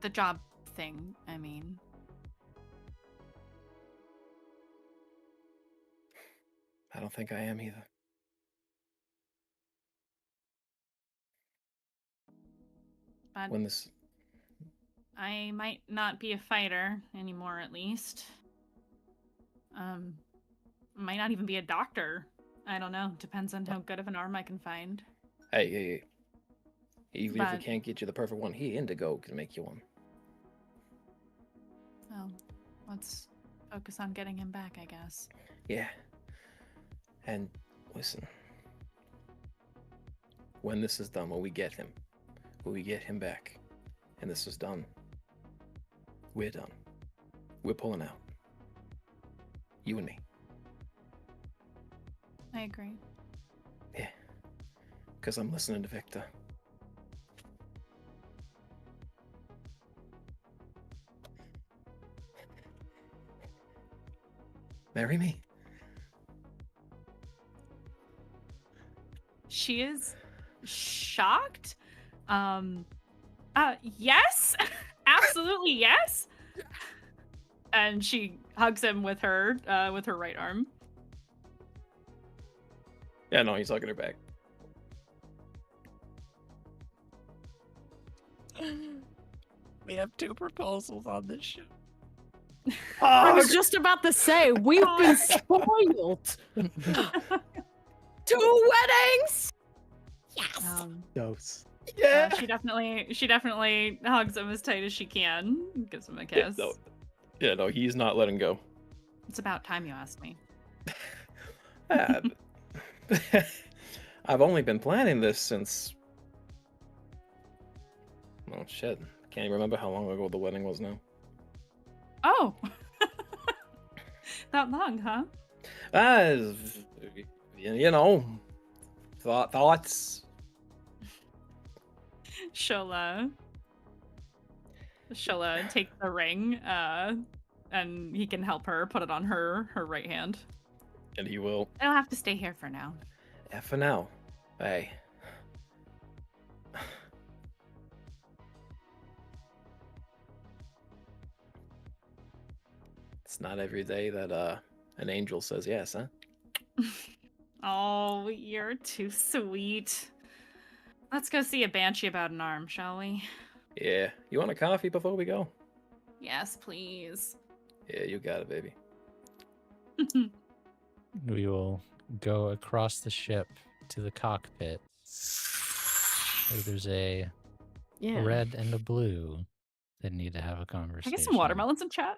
The job thing, I mean. I don't think I am either. But When this I might not be a fighter anymore, at least. Might not even be a doctor. I don't know. Depends on how good of an arm I can find. Hey. Even if we But- can't get you the perfect one, Indigo can make you one. Well, let's focus on getting him back, I guess. Yeah. And listen, when this is done, when we get him back, and this is done, we're done. We're pulling out. You and me. I agree. Yeah. Because I'm listening to Victor. Marry me. She is shocked. Yes, absolutely yes. And she hugs him with her right arm. Yeah, no, he's hugging her back. We have 2 proposals on this show. I was just about to say, we've been spoiled. 2 weddings. Yes. Dose. Yeah. She definitely hugs him as tight as she can. Gives him a kiss. No, he's not letting go. It's about time you asked me. I've only been planning this since. Oh shit! Can't even remember how long ago the wedding was now. Oh, that long, huh? You know, thoughts. She'll take the ring, and he can help her put it on her right hand. And he will. I'll have to stay here for now. Yeah, for now. Hey. It's not every day that an angel says yes, huh? Oh, you're too sweet. Let's go see a banshee about an arm, shall we? Yeah. You want a coffee before we go? Yes, please. Yeah, you got it, baby. We will go across the ship to the cockpit. Where there's a red and a blue that need to have a Can I conversation. get some watermelons in chat?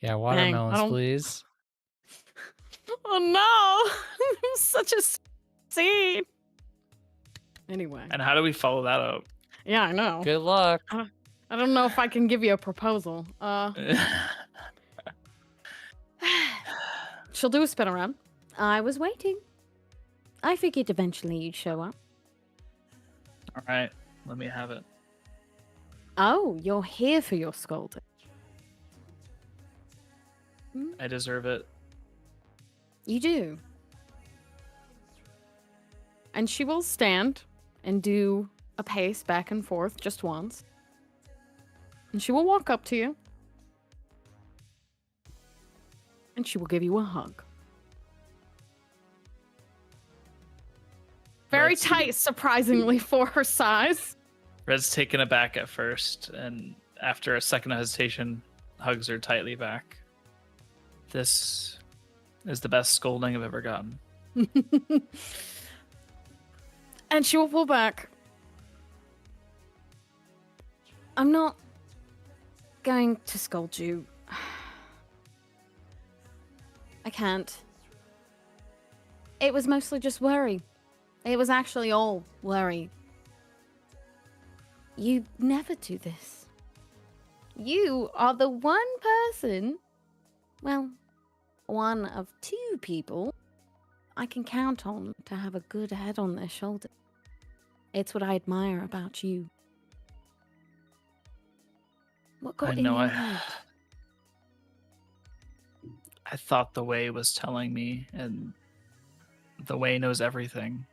Yeah, watermelons, don't- please. Oh no! I'm such a seed. Anyway. And how do we follow that up? Yeah, I know. Good luck. I don't know if I can give you a proposal. She'll do a spin around. I was waiting. I figured eventually you'd show up. All right, let me have it. Oh, you're here for your scolding. I deserve it. You do. And she will stand and do a pace back and forth just once. And she will walk up to you. And she will give you a hug. Very Red's- tight, surprisingly, for her size. Red's taken aback at first, and after a second of hesitation, hugs her tightly back. This is the best scolding I've ever gotten. And she will pull back. I'm not going to scold you. I can't. It was mostly just worry. It was actually all worry. You never do this. You are the one person, well, one of 2 people I can count on to have a good head on their shoulder. It's what I admire about you. What got I in know your head? I thought the way was telling me, and the way knows everything.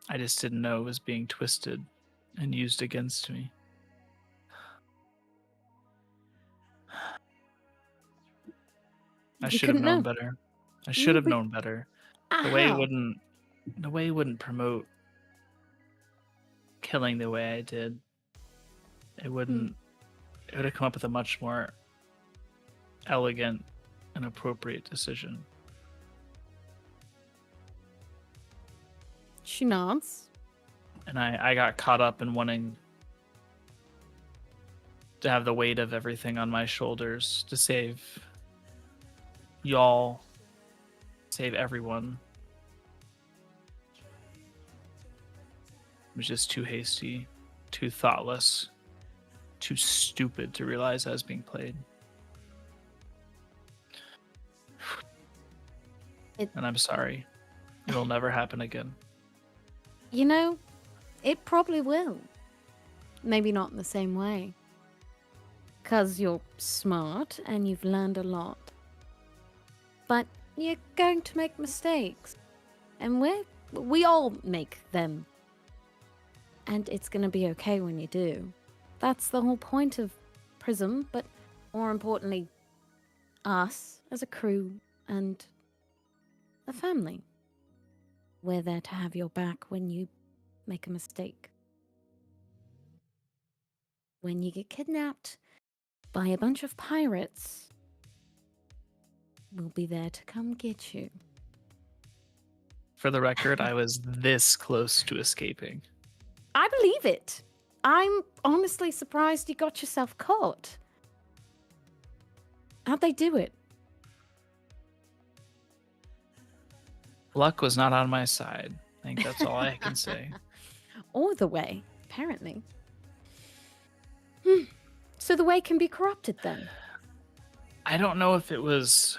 I just didn't know it was being twisted and used against me. I You should have couldn't known know. better. I should have would- known better. The way How? wouldn't promote killing the way I did. It wouldn't. It would have come up with a much more elegant an appropriate decision. She nods. And I got caught up in wanting to have the weight of everything on my shoulders to save y'all, save everyone. It was just too hasty, too thoughtless, too stupid to realize I was being played. And I'm sorry. It'll never happen again. You know, it probably will. Maybe not in the same way. Because you're smart and you've learned a lot. But you're going to make mistakes. And we all make them. And it's going to be okay when you do. That's the whole point of Prism, but more importantly, us as a crew and a family. We're there to have your back when you make a mistake. When you get kidnapped by a bunch of pirates, we'll be there to come get you. For the record, I was this close to escaping. I believe it. I'm honestly surprised you got yourself caught. How'd they do it? Luck was not on my side. I think that's all I can say. Or the way, apparently. So the way can be corrupted then? I don't know if it was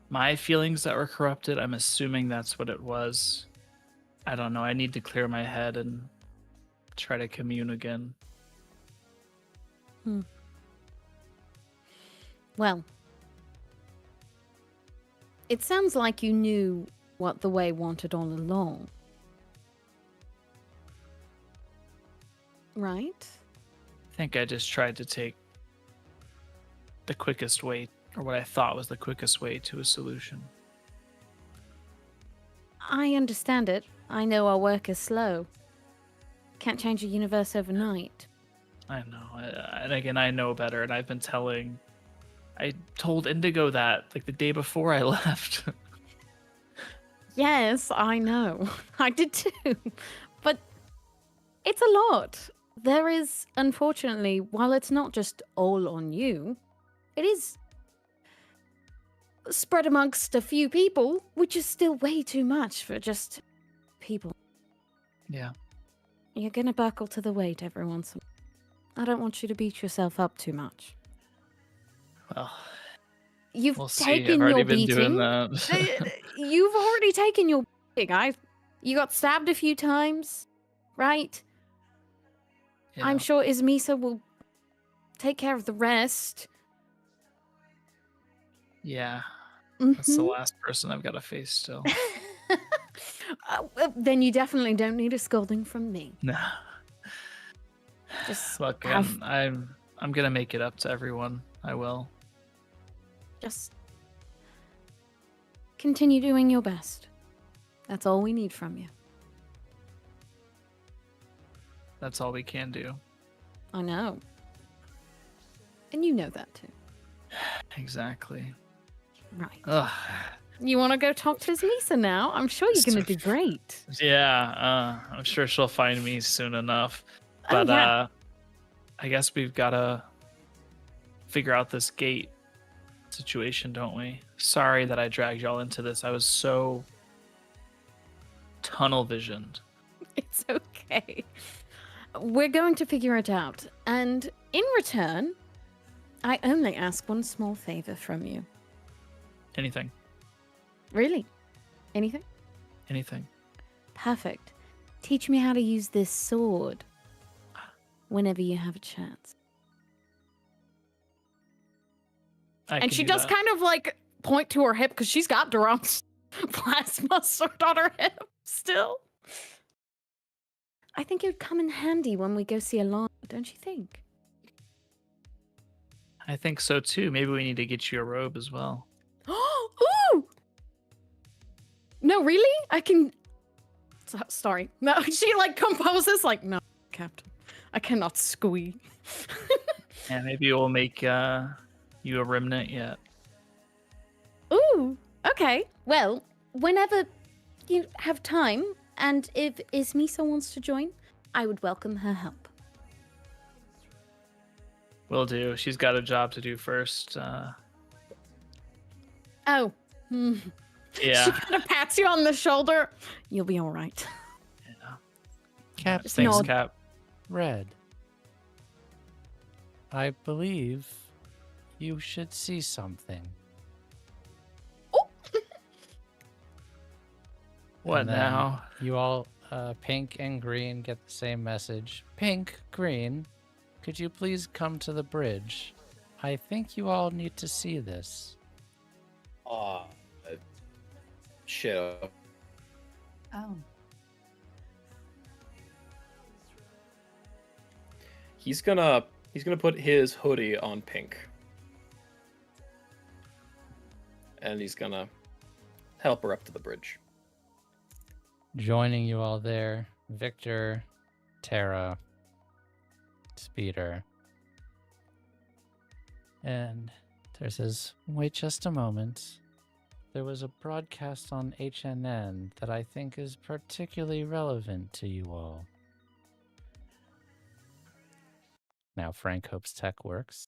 my feelings that were corrupted. I'm assuming that's what it was. I don't know. I need to clear my head and try to commune again. Well, it sounds like you knew what the Way wanted all along. Right? I think I just tried to take the quickest way, or what I thought was the quickest way to a solution. I understand it. I know our work is slow. Can't change a universe overnight. I know. And again, I know better, and I've been telling... I told Indigo that, like, the day before I left. Yes, I know. I did too. But it's a lot. There is, unfortunately, while it's not just all on you, it is spread amongst a few people, which is still way too much for just people. Yeah. You're gonna buckle to the weight every once in a while. I don't want you to beat yourself up too much. Well, You've we'll see. taken I've already your been beating. doing that. You've already taken your beating. You got stabbed a few times, right? Yeah. I'm sure Ismisa will take care of the rest. Yeah. That's the Mhm. last person I've got to face still. Well, then you definitely don't need a scolding from me. No. Just Look, have- I'm gonna make it up to everyone. I will. Just continue doing your best. That's all we need from you. That's all we can do. I know. And you know that too. Exactly. Right. Ugh. You want to go talk to Ismisa now? I'm sure you're going to do great. Yeah, I'm sure she'll find me soon enough. Oh, But yeah. I guess we've got to figure out this gate situation, don't we? Sorry that I dragged y'all into this. I was so tunnel visioned. It's okay. We're going to figure it out. And in return, I only ask one small favor from you. Anything. Really? Anything? Anything. Perfect. Teach me how to use this sword whenever you have a chance. I And can she do does that. kind of like point to her hip because she's got Durant's plasma sword on her hip still. I think it would come in handy when we go see Alana, don't you think? I think so too. Maybe we need to get you a robe as well. Ooh! No, really? I can. Sorry. No, she like composes like, no, Captain. I cannot squee. Yeah, maybe we'll make you a remnant yet. Oh, okay. Well, whenever you have time, and if Ismisa wants to join, I would welcome her help. Will do. She's got a job to do first. Oh. Yeah. She kind of pats you on the shoulder. You'll be all right. Yeah. Cap, Just Thanks, nod. Cap. Red. I believe you should see something. What And then now? You all, Pink and Green, get the same message. Pink, Green, could you please come to the bridge? I think you all need to see this. Shit. Oh. He's gonna put his hoodie on Pink. And he's gonna help her up to the bridge. Joining you all there, Victor, Tara, Speeder. And Tara says, wait just a moment. There was a broadcast on HNN that I think is particularly relevant to you all. Now Frank hopes tech works.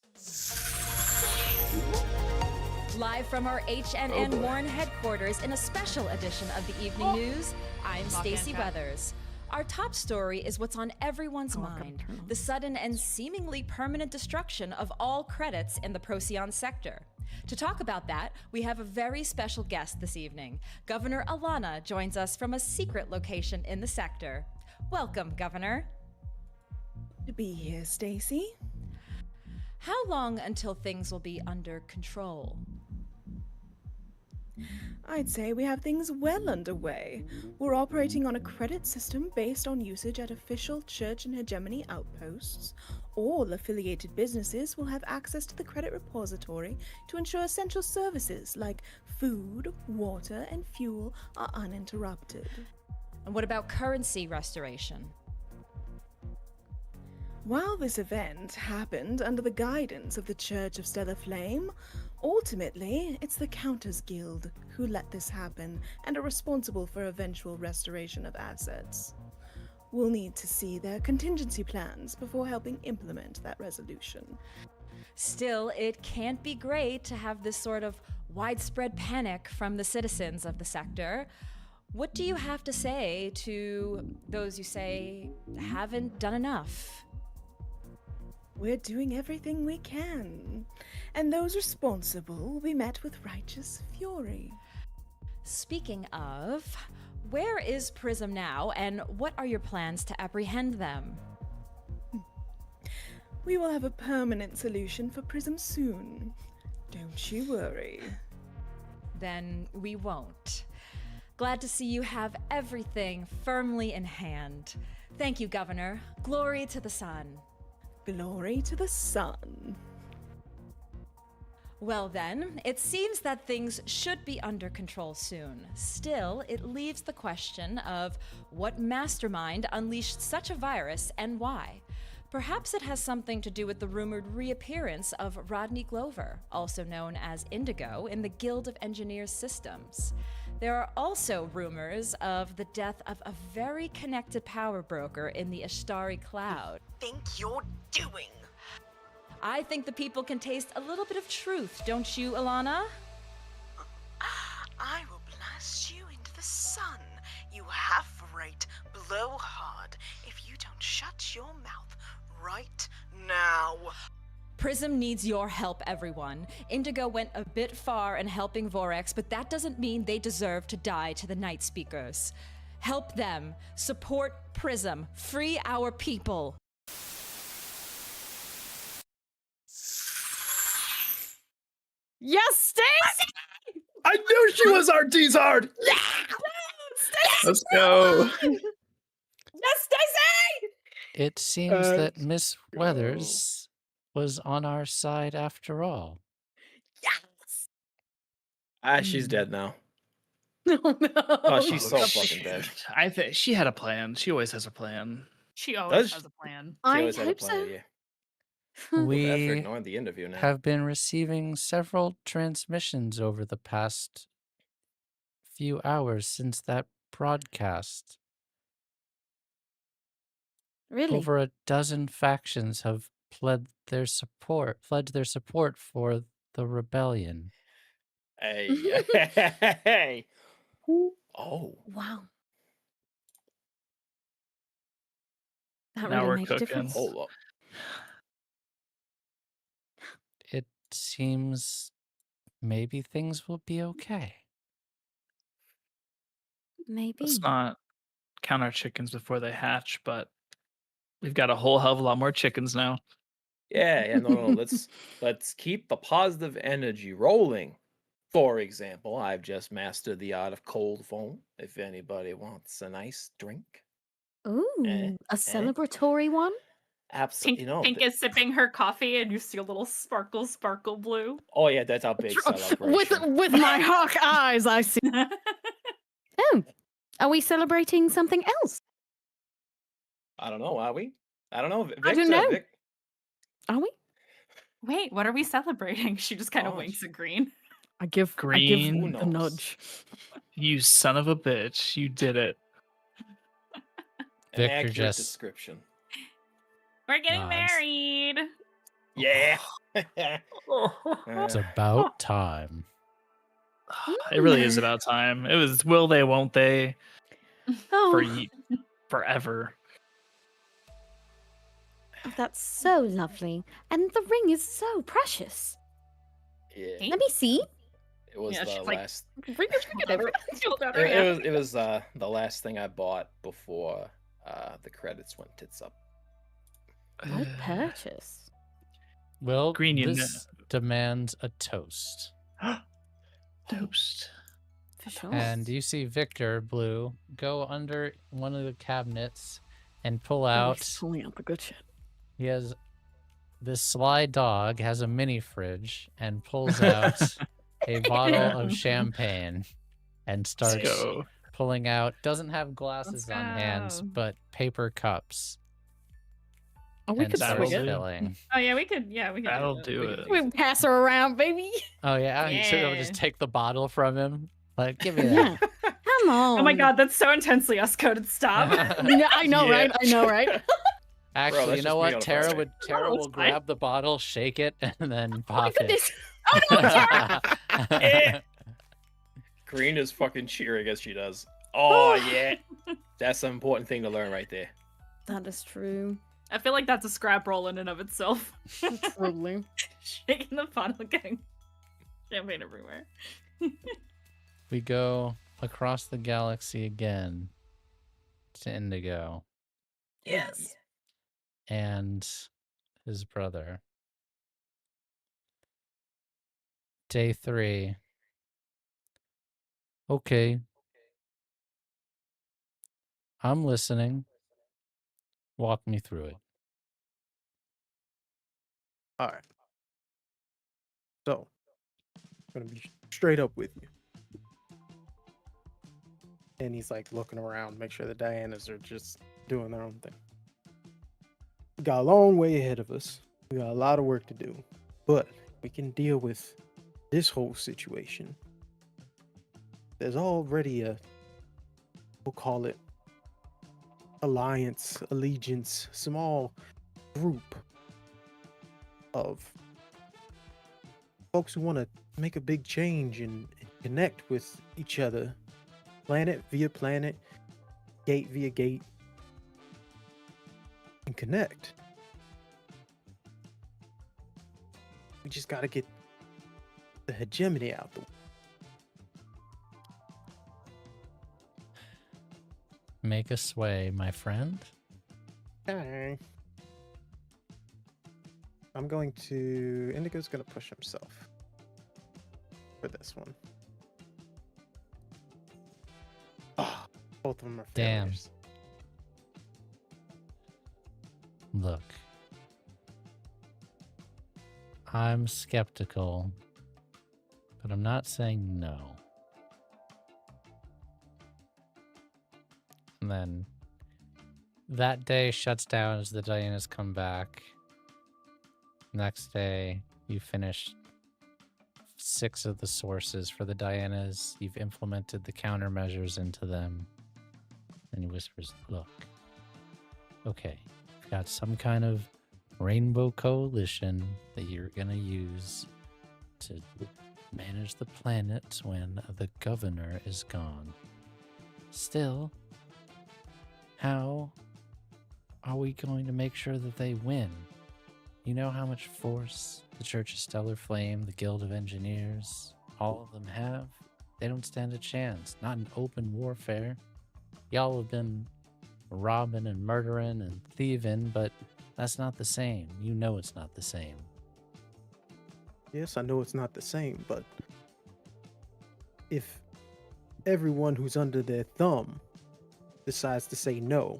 Live from our HNN Warren headquarters in a special edition of the Evening News, I'm Stacey Weathers. Our top story is what's on everyone's mind, the sudden and seemingly permanent destruction of all credits in the Procyon sector. To talk about that, we have a very special guest this evening. Governor Alana joins us from a secret location in the sector. Welcome, Governor. To be here, Stacy. How long until things will be under control? I'd say we have things well underway. We're operating on a credit system based on usage at official church and hegemony outposts. All affiliated businesses will have access to the credit repository to ensure essential services like food, water, and fuel are uninterrupted. And what about currency restoration? While this event happened under the guidance of the Church of Stellar Flame, ultimately it's the Counters Guild who let this happen and are responsible for eventual restoration of assets. We'll need to see their contingency plans before helping implement that resolution. Still, it can't be great to have this sort of widespread panic from the citizens of the sector. What do you have to say to those you say haven't done enough? We're doing everything we can, and those responsible will be met with righteous fury. Speaking of, where is Prism now, and what are your plans to apprehend them? We will have a permanent solution for Prism soon. Don't you worry. Then we won't. Glad to see you have everything firmly in hand. Thank you, Governor. Glory to the sun. Glory to the sun. Well then, it seems that things should be under control soon. Still, it leaves the question of what mastermind unleashed such a virus and why. Perhaps it has something to do with the rumored reappearance of Rodney Glover, also known as Indigo, in the Guild of Engineers Systems. There are also rumors of the death of a very connected power broker in the Ashtari cloud. Think you're doing? I think the people can taste a little bit of truth, don't you, Alana? I will blast you into the sun, you half-right blowhard, if you don't shut your mouth right now. Prism needs your help, everyone. Indigo went a bit far in helping Vorex, but that doesn't mean they deserve to die to the Night Speakers. Help them. Support Prism. Free our people. Yes, Stacy! I knew she was our T-Zard! Yeah! Let's go. Yes, Stacy! It seems that Miss Weathers was on our side after all. Yes! She's dead now. Oh no. Oh, she's so Shit. fucking dead. I think she had a plan. She always has a plan. She always Does- has a plan. She I always had a hope plan, so. yeah. Well, that's We ignoring the interview now. have been receiving several transmissions over the past few hours since that broadcast. Really? Over a dozen factions have pledged their support for the rebellion. Hey, hey. Oh, Wow. That Now really we're made a cooking. difference. hold up. It seems maybe things will be okay. Maybe. Let's not count our chickens before they hatch, but we've got a whole hell of a lot more chickens now. Yeah, no. Let's keep the positive energy rolling. For example, I've just mastered the art of cold foam. If anybody wants a nice drink, Ooh, a celebratory one? absolutely. Pink is sipping her coffee, and you see a little sparkle blue. Oh yeah, that's our big celebration. With my hawk eyes, I see. Oh, are we celebrating something else? I don't know. Are we? I don't know. Victor, I don't know. Vic, Are we? Wait, what are we celebrating? She just kind of Gosh. winks at Green. I give Green, Who the knows? nudge. you son of a bitch. You did it. An Victor accurate just description. We're getting Nice. married. Yeah. it's about time. It really is about time. It was will they, won't they Oh, forever. that's so lovely. And the ring is so precious. Yeah. Let me see. It was Yeah, the she's like, last. Yeah. It was the last thing I bought before the credits went tits up. What purchase? Well, Green, you this demands a toast. Toast. For sure. And you see Victor Blue go under one of the cabinets and pull Oh, out. he's pulling out the good shit. He has this sly dog has a mini fridge and pulls out a bottle of champagne and starts go. pulling out. Doesn't have glasses Let's on hands, go. but paper cups. Oh, we and could that'll starts swig it. do. filling. Oh yeah, we could. Yeah, we could. That'll that. do We could it. We pass her around, baby. Oh yeah, so I would Yeah. just take the bottle from him. Like, give me that. Yeah. Come on. Oh my god, that's so intensely us coded. Stop. Yeah, I know, Yeah. right? I know, right? Actually, that's you know just me on what? a Friday. Tara Oh, will it's fine. grab the bottle, shake it, and then Oh my pop it. goodness. Oh no, Tara! Green is fucking cheering as she does. Oh yeah, that's an important thing to learn right there. That is true. I feel like that's a scrap roll in and of itself. Truly. Shaking the bottle, getting champagne everywhere. We go across the galaxy again to Indigo Yes. and his brother. Day 3. Okay. I'm listening. Walk me through it. All right. So, I'm gonna be straight up with you. And he's like looking around, make sure the Dianas are just doing their own thing. We got a long way ahead of us. We got a lot of work to do, but we can deal with this whole situation. There's already we'll call it alliance, allegiance, small group of folks who want to make a big change and connect with each other, planet via planet, gate via gate, and connect. We just got to get the hegemony out the way. Make a sway, my friend. Okay. I'm going to... Indigo's going to push himself for this one. Oh, both of them are Damn. failures. Look. I'm skeptical, but I'm not saying no. And then that day shuts down as the Dianas come back. Next day, you finished 6 of the sources for the Dianas. You've implemented the countermeasures into them. And he whispers, look, okay, we've got some kind of rainbow coalition that you're going to use to manage the planet when the governor is gone. Still, how are we going to make sure that they win? You know how much force the Church of Stellar Flame, the Guild of Engineers, all of them have? They don't stand a chance. Not in open warfare. Y'all have been robbing and murdering and thieving, but that's not the same. You know it's not the same. Yes, I know it's not the same, but if everyone who's under their thumb decides to say no,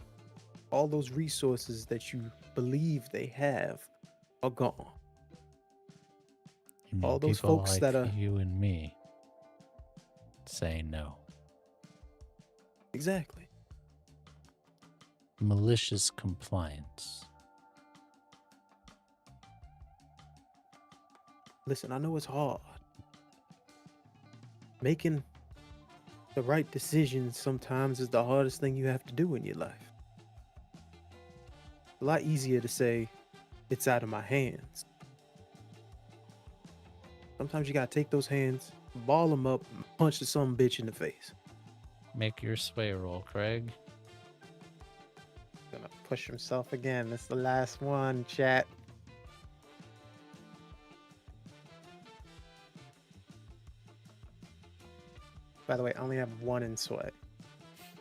all those resources that you believe they have are gone. You mean All those people folks like that are you and me say no. exactly. Malicious compliance. Listen, I know it's hard. Making the right decision sometimes is the hardest thing you have to do in your life. A lot easier to say, it's out of my hands. Sometimes you gotta take those hands, ball them up, and punch the some bitch in the face. Make your sway roll, Craig. Gonna push himself again. That's the last one, chat. By the way, I only have 1 in sway,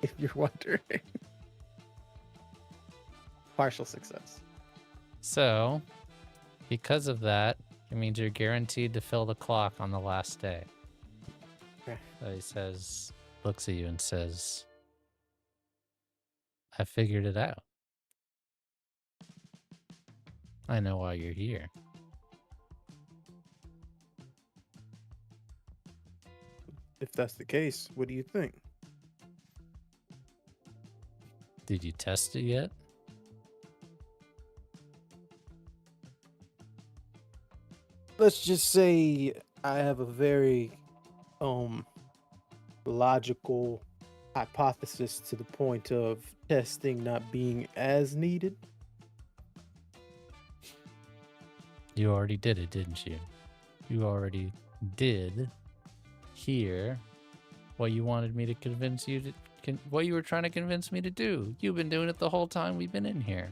if you're wondering. Partial success. So, because of that, it means you're guaranteed to fill the clock on the last day. Okay. So he says, looks at you and says, I figured it out. I know why you're here. If that's the case, what do you think? Did you test it yet? Let's just say I have a very logical hypothesis to the point of testing not being as needed. You already did it, didn't you? You already did hear what you wanted me to convince you to, what you were trying to convince me to do. You've been doing it the whole time we've been in here.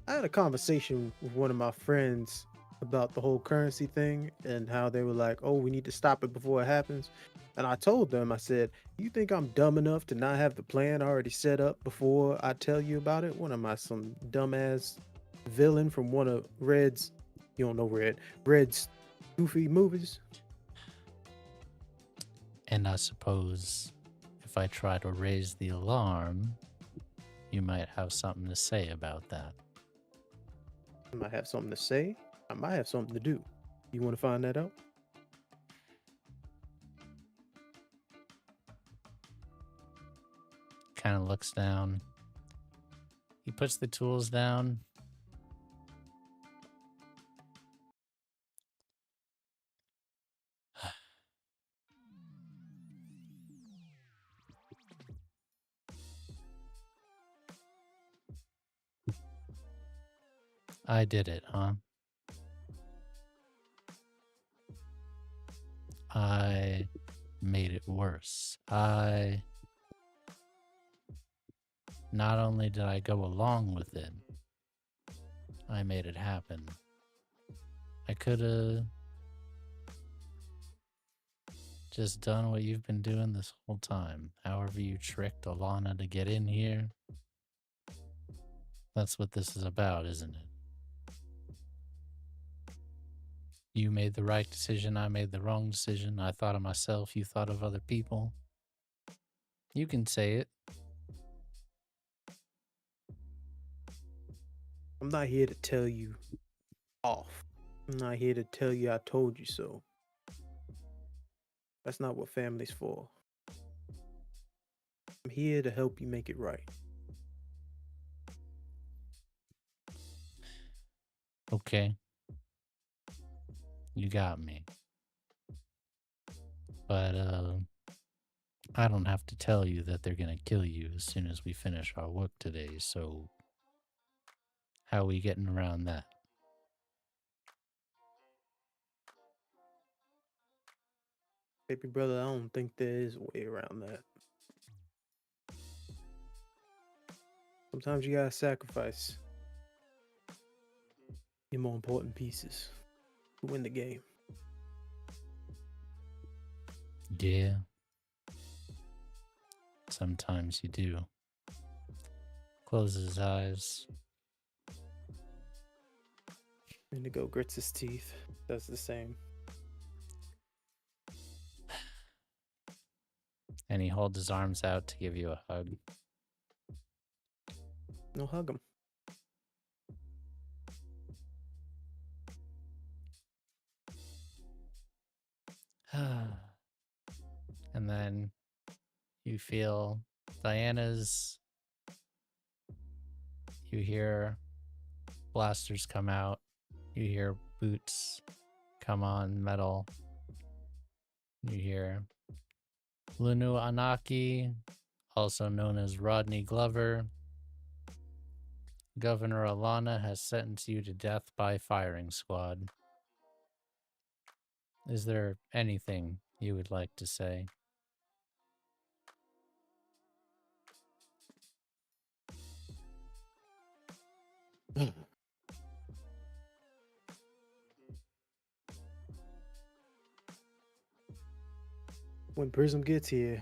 I had a conversation with one of my friends about the whole currency thing and how they were like, oh, we need to stop it before it happens. And I told them, I said, you think I'm dumb enough to not have the plan already set up before I tell you about it? What am I, some dumbass villain from one of Red's, you don't know Red's goofy movies? And I suppose if I try to raise the alarm, you might have something to say about that. I might have something to say. I might have something to do. You want to find that out? Kind of looks down. He puts the tools down. I did it, huh? I made it worse. Not only did I go along with it, I made it happen. I could have just done what you've been doing this whole time. However you tricked Alana to get in here. That's what this is about, isn't it? You made the right decision, I made the wrong decision. I thought of myself, you thought of other people. You can say it. I'm not here to tell you off. I'm not here to tell you I told you so. That's not what family's for. I'm here to help you make it right. Okay. You got me. But, I don't have to tell you that they're gonna kill you as soon as we finish our work today, so how are we getting around that? Baby brother, I don't think there is a way around that. Sometimes you gotta sacrifice your more important pieces to win the game. Yeah. Sometimes you do. Closes his eyes. Indigo grits his teeth. Does the same. And he holds his arms out to give you a hug. No, hug him. And then you feel Diana's. You hear blasters come out. You hear boots come on metal. You hear Lunu Anaki, also known as Rodney Glover. Governor Alana has sentenced you to death by firing squad. Is there anything you would like to say? When Prism gets here,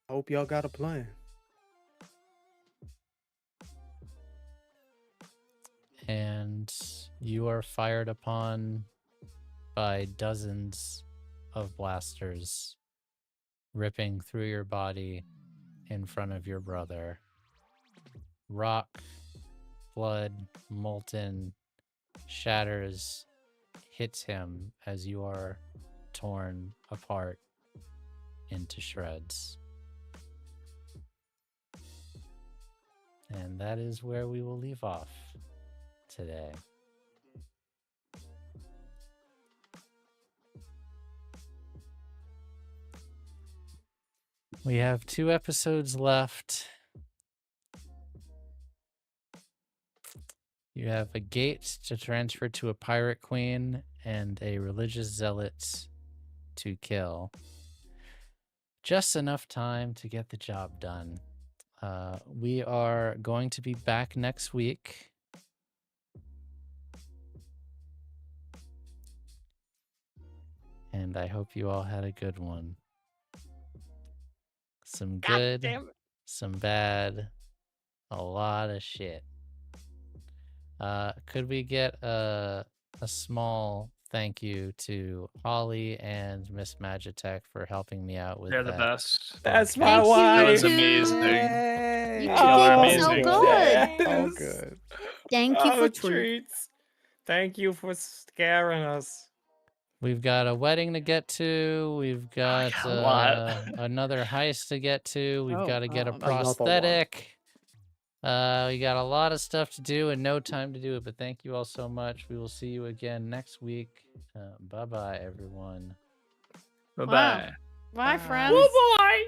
I hope y'all got a plan. And you are fired upon by dozens of blasters ripping through your body in front of your brother. Rock, blood, molten, shatters, hits him as you are torn apart into shreds. And that is where we will leave off today. We have 2 episodes left. You have a gate to transfer to a pirate queen and a religious zealot to kill. Just enough time to get the job done. We are going to be back next week. And I hope you all had a good one. Some good, some bad, a lot of shit. Could we get a small thank you to Holly and Miss Magitech for helping me out with They're that? the best. That's my Thank you, wife. That was two. amazing. You two Oh, did so amazing. good. Oh, Yes. good. Thank you Oh, for treats. treats. Thank you for scaring us. We've got a wedding to get to. We've got a lot. another heist to get to. We've Oh, got to get a another one. prosthetic. We got a lot of stuff to do and no time to do it, but thank you all so much. We will see you again next week. Bye-bye, everyone. Bye-bye. Bye, friends. Oh boy.